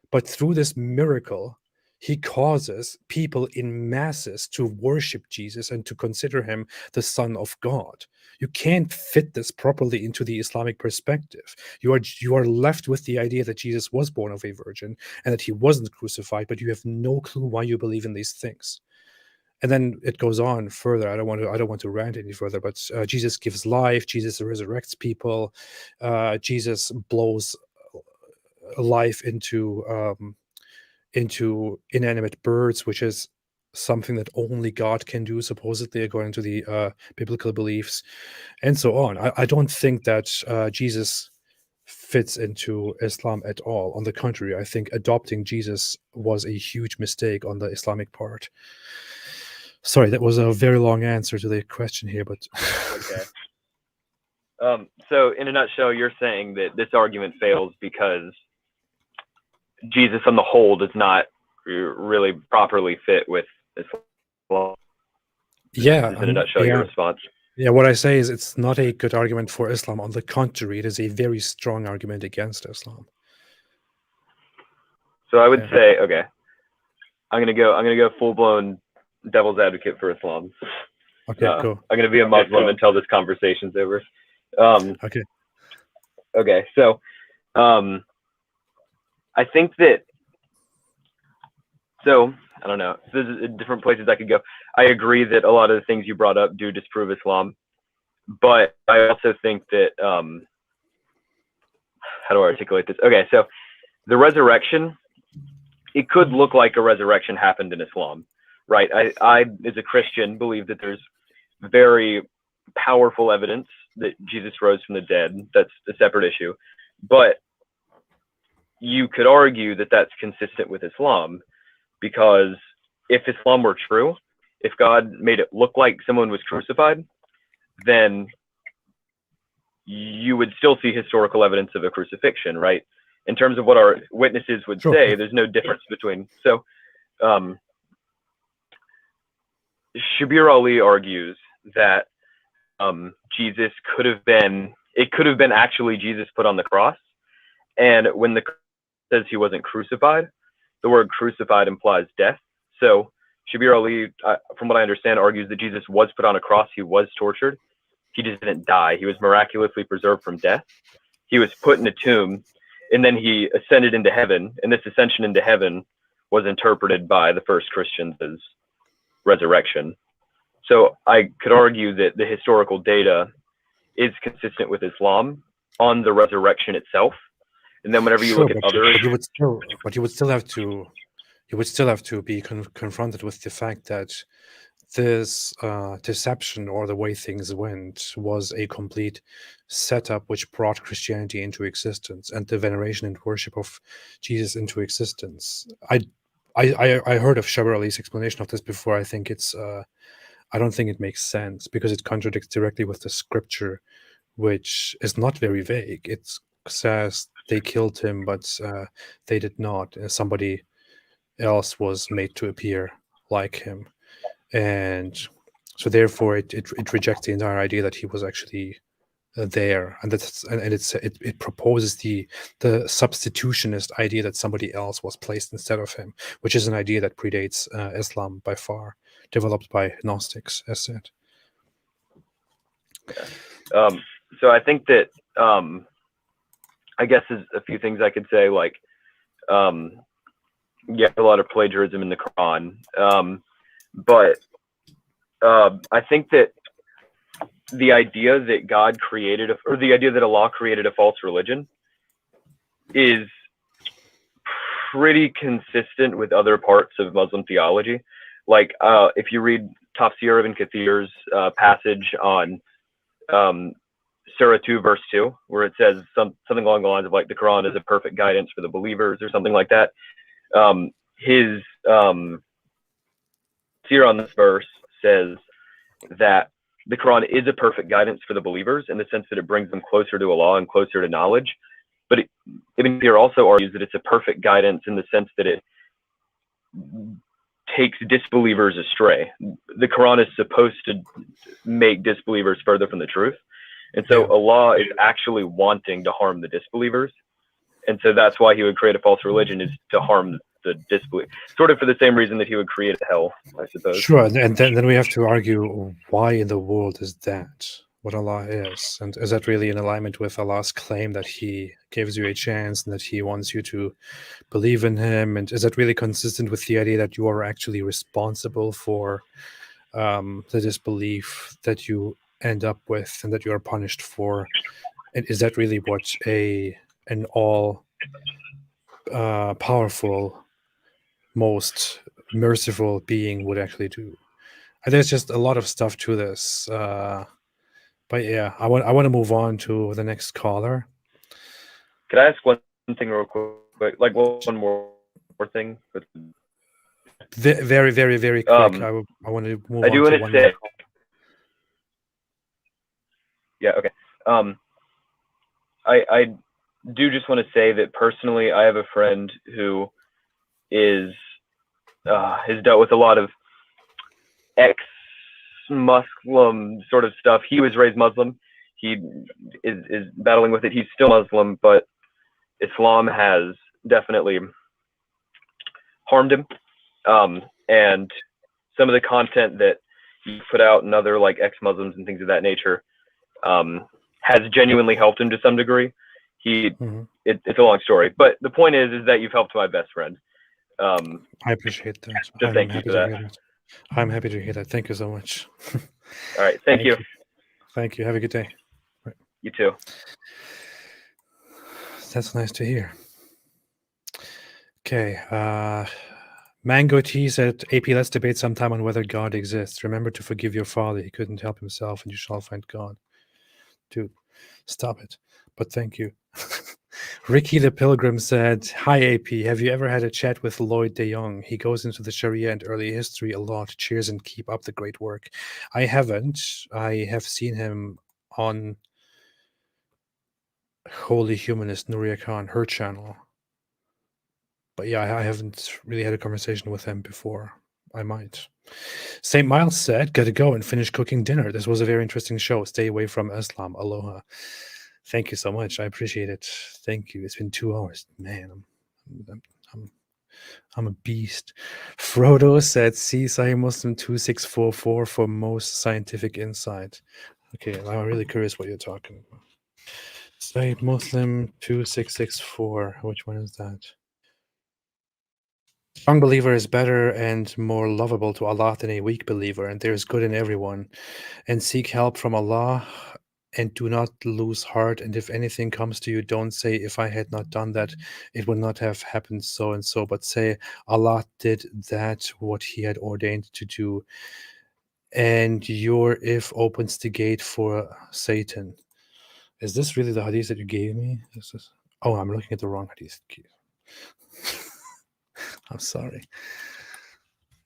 but through this miracle, he causes people in masses to worship Jesus and to consider him the Son of God. You can't fit this properly into the Islamic perspective. You are left with the idea that Jesus was born of a virgin and that he wasn't crucified, but you have no clue why you believe in these things. And then it goes on further. I don't want to rant any further, but Jesus gives life. Jesus resurrects people. Jesus blows life into inanimate birds, which is something that only God can do, supposedly according to the biblical beliefs, and so on. I don't think that Jesus fits into Islam at all. On the contrary, I think adopting Jesus was a huge mistake on the Islamic part. Sorry, that was a very long answer to the question here, but Okay. So in a nutshell, you're saying that this argument fails because Jesus on the whole does not really properly fit with Islam. yeah, In a nutshell, your response. Yeah, what I say is it's not a good argument for Islam. On the contrary, it is a very strong argument against Islam. So I would say, okay, I'm gonna go full blown devil's advocate for Islam. Okay, go. I'm gonna be a Muslim until this conversation's over. Okay. Okay, so I think that. So I don't know. There's different places I could go. I agree that a lot of the things you brought up do disprove Islam, but I also think that how do I articulate this? Okay, so the resurrection, it could look like a resurrection happened in Islam, right? I as a Christian believe that there's very powerful evidence that Jesus rose from the dead. That's a separate issue, but you could argue that that's consistent with Islam. Because if Islam were true, if God made it look like someone was crucified, then you would still see historical evidence of a crucifixion, right? In terms of what our witnesses would say, there's no difference between. So Shabir Ali argues that Jesus could have been actually Jesus put on the cross. And when the says he wasn't crucified, the word crucified implies death. So Shabir Ali, from what I understand, argues that Jesus was put on a cross. He was tortured. He just didn't die. He was miraculously preserved from death. He was put in a tomb, and then he ascended into heaven. And this ascension into heaven was interpreted by the first Christians as resurrection. So I could argue that the historical data is consistent with Islam on the resurrection itself. And then whenever you look at other, you would still have to be confronted with the fact that this deception, or the way things went, was a complete setup which brought Christianity into existence and the veneration and worship of Jesus into existence. I heard of Shabir Ali's explanation of this before. I think it's I don't think it makes sense because it contradicts directly with the scripture, which is not very vague. It says they killed him, but they did not. Somebody else was made to appear like him, and so therefore it rejects the entire idea that he was actually there, and it proposes the substitutionist idea that somebody else was placed instead of him, which is an idea that predates Islam by far, developed by Gnostics, as said. So I think that I guess there's a few things I could say, like yeah, a lot of plagiarism in the Quran, but I think that the idea that God created or the idea that Allah created a false religion is pretty consistent with other parts of Muslim theology. Like if you read Tafsir ibn Kathir's passage on Surah 2 verse 2, where it says something along the lines of like the Quran is a perfect guidance for the believers or something like that. His Tafsir on this verse says that the Quran is a perfect guidance for the believers in the sense that it brings them closer to Allah and closer to knowledge. But Ibn Kathir also argues that it's a perfect guidance in the sense that it takes disbelievers astray. The Quran is supposed to make disbelievers further from the truth. And so Allah is actually wanting to harm the disbelievers. And so that's why he would create a false religion, is to harm the disbelief, sort of for the same reason that he would create a hell, I suppose. Sure, and then we have to argue, why in the world is that what Allah is? And is that really in alignment with Allah's claim that he gives you a chance and that he wants you to believe in him? And is that really consistent with the idea that you are actually responsible for the disbelief that you end up with and that you are punished for? And is that really what an all powerful, most merciful being would actually do. And there's just a lot of stuff to this. But yeah, I want to move on to the next caller. Could I ask one thing real quick? Like one more thing? Very, very, very quick. I want to move on to one more call. Yeah, okay. I do just want to say that personally, I have a friend who has dealt with a lot of ex-Muslim sort of stuff. He was raised Muslim. He is battling with it. He's still Muslim, but Islam has definitely harmed him. And some of the content that you put out and other like ex-Muslims and things of that nature has genuinely helped him to some degree. It's a long story, but the point is that you've helped my best friend. I appreciate that. So thank you for that. I'm happy to hear that. Thank you so much. All right. Thank you. Thank you. Have a good day. Right. You too. That's nice to hear. Okay. Mango Tea said, AP, let's debate sometime on whether God exists. Remember to forgive your father. He couldn't help himself, and you shall find God. Dude, stop it. But thank you. Ricky the Pilgrim said, hi, AP. Have you ever had a chat with Lloyd de Jong? He goes into the Sharia and early history a lot. Cheers and keep up the great work. I haven't. I have seen him on Holy Humanist Nuria Khan, her channel. But yeah, I haven't really had a conversation with him before. I might. St. Miles said, gotta go and finish cooking dinner. This was a very interesting show. Stay away from Islam. Aloha. Thank you so much. I appreciate it. Thank you. It's been 2 hours. Man, I'm a beast. Frodo said, see Sahih Muslim 2644 for most scientific insight. Okay, I'm really curious what you're talking about. Sahih Muslim 2664. Which one is that? Strong believer is better and more lovable to Allah than a weak believer, and there is good in everyone. And seek help from Allah, and do not lose heart. And if anything comes to you, don't say, if I had not done that, it would not have happened so and so, but say, Allah did that, what he had ordained to do. And your if opens the gate for Satan. Is this really the hadith that you gave me? Oh, I'm looking at the wrong hadith. I'm sorry.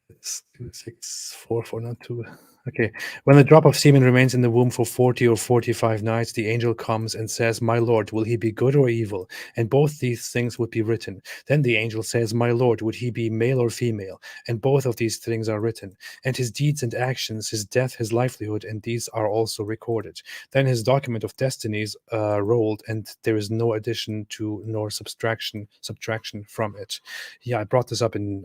It's 2644, not 2. Okay. When the drop of semen remains in the womb for 40 or 45 nights, the angel comes and says, my Lord, will he be good or evil? And both these things would be written. Then the angel says, my Lord, would he be male or female? And both of these things are written. And his deeds and actions, his death, his livelihood, and these are also recorded. Then his document of destinies rolled, and there is no addition to nor subtraction from it. Yeah, I brought this up in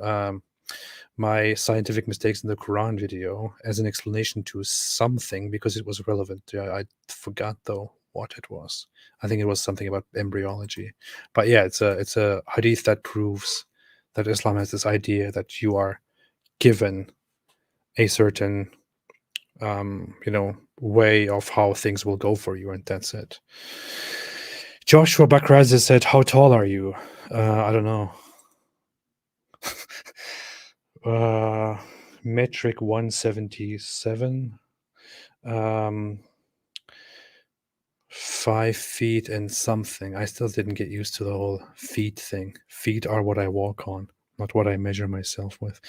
my scientific mistakes in the Koran video as an explanation to something because it was relevant. I forgot though what it was. I think it was something about embryology. But yeah, it's a hadith that proves that Islam has this idea that you are given a certain way of how things will go for you, and that's it. Joshua Bakraz said, how tall are you? I don't know. Metric 177, 5 feet and something. I still didn't get used to the whole feet thing. Feet are what I walk on, not what I measure myself with.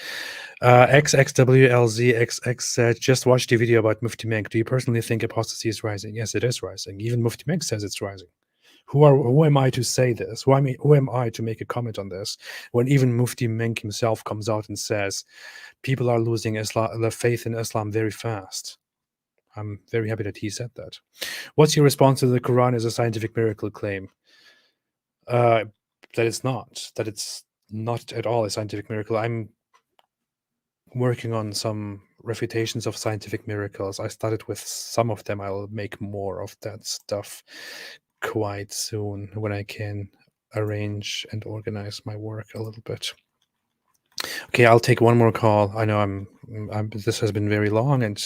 XXWLZXX said, just watched the video about Mufti Menk. Do you personally think apostasy is rising? Yes, it is rising. Even Mufti Menk says it's rising. Who am I to say this? Who am I to make a comment on this when even Mufti Menk himself comes out and says people are losing their faith in Islam very fast? I'm very happy that he said that. What's your response to the Quran as a scientific miracle claim? That it's not at all a scientific miracle. I'm working on some refutations of scientific miracles. I started with some of them. I'll make more of that stuff quite soon when I can arrange and organize my work a little bit. Okay, I'll take one more call. I know this has been very long, and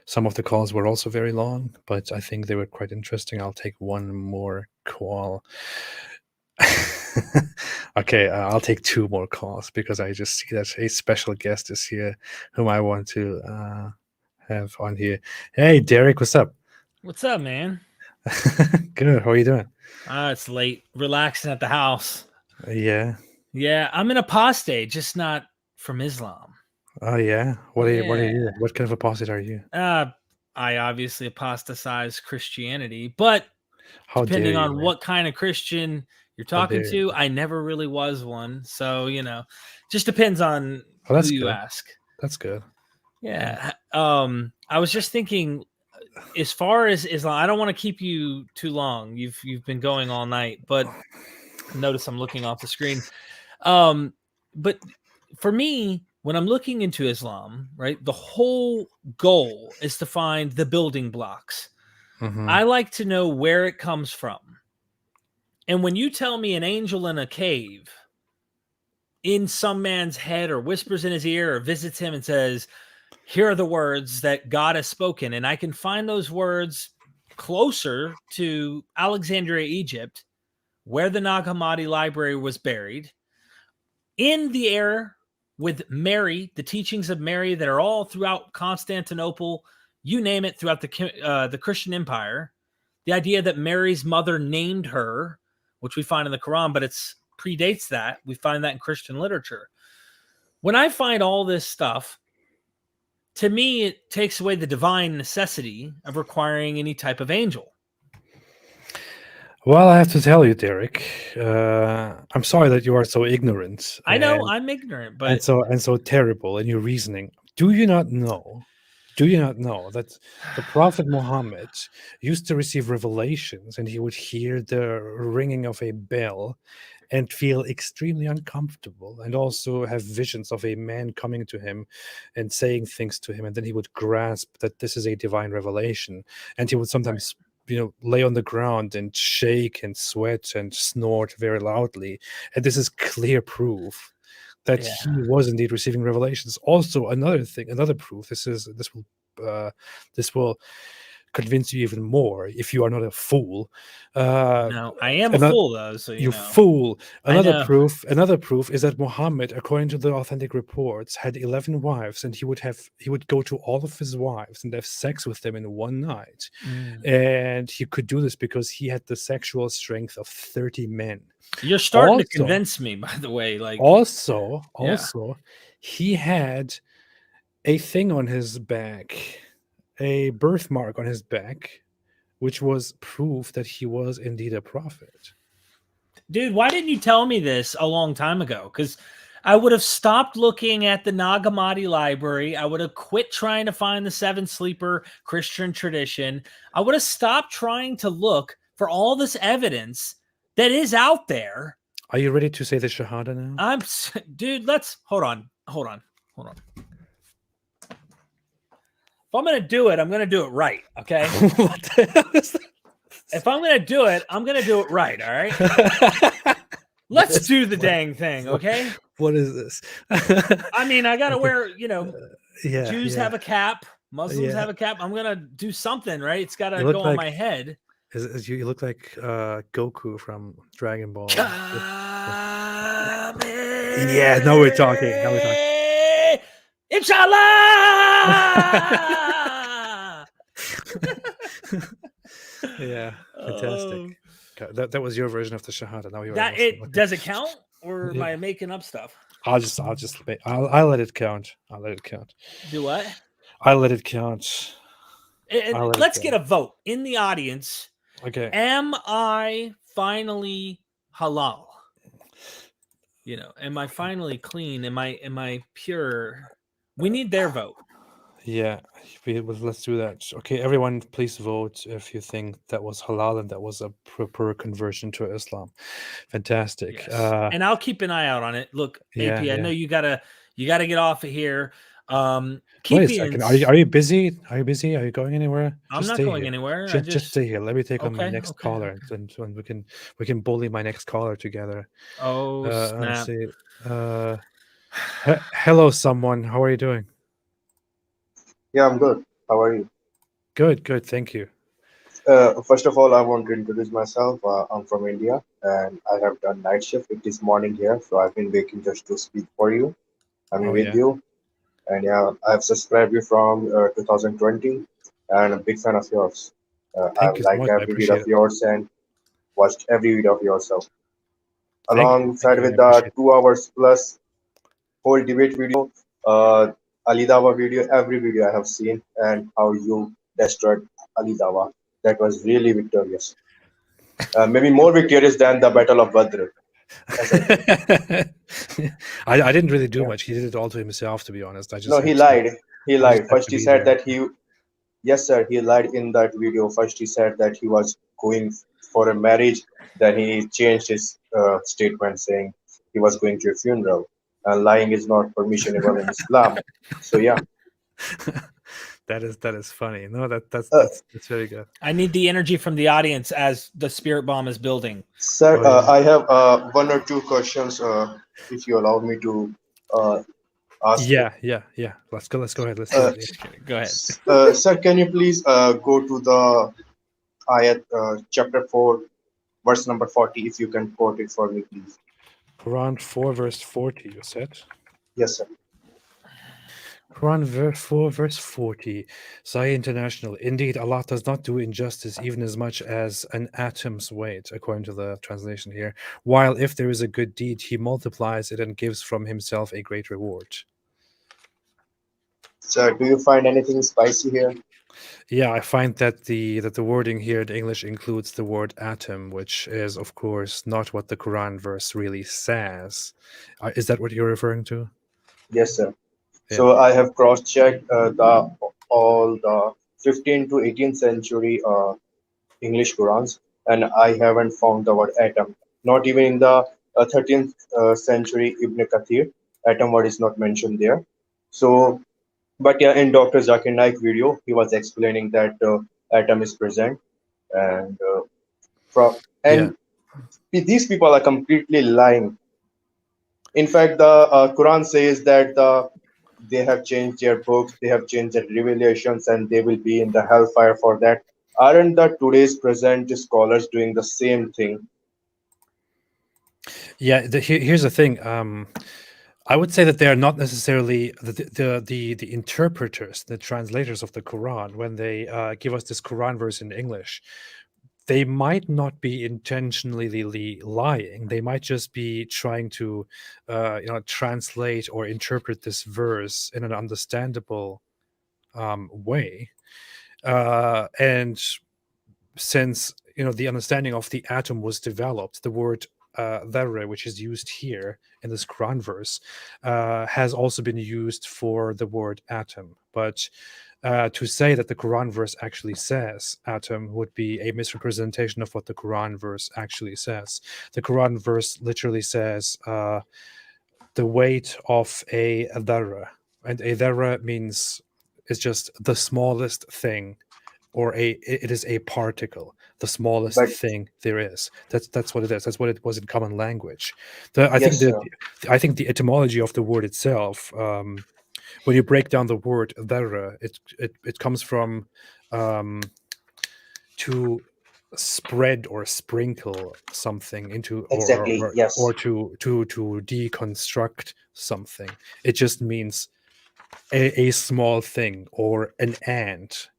some of the calls were also very long, but I think they were quite interesting. I'll take one more call. Okay, I'll take 2 more calls because I just see that a special guest is here whom I want to have on here. Hey, Derek, what's up? What's up, man? Good. How are you doing? It's late. Relaxing at the house. Yeah. Yeah, I'm an apostate, just not from Islam. Oh yeah. What are you? Yeah. What kind of apostate are you? I obviously apostatize Christianity, but How depending dare you, on man. what kind of Christian you're How talking dare to, you. I never really was one. So, just depends on Oh, that's who you good. ask. That's good. Yeah. I was just thinking, as far as Islam, I don't want to keep you too long. You've been going all night, but notice I'm looking off the screen. But for me, when I'm looking into Islam, right, the whole goal is to find the building blocks. Mhm. I like to know where it comes from. And when you tell me an angel in a cave in some man's head or whispers in his ear or visits him and says, here are the words that God has spoken, and I can find those words closer to Alexandria, Egypt, where the Nag Hammadi library was buried, in the air with Mary, the teachings of Mary that are all throughout Constantinople, you name it, throughout the Christian Empire. The idea that Mary's mother named her, which we find in the Quran, but it's predates that. We find that in Christian literature. When I find all this stuff, to me, it takes away the divine necessity of requiring any type of angel. Well, I have to tell you, Derek, I'm sorry that you are so ignorant. I know I'm ignorant, but and so terrible in your reasoning. Do you not know that the Prophet Muhammad used to receive revelations, and he would hear the ringing of a bell and feel extremely uncomfortable, and also have visions of a man coming to him and saying things to him, and then he would grasp that this is a divine revelation, and he would sometimes lay on the ground and shake and sweat and snort very loudly, and this is clear proof that he was indeed receiving revelations. Also, another proof. This will convince you even more if you are not a fool. no, I am a fool though. So you fool. I Another know. proof is that Muhammad, according to the authentic reports, had 11 wives, and he would go to all of his wives and have sex with them in one night. And he could do this because he had the sexual strength of 30 men. You're starting to convince me, by the way. Like also, he had a thing on his back, a birthmark on his back, which was proof that he was indeed a prophet. Dude, why didn't you tell me this a long time ago? Because I would have stopped looking at the Nag Hammadi library. I would have quit trying to find the Seven Sleeper Christian tradition. I would have stopped trying to look for all this evidence that is out there. Are you ready to say the Shahada now? Dude, let's hold on. If I'm going to do it, I'm going to do it right. Okay. What the hell is that? If I'm going to do it, I'm going to do it right. All right. Let's do the dang thing. Okay. What is this? I mean, I got to wear, Jews have a cap. Muslims have a cap. I'm going to do something, right? It's got to go on my head. You look like Goku from Dragon Ball. Yeah, now we're talking. Inshallah. Yeah, fantastic. That was your version of the Shahada. Now Does it count, or am I making up stuff? I'll let it count. I'll let it count. Do what? I'll let it count. And let's get a vote in the audience. Okay. Am I finally halal? Am I finally clean? Am I pure? We need their vote. Yeah, let's do that. Okay, everyone, please vote if you think that was halal and that was a proper conversion to Islam. Fantastic. Yes. And I'll keep an eye out on it. Look, AP, I know you gotta get off of here. Wait a second. Are you busy? Are you going anywhere? I'm not going anywhere. Just stay here. Let me take on my next caller, and we can bully my next caller together. Oh, snap. Let's see. Hello, someone. How are you doing? Yeah, I'm good. How are you? Good. Thank you. First of all, I want to introduce myself. I'm from India and I have done night shift. It is morning here, so I've been waking just to speak for you. I mean, Oh with yeah. you. And yeah, I've subscribed you from 2020 and I'm a big fan of yours. Thank I've you so liked much. I every video appreciate of it. yours and watched every video of yours. So, Thank you. Thank alongside you. I with the appreciate 2 hours plus whole debate video, Ali Dawah video, every video I have seen, and how you destroyed Ali Dawah. That was really victorious. Maybe more victorious than the Battle of Badr, as I think. it. I didn't really do Yeah. much. He did it all to himself, to be honest. No, he To lied. He I just lied. had First, to he be said there. that yes, sir, he lied in that video. First, he said that he was going for a marriage. Then he changed his statement, saying he was going to a funeral. And lying is not permissionable in Islam. So yeah, That is funny. No, uh, that's very good. I need the energy from the audience as the spirit bomb is building. sir, Oh yeah. I have one or two questions. If you allow me to ask. Yeah. Let's go ahead. Let's do Uh, it. Yeah. Go ahead. Sir, can you please go to the ayat, chapter 4, verse number 40, if you can quote it for me, please. Quran 4 verse 40, you said? Yes, sir. Quran 4 verse 40. Sai International. Indeed, Allah does not do injustice even as much as an atom's weight, according to the translation here. While if there is a good deed, he multiplies it and gives from himself a great reward. Sir, do you find anything spicy here? Yeah, I find that the wording here in English includes the word atom, which is of course not what the Quran verse really says. Is that what you're referring to? Yes, sir. Yeah. So I have cross-checked all the 15th to 18th century English Qurans, and I haven't found the word atom. Not even in the 13th century Ibn Kathir, atom word is not mentioned there. So, but yeah, in Dr. Zakir Naik video, he was explaining that atom is present, and from Yeah. and these people are completely lying. In fact, the Quran says that they have changed their books, they have changed their revelations, and they will be in the hellfire for that. Aren't the today's present scholars doing the same thing? Yeah, here's the thing. I would say that they are not necessarily the interpreters, the translators of the Quran. When they give us this Quran verse in English, they might not be intentionally lying. They might just be trying to, translate or interpret this verse in an understandable way. And since the understanding of the atom was developed, the word dharra, which is used here in this Quran verse, has also been used for the word atom. But to say that the Quran verse actually says atom would be a misrepresentation of what the Quran verse actually says. The Quran verse literally says the weight of a dharra, and a dharra means it's just the smallest thing, or it is a particle, the smallest But thing there is. That's what it is. That's what it was in common language. I yes, sir. think the etymology of the word itself, when you break down the word dharra, it comes from to spread or sprinkle something into, Exactly. or Yes. to deconstruct something. It just means a small thing, or an ant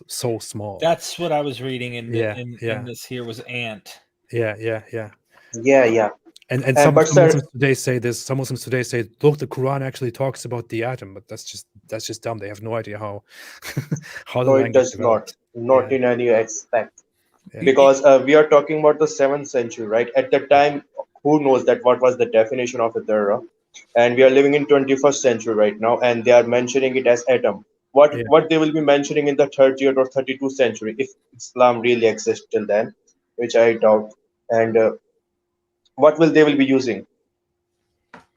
so small. That's what I was reading in Yeah, in this here was ant. yeah. Yeah. And And some but sir, Muslims today say this. Some Muslims today say, look, the Quran actually talks about the atom, but that's just dumb. They have no idea how how the no, it language does not. developed. Not Yeah, in any aspect. yeah, Because we are talking about the 7th century, right? At the yeah, time, who knows that what was the definition of a dharra? And we are living in 21st century right now, and they are mentioning it as atom. yeah. What they will be mentioning in the 30th or 32th century, if Islam really exists till then, which I doubt. And what will they will be using?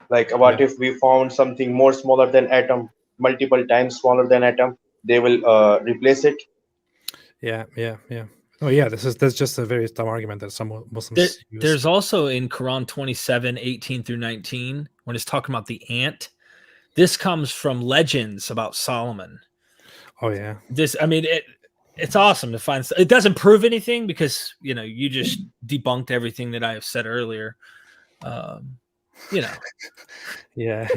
Like, what Yeah. if we found something more smaller than atom, multiple times smaller than atom? They will replace it. Yeah. Oh, yeah. That's just a very dumb argument that some Muslims use. There's also in Quran 27:18 through 19, when it's talking about the ant. This comes from legends about Solomon. Oh yeah. This, I mean, it's awesome to find. It doesn't prove anything because you just debunked everything that I have said earlier. Yeah,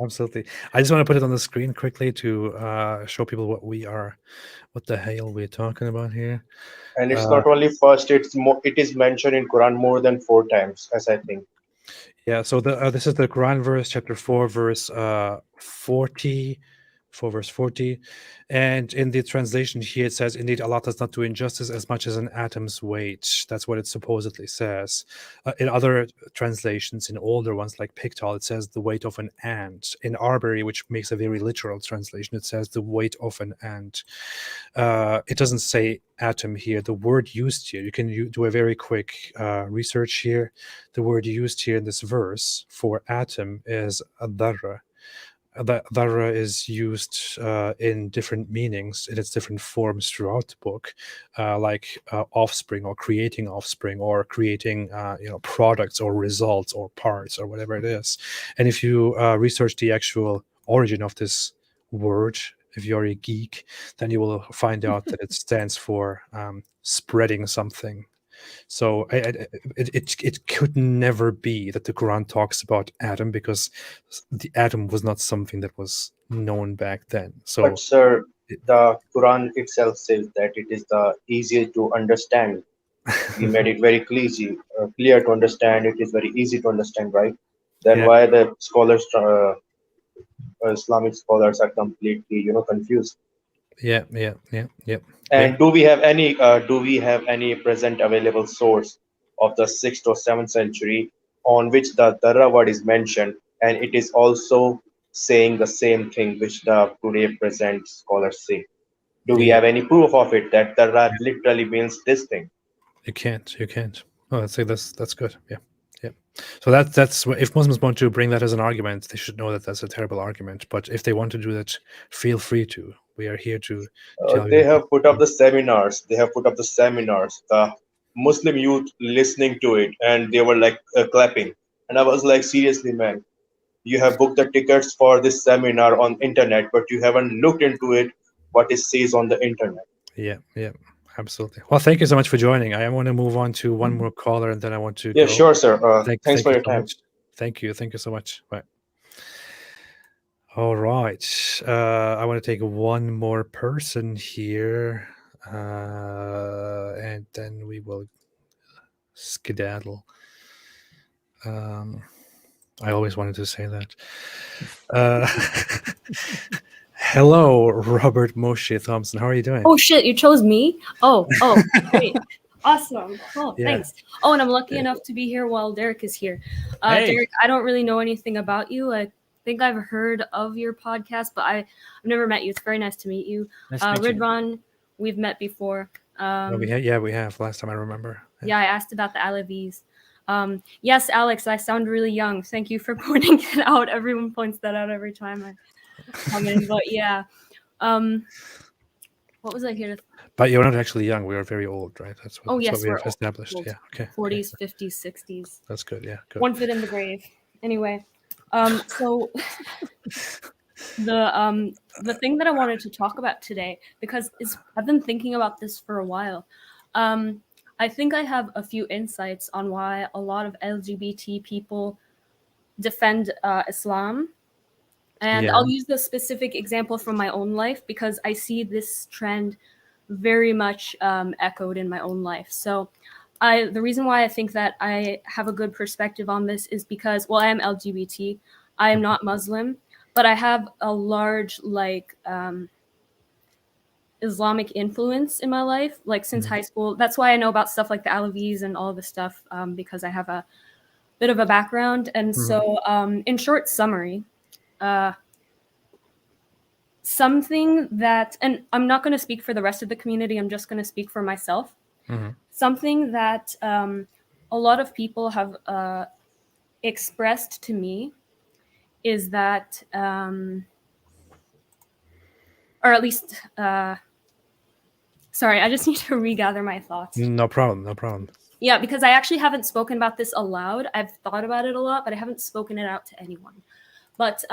absolutely. I just want to put it on the screen quickly to show people what the hell we're talking about here. And it's not only first; it is mentioned in Quran more than 4 times, as I think. Yeah, so this is the Quran verse, chapter 4, verse 40. 4 verse 40, and in the translation here it says, indeed Allah does not do injustice as much as an atom's weight. That's what it supposedly says. In other translations, in older ones like Pictal, it says the weight of an ant. In Arbery, which makes a very literal translation, it says the weight of an ant. It doesn't say atom here. The word used here, you can do a very quick research here. The word used here in this verse for atom is dharra. Dharra is used in different meanings in its different forms throughout the book, like offspring or creating products or results or parts or whatever it is. And if you research the actual origin of this word, if you're a geek, then you will find out that it stands for spreading something. So it could never be that the Quran talks about atom, because the atom was not something that was known back then. So, but sir, the Quran itself says that it is the easier to understand. We made it very clear to understand. It is very easy to understand, right? Then why the scholars, Islamic scholars, are completely confused? Yeah. And do we have any present available source of the 6th or 7th century on which the Dharra word is mentioned, and it is also saying the same thing which the today present scholars say? Do we have any proof of it that Dharra literally means this thing? You can't. Oh, that's good. Yeah. So that's if Muslims want to bring that as an argument, they should know that that's a terrible argument. But if they want to do that, feel free to. We are here to tell you. They have put up the seminars. The Muslim youth listening to it, and they were like clapping. And I was like, seriously, man, you have booked the tickets for this seminar on internet, but you haven't looked into it, what it says on the internet. Yeah, absolutely. Well, thank you so much for joining. I want to move on to one more caller, and then I want to Yeah, go. sure, sir. Thanks for you your so time. much. Thank you so much. Right. All right. I want to take one more person here, and then we will skedaddle. I always wanted to say that. Hello, Robert Moshe Thompson. How are you doing? Oh shit, you chose me? Oh, great. Awesome. Oh, Yeah. thanks. Oh, and I'm lucky enough to be here while Derek is here. Hey. Derek, I don't really know anything about you. I think I've heard of your podcast, but I've never met you. It's very nice to meet you. Nice to meet you. Ridwan, we've met before. We have. Last time I remember. Yeah, I asked about the Alevis. Yes, Alex, I sound really young. Thank you for pointing it out. Everyone points that out every time I come in. But yeah. What was I here to... But you're not actually young. We are very old, right? That's what we have established. Old. Yeah. Okay. 40s, 50s, 60s. That's good. Yeah. Good. One foot in the grave. Anyway, so the thing that I wanted to talk about today, because I've been thinking about this for a while. I think I have a few insights on why a lot of LGBT people defend Islam. And I'll use the specific example from my own life because I see this trend very much echoed in my own life. So the reason why I think that I have a good perspective on this is because, well, I am LGBT. I am not Muslim, but I have a large Islamic influence in my life, like since high school. That's why I know about stuff like the Alevis and all this stuff, because I have a bit of a background. And so in short summary, something that, and I'm not going to speak for the rest of the community, I'm just going to speak for myself. Something that a lot of people have expressed to me is that, or at least, sorry, I just need to regather my thoughts. No problem. Yeah, because I actually haven't spoken about this aloud. I've thought about it a lot, but I haven't spoken it out to anyone. But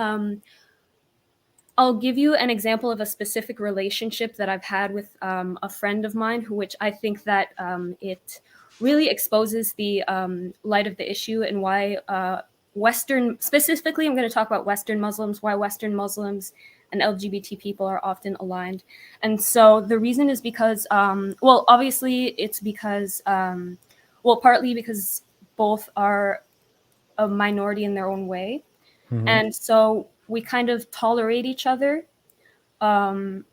I'll give you an example of a specific relationship that I've had with a friend of mine, which I think that it really exposes the light of the issue and why specifically, I'm going to talk about Western Muslims, why Western Muslims and LGBT people are often aligned. And so the reason is because, obviously it's because, partly because both are a minority in their own way. Mhm. And so we kind of tolerate each other enough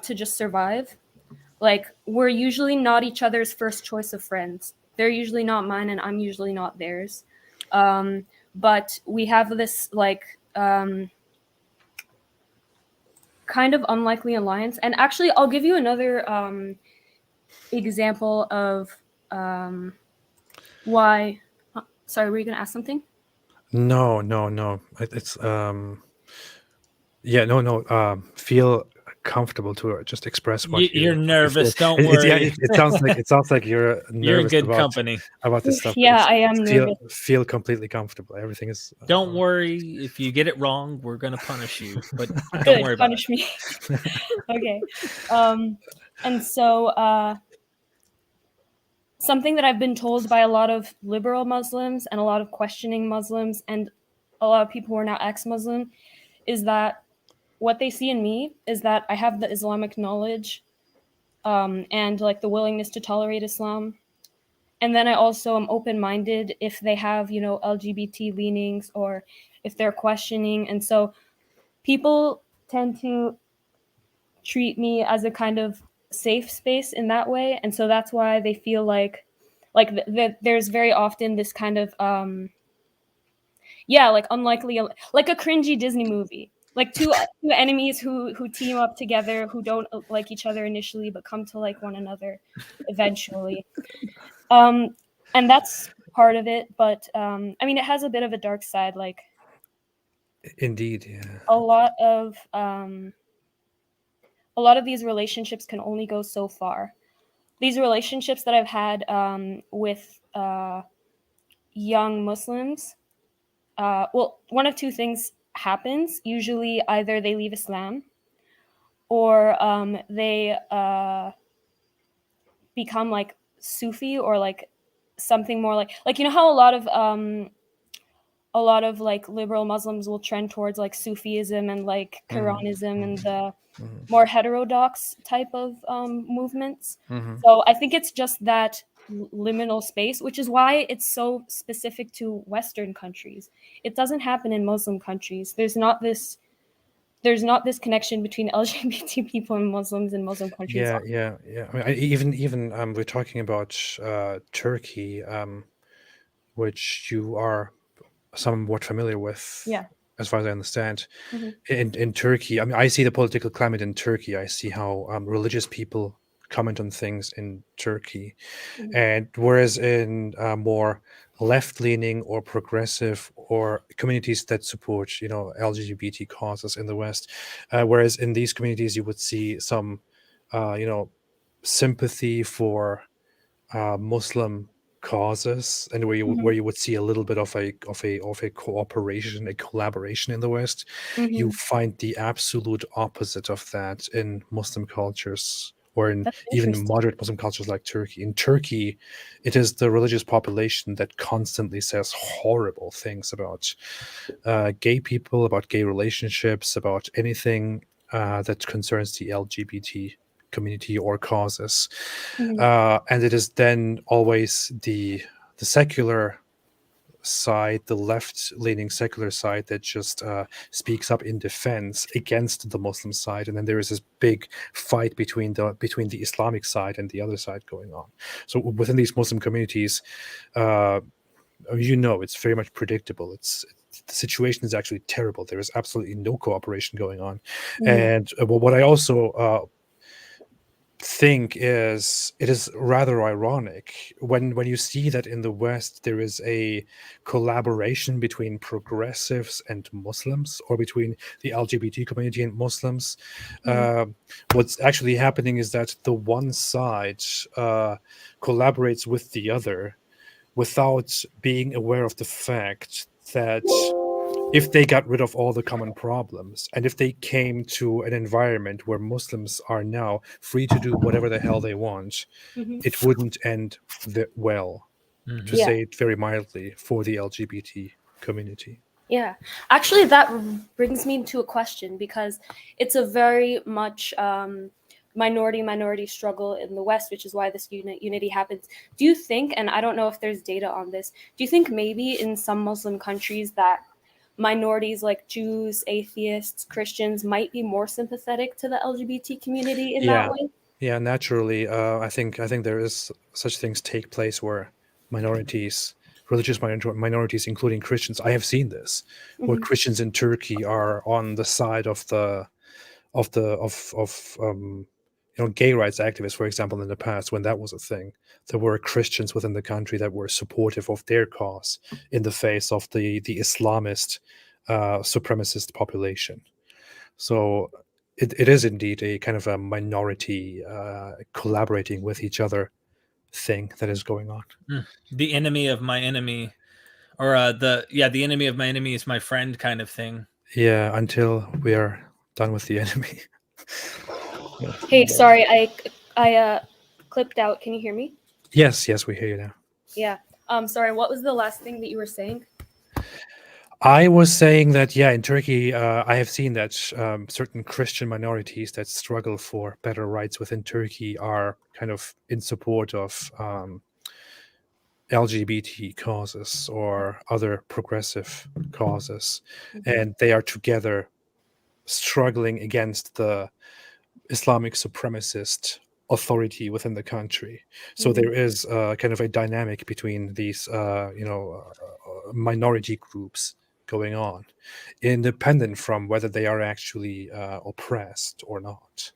to just survive. Like, we're usually not each other's first choice of friends. They're usually not mine, and I'm usually not theirs. But we have this kind of unlikely alliance. And actually, I'll give you another example of why. Sorry, were you going to ask something? No. It's yeah, no. Feel comfortable to just express what You're you nervous. feel. Don't worry. It sounds like you're nervous You're in good about company. this stuff. but Yeah, it's- I am nervous. Feel completely comfortable. Everything is. Don't worry. If you get it wrong, we're gonna punish you. But don't Good, worry about it. punish me. Okay. And so something that I've been told by a lot of liberal Muslims and a lot of questioning Muslims and a lot of people who are now ex-Muslim is that what they see in me is that I have the Islamic knowledge and like the willingness to tolerate Islam. And then I also am open-minded if they have, LGBT leanings or if they're questioning. And so people tend to treat me as a kind of safe space in that way. And so that's why they feel like there's very often this kind of like unlikely, like a cringy Disney movie, like two enemies who team up together, who don't like each other initially but come to like one another eventually. And that's part of it, but I mean, it has a bit of a dark side. Like, Indeed, yeah. a lot of these relationships can only go so far. These relationships that I've had with young Muslims, one of two things happens. Usually either they leave Islam or they become like Sufi or like something more like how a lot of like liberal Muslims will trend towards like Sufism and like Quranism and the more heterodox type of movements. So I think it's just that liminal space, which is why it's so specific to Western countries. It doesn't happen in Muslim countries. There's not this connection between LGBT people and Muslims in Muslim countries. Yeah. I mean, even we're talking about Turkey, which you are somewhat familiar with. Yeah. As far as I understand, Mhm. in Turkey, I mean, I see the political climate in Turkey. I see how religious people comment on things in Turkey, and whereas in more left-leaning or progressive or communities that support, LGBT causes in the West, whereas in these communities you would see some, sympathy for Muslim causes, and where you would see a little bit of a cooperation, a collaboration in the West. You find the absolute opposite of that in Muslim cultures, or in That's even interesting. moderate Muslim cultures like Turkey. In Turkey, it is the religious population that constantly says horrible things about gay people, about gay relationships, about anything that concerns the LGBT community or causes. And it is then always the secular side, the left-leaning secular side, that just speaks up in defense against the Muslim side, and then there is this big fight between the Islamic side and the other side going on. So within these Muslim communities, it's very much predictable. The situation is actually terrible. There is absolutely no cooperation going on. And what I also think is, it is rather ironic when you see that in the West there is a collaboration between progressives and Muslims, or between the LGBT community and Muslims. What's actually happening is that the one side collaborates with the other without being aware of the fact that if they got rid of all the common problems, and if they came to an environment where Muslims are now free to do whatever the hell they want, it wouldn't end well, to Yeah. say it very mildly, for the LGBT community. Yeah, actually, that brings me to a question, because it's a very much minority struggle in the West, which is why this unity happens. Do you think, and I don't know if there's data on this, do you think maybe in some Muslim countries that minorities like Jews, atheists, Christians might be more sympathetic to the LGBT community in that way? Yeah, naturally. I think there is such things take place where minorities, religious minorities, including Christians. I have seen this, where Christians in Turkey are on the side of gay rights activists, for example. In the past, when that was a thing, there were Christians within the country that were supportive of their cause in the face of the Islamist supremacist population. So it is indeed a kind of a minority collaborating with each other thing that is going on. The enemy of my enemy, or the enemy of my enemy is my friend kind of thing. Yeah, until we are done with the enemy. Hey, sorry, I clipped out. Can you hear me? Yes, we hear you now. Yeah. Sorry, what was the last thing that you were saying? I was saying that, in Turkey, I have seen that certain Christian minorities that struggle for better rights within Turkey are kind of in support of LGBT causes or other progressive causes, and they are together struggling against the Islamic supremacist authority within the country. So there is kind of a dynamic between these, minority groups going on, independent from whether they are actually oppressed or not.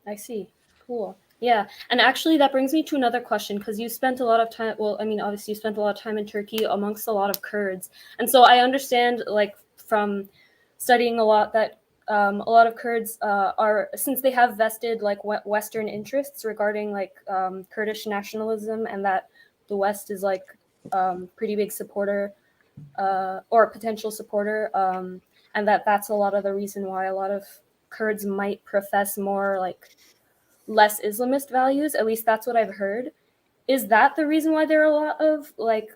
I see. Cool. Yeah. And actually, that brings me to another question, because you spent a lot of time, obviously you spent a lot of time in Turkey amongst a lot of Kurds. And so I understand, like, from studying a lot, that a lot of Kurds are, since they have vested like Western interests regarding like Kurdish nationalism, and that the West is like pretty big supporter or potential supporter, and that's a lot of the reason why a lot of Kurds might profess more like less Islamist values. At least that's what I've heard. Is that the reason why there are a lot of like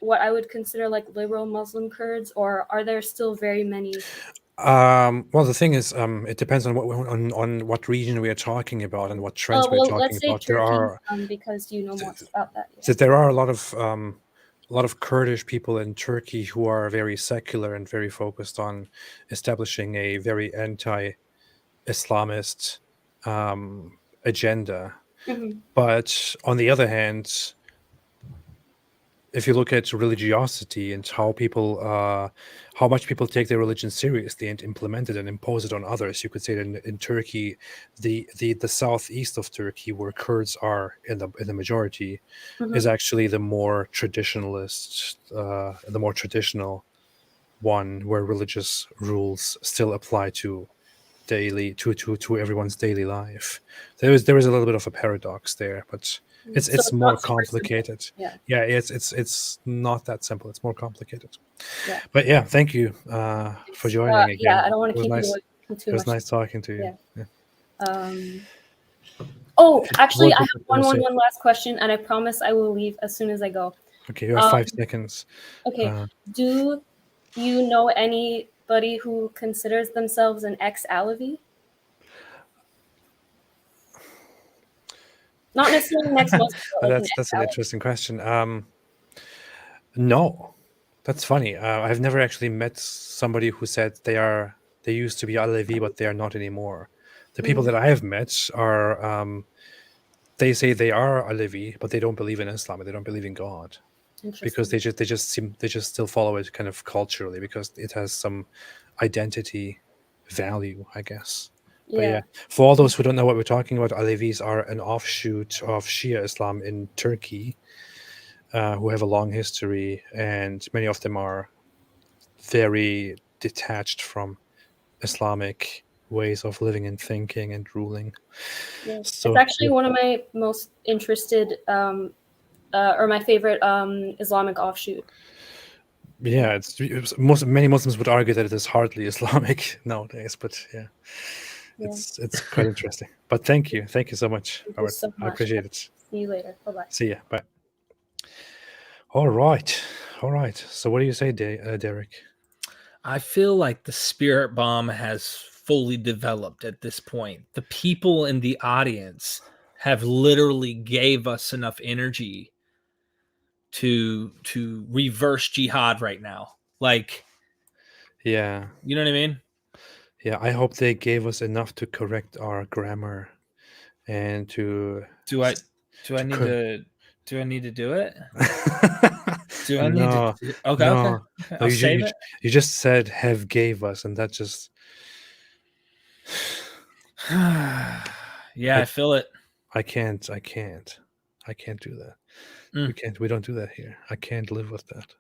what I would consider like liberal Muslim Kurds, or are there still very many? Well, the thing is, it depends on what region we are talking about and what trends we're talking let's say about. Turkey, There are because you know more about that. so there are a lot of Kurdish people in Turkey who are very secular and very focused on establishing a very anti-Islamist agenda. But on the other hand, if you look at religiosity and how much people take their religion seriously and implement it and impose it on others, you could say that in Turkey, the southeast of Turkey, where Kurds are in the majority, is actually the more traditionalist, the more traditional one, where religious rules still apply to everyone's daily life. There is a little bit of a paradox there, but it's more complicated. Yeah, it's not that simple. It's more complicated. But yeah, thank you for joining again. Yeah, I don't want to keep you too much. It was nice talking to you. Yeah. Oh, actually, I have one last question, and I promise I will leave as soon as I go. Okay, you have 5 seconds. Okay, do you know anybody who considers themselves an ex-Alevi? Not necessarily next month. That's an interesting question. No, that's funny. I've never actually met somebody who said they used to be Alevi, but they are not anymore. The people that I have met are they say they are Alevi, but they don't believe in Islam. They don't believe in God, because they just still follow it kind of culturally, because it has some identity value, I guess. But yeah, for all those who don't know what we're talking about, Alevis are an offshoot of Shia Islam in Turkey, who have a long history, and many of them are very detached from Islamic ways of living and thinking and ruling. So, it's actually one of my most interested or my favorite Islamic offshoot. Yeah, many Muslims would argue that it is hardly Islamic nowadays, but yeah, Yeah. it's quite interesting. But thank you so much, Thank you Robert. so I much. appreciate it. See you later. Bye bye. See ya. Bye. All right. So, what do you say, Derek? I feel like the spirit bomb has fully developed at this point. The people in the audience have literally gave us enough energy to reverse jihad right now. Like, Yeah. you know what I mean? Yeah, I hope they gave us enough to correct our grammar and to. Do I need to do it? Do I need No, to? Okay, no, okay. no. I'll save it. You just said have gave us, and that just. Yeah, I feel it. I can't do that. We don't do that here. I can't live with that.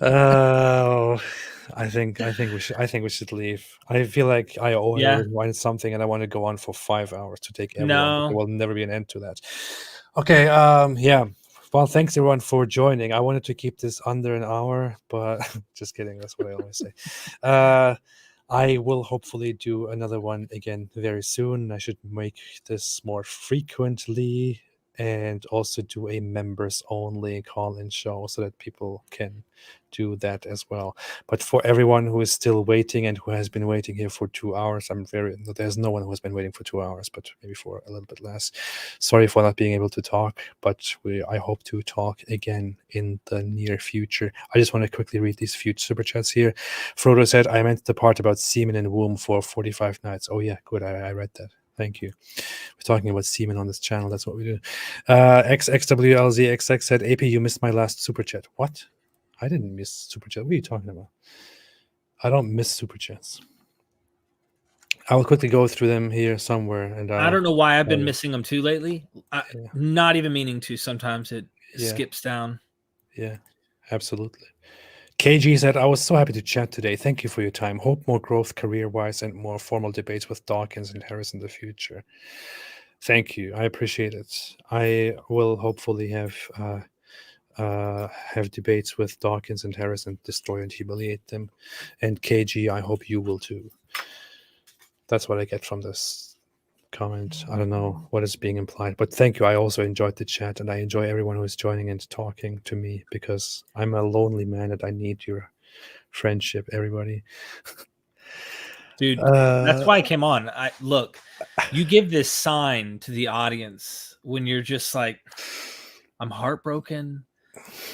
Oh, I think we should leave. I feel like I owe everyone something, and I want to go on for 5 hours to take everyone. No. There will never be an end to that. Okay. Yeah. Well, thanks everyone for joining. I wanted to keep this under an hour, but just kidding. That's what I always say. I will hopefully do another one again very soon. I should make this more frequently and also do a members only call-in show so that people can do that as well. But for everyone who is still waiting and who has been waiting here for 2 hours, there's no one who has been waiting for 2 hours, but maybe for a little bit less. Sorry for not being able to talk, but I hope to talk again in the near future. I just want to quickly read these few super chats here. Frodo said, I meant the part about semen and womb for 45 nights. Oh yeah, good. I read that. Thank you. We're talking about semen on this channel. That's what we do. XXWLZXX said, AP, you missed my last super chat. What? I didn't miss super chat. What are you talking about? I don't miss super chats. I will quickly go through them here somewhere. And I don't know why I've been missing them too lately. Not even meaning to. Sometimes it skips down. Yeah, absolutely. KG said, I was so happy to chat today. Thank you for your time. Hope more growth career-wise and more formal debates with Dawkins and Harris in the future. Thank you. I appreciate it. I will hopefully have debates with Dawkins and Harris and destroy and humiliate them. And KG, I hope you will too. That's what I get from this comment. I don't know what is being implied, but thank you. I also enjoyed the chat, and I enjoy everyone who is joining and talking to me because I'm a lonely man and I need your friendship, everybody. Dude, that's why I came on. Look, you give this sign to the audience when you're just like, I'm heartbroken,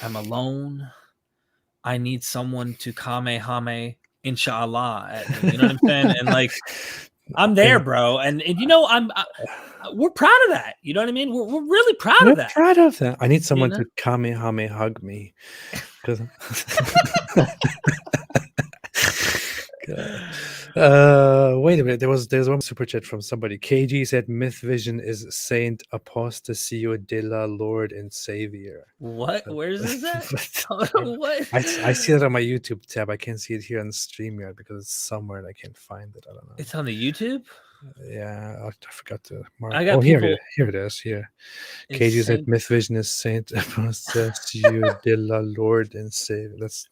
I'm alone, I need someone to kamehame inshallah at me. You know what I'm saying? And like, I'm there, bro. And you know, we're proud of that. You know what I mean? We're really proud of that. Proud of that. I need someone to kamehame hug me. Wait a minute. There's one super chat from somebody. KG said Myth Vision is Saint Apostasio de la Lord and Savior. What? Where's this at? What? I see that on my YouTube tab. I can't see it here on StreamYard because it's somewhere and I can't find it. I don't know. It's on the YouTube? Yeah, I forgot to mark. I got here it is. Here. KG said Myth Vision is Saint Apostasio de la Lord and Savior. That's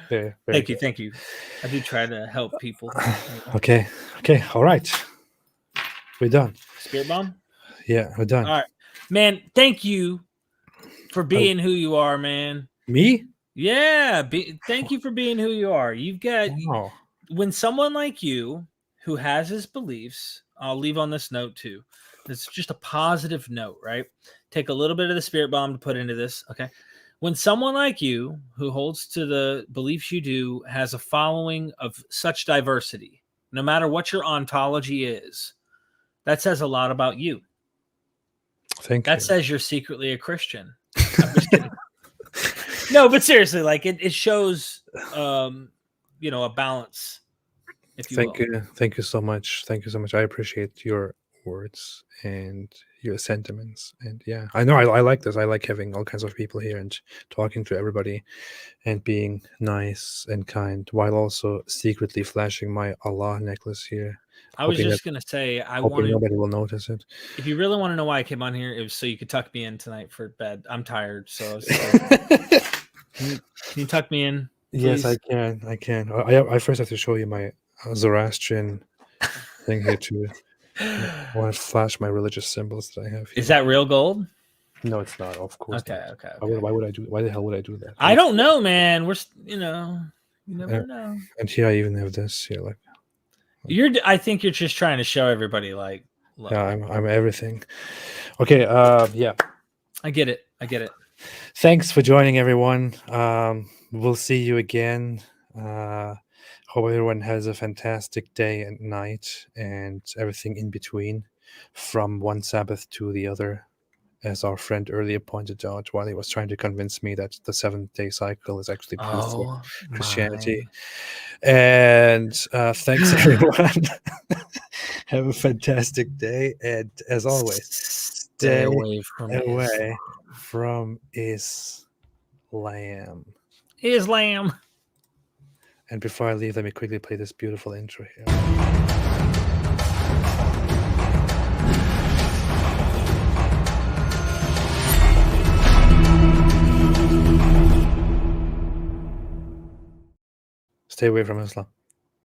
very Thank you. I do try to help people. Okay. All right. We're done. Spirit bomb? Yeah, we're done. All right. Man, thank you for being who you are, man. Me? Yeah. Thank you for being who you are. You've got when someone like you who has his beliefs, I'll leave on this note too. It's just a positive note, right? Take a little bit of the spirit bomb to put into this. Okay. When someone like you who holds to the beliefs you do has a following of such diversity, no matter what your ontology is, that says a lot about you. Thank you. That says you're secretly a Christian. I'm just kidding. No, but seriously, like it shows, a balance. Thank you so much. I appreciate your words and your sentiments. And yeah, I know I like this. I like having all kinds of people here and talking to everybody and being nice and kind while also secretly flashing my Allah necklace here. I was Hoping just gonna say I hoping wanted. nobody will notice it. If you really want to know why I came on here, it was so you could tuck me in tonight for bed. I'm tired, so I was like, can you tuck me in? Yes, Please? I can. I first have to show you my Zoroastrian thing here too. I want to flash my religious symbols that I have here. Is that real gold? No, it's not. Of course. Okay, not. okay. Why would I do? Why the hell would I do that? I don't know, man. You never know. And here I even have this here, like. I think you're just trying to show everybody, like. Look. Yeah, I'm everything. Okay. Yeah. I get it. Thanks for joining, everyone. We'll see you again. Hope everyone has a fantastic day and night and everything in between, from one Sabbath to the other, as our friend earlier pointed out while he was trying to convince me that the 7-day cycle is actually proof for Christianity. And thanks, everyone. Have a fantastic day. And as always, stay away from Islam. Islam. And before I leave, let me quickly play this beautiful intro here. Stay away from Islam.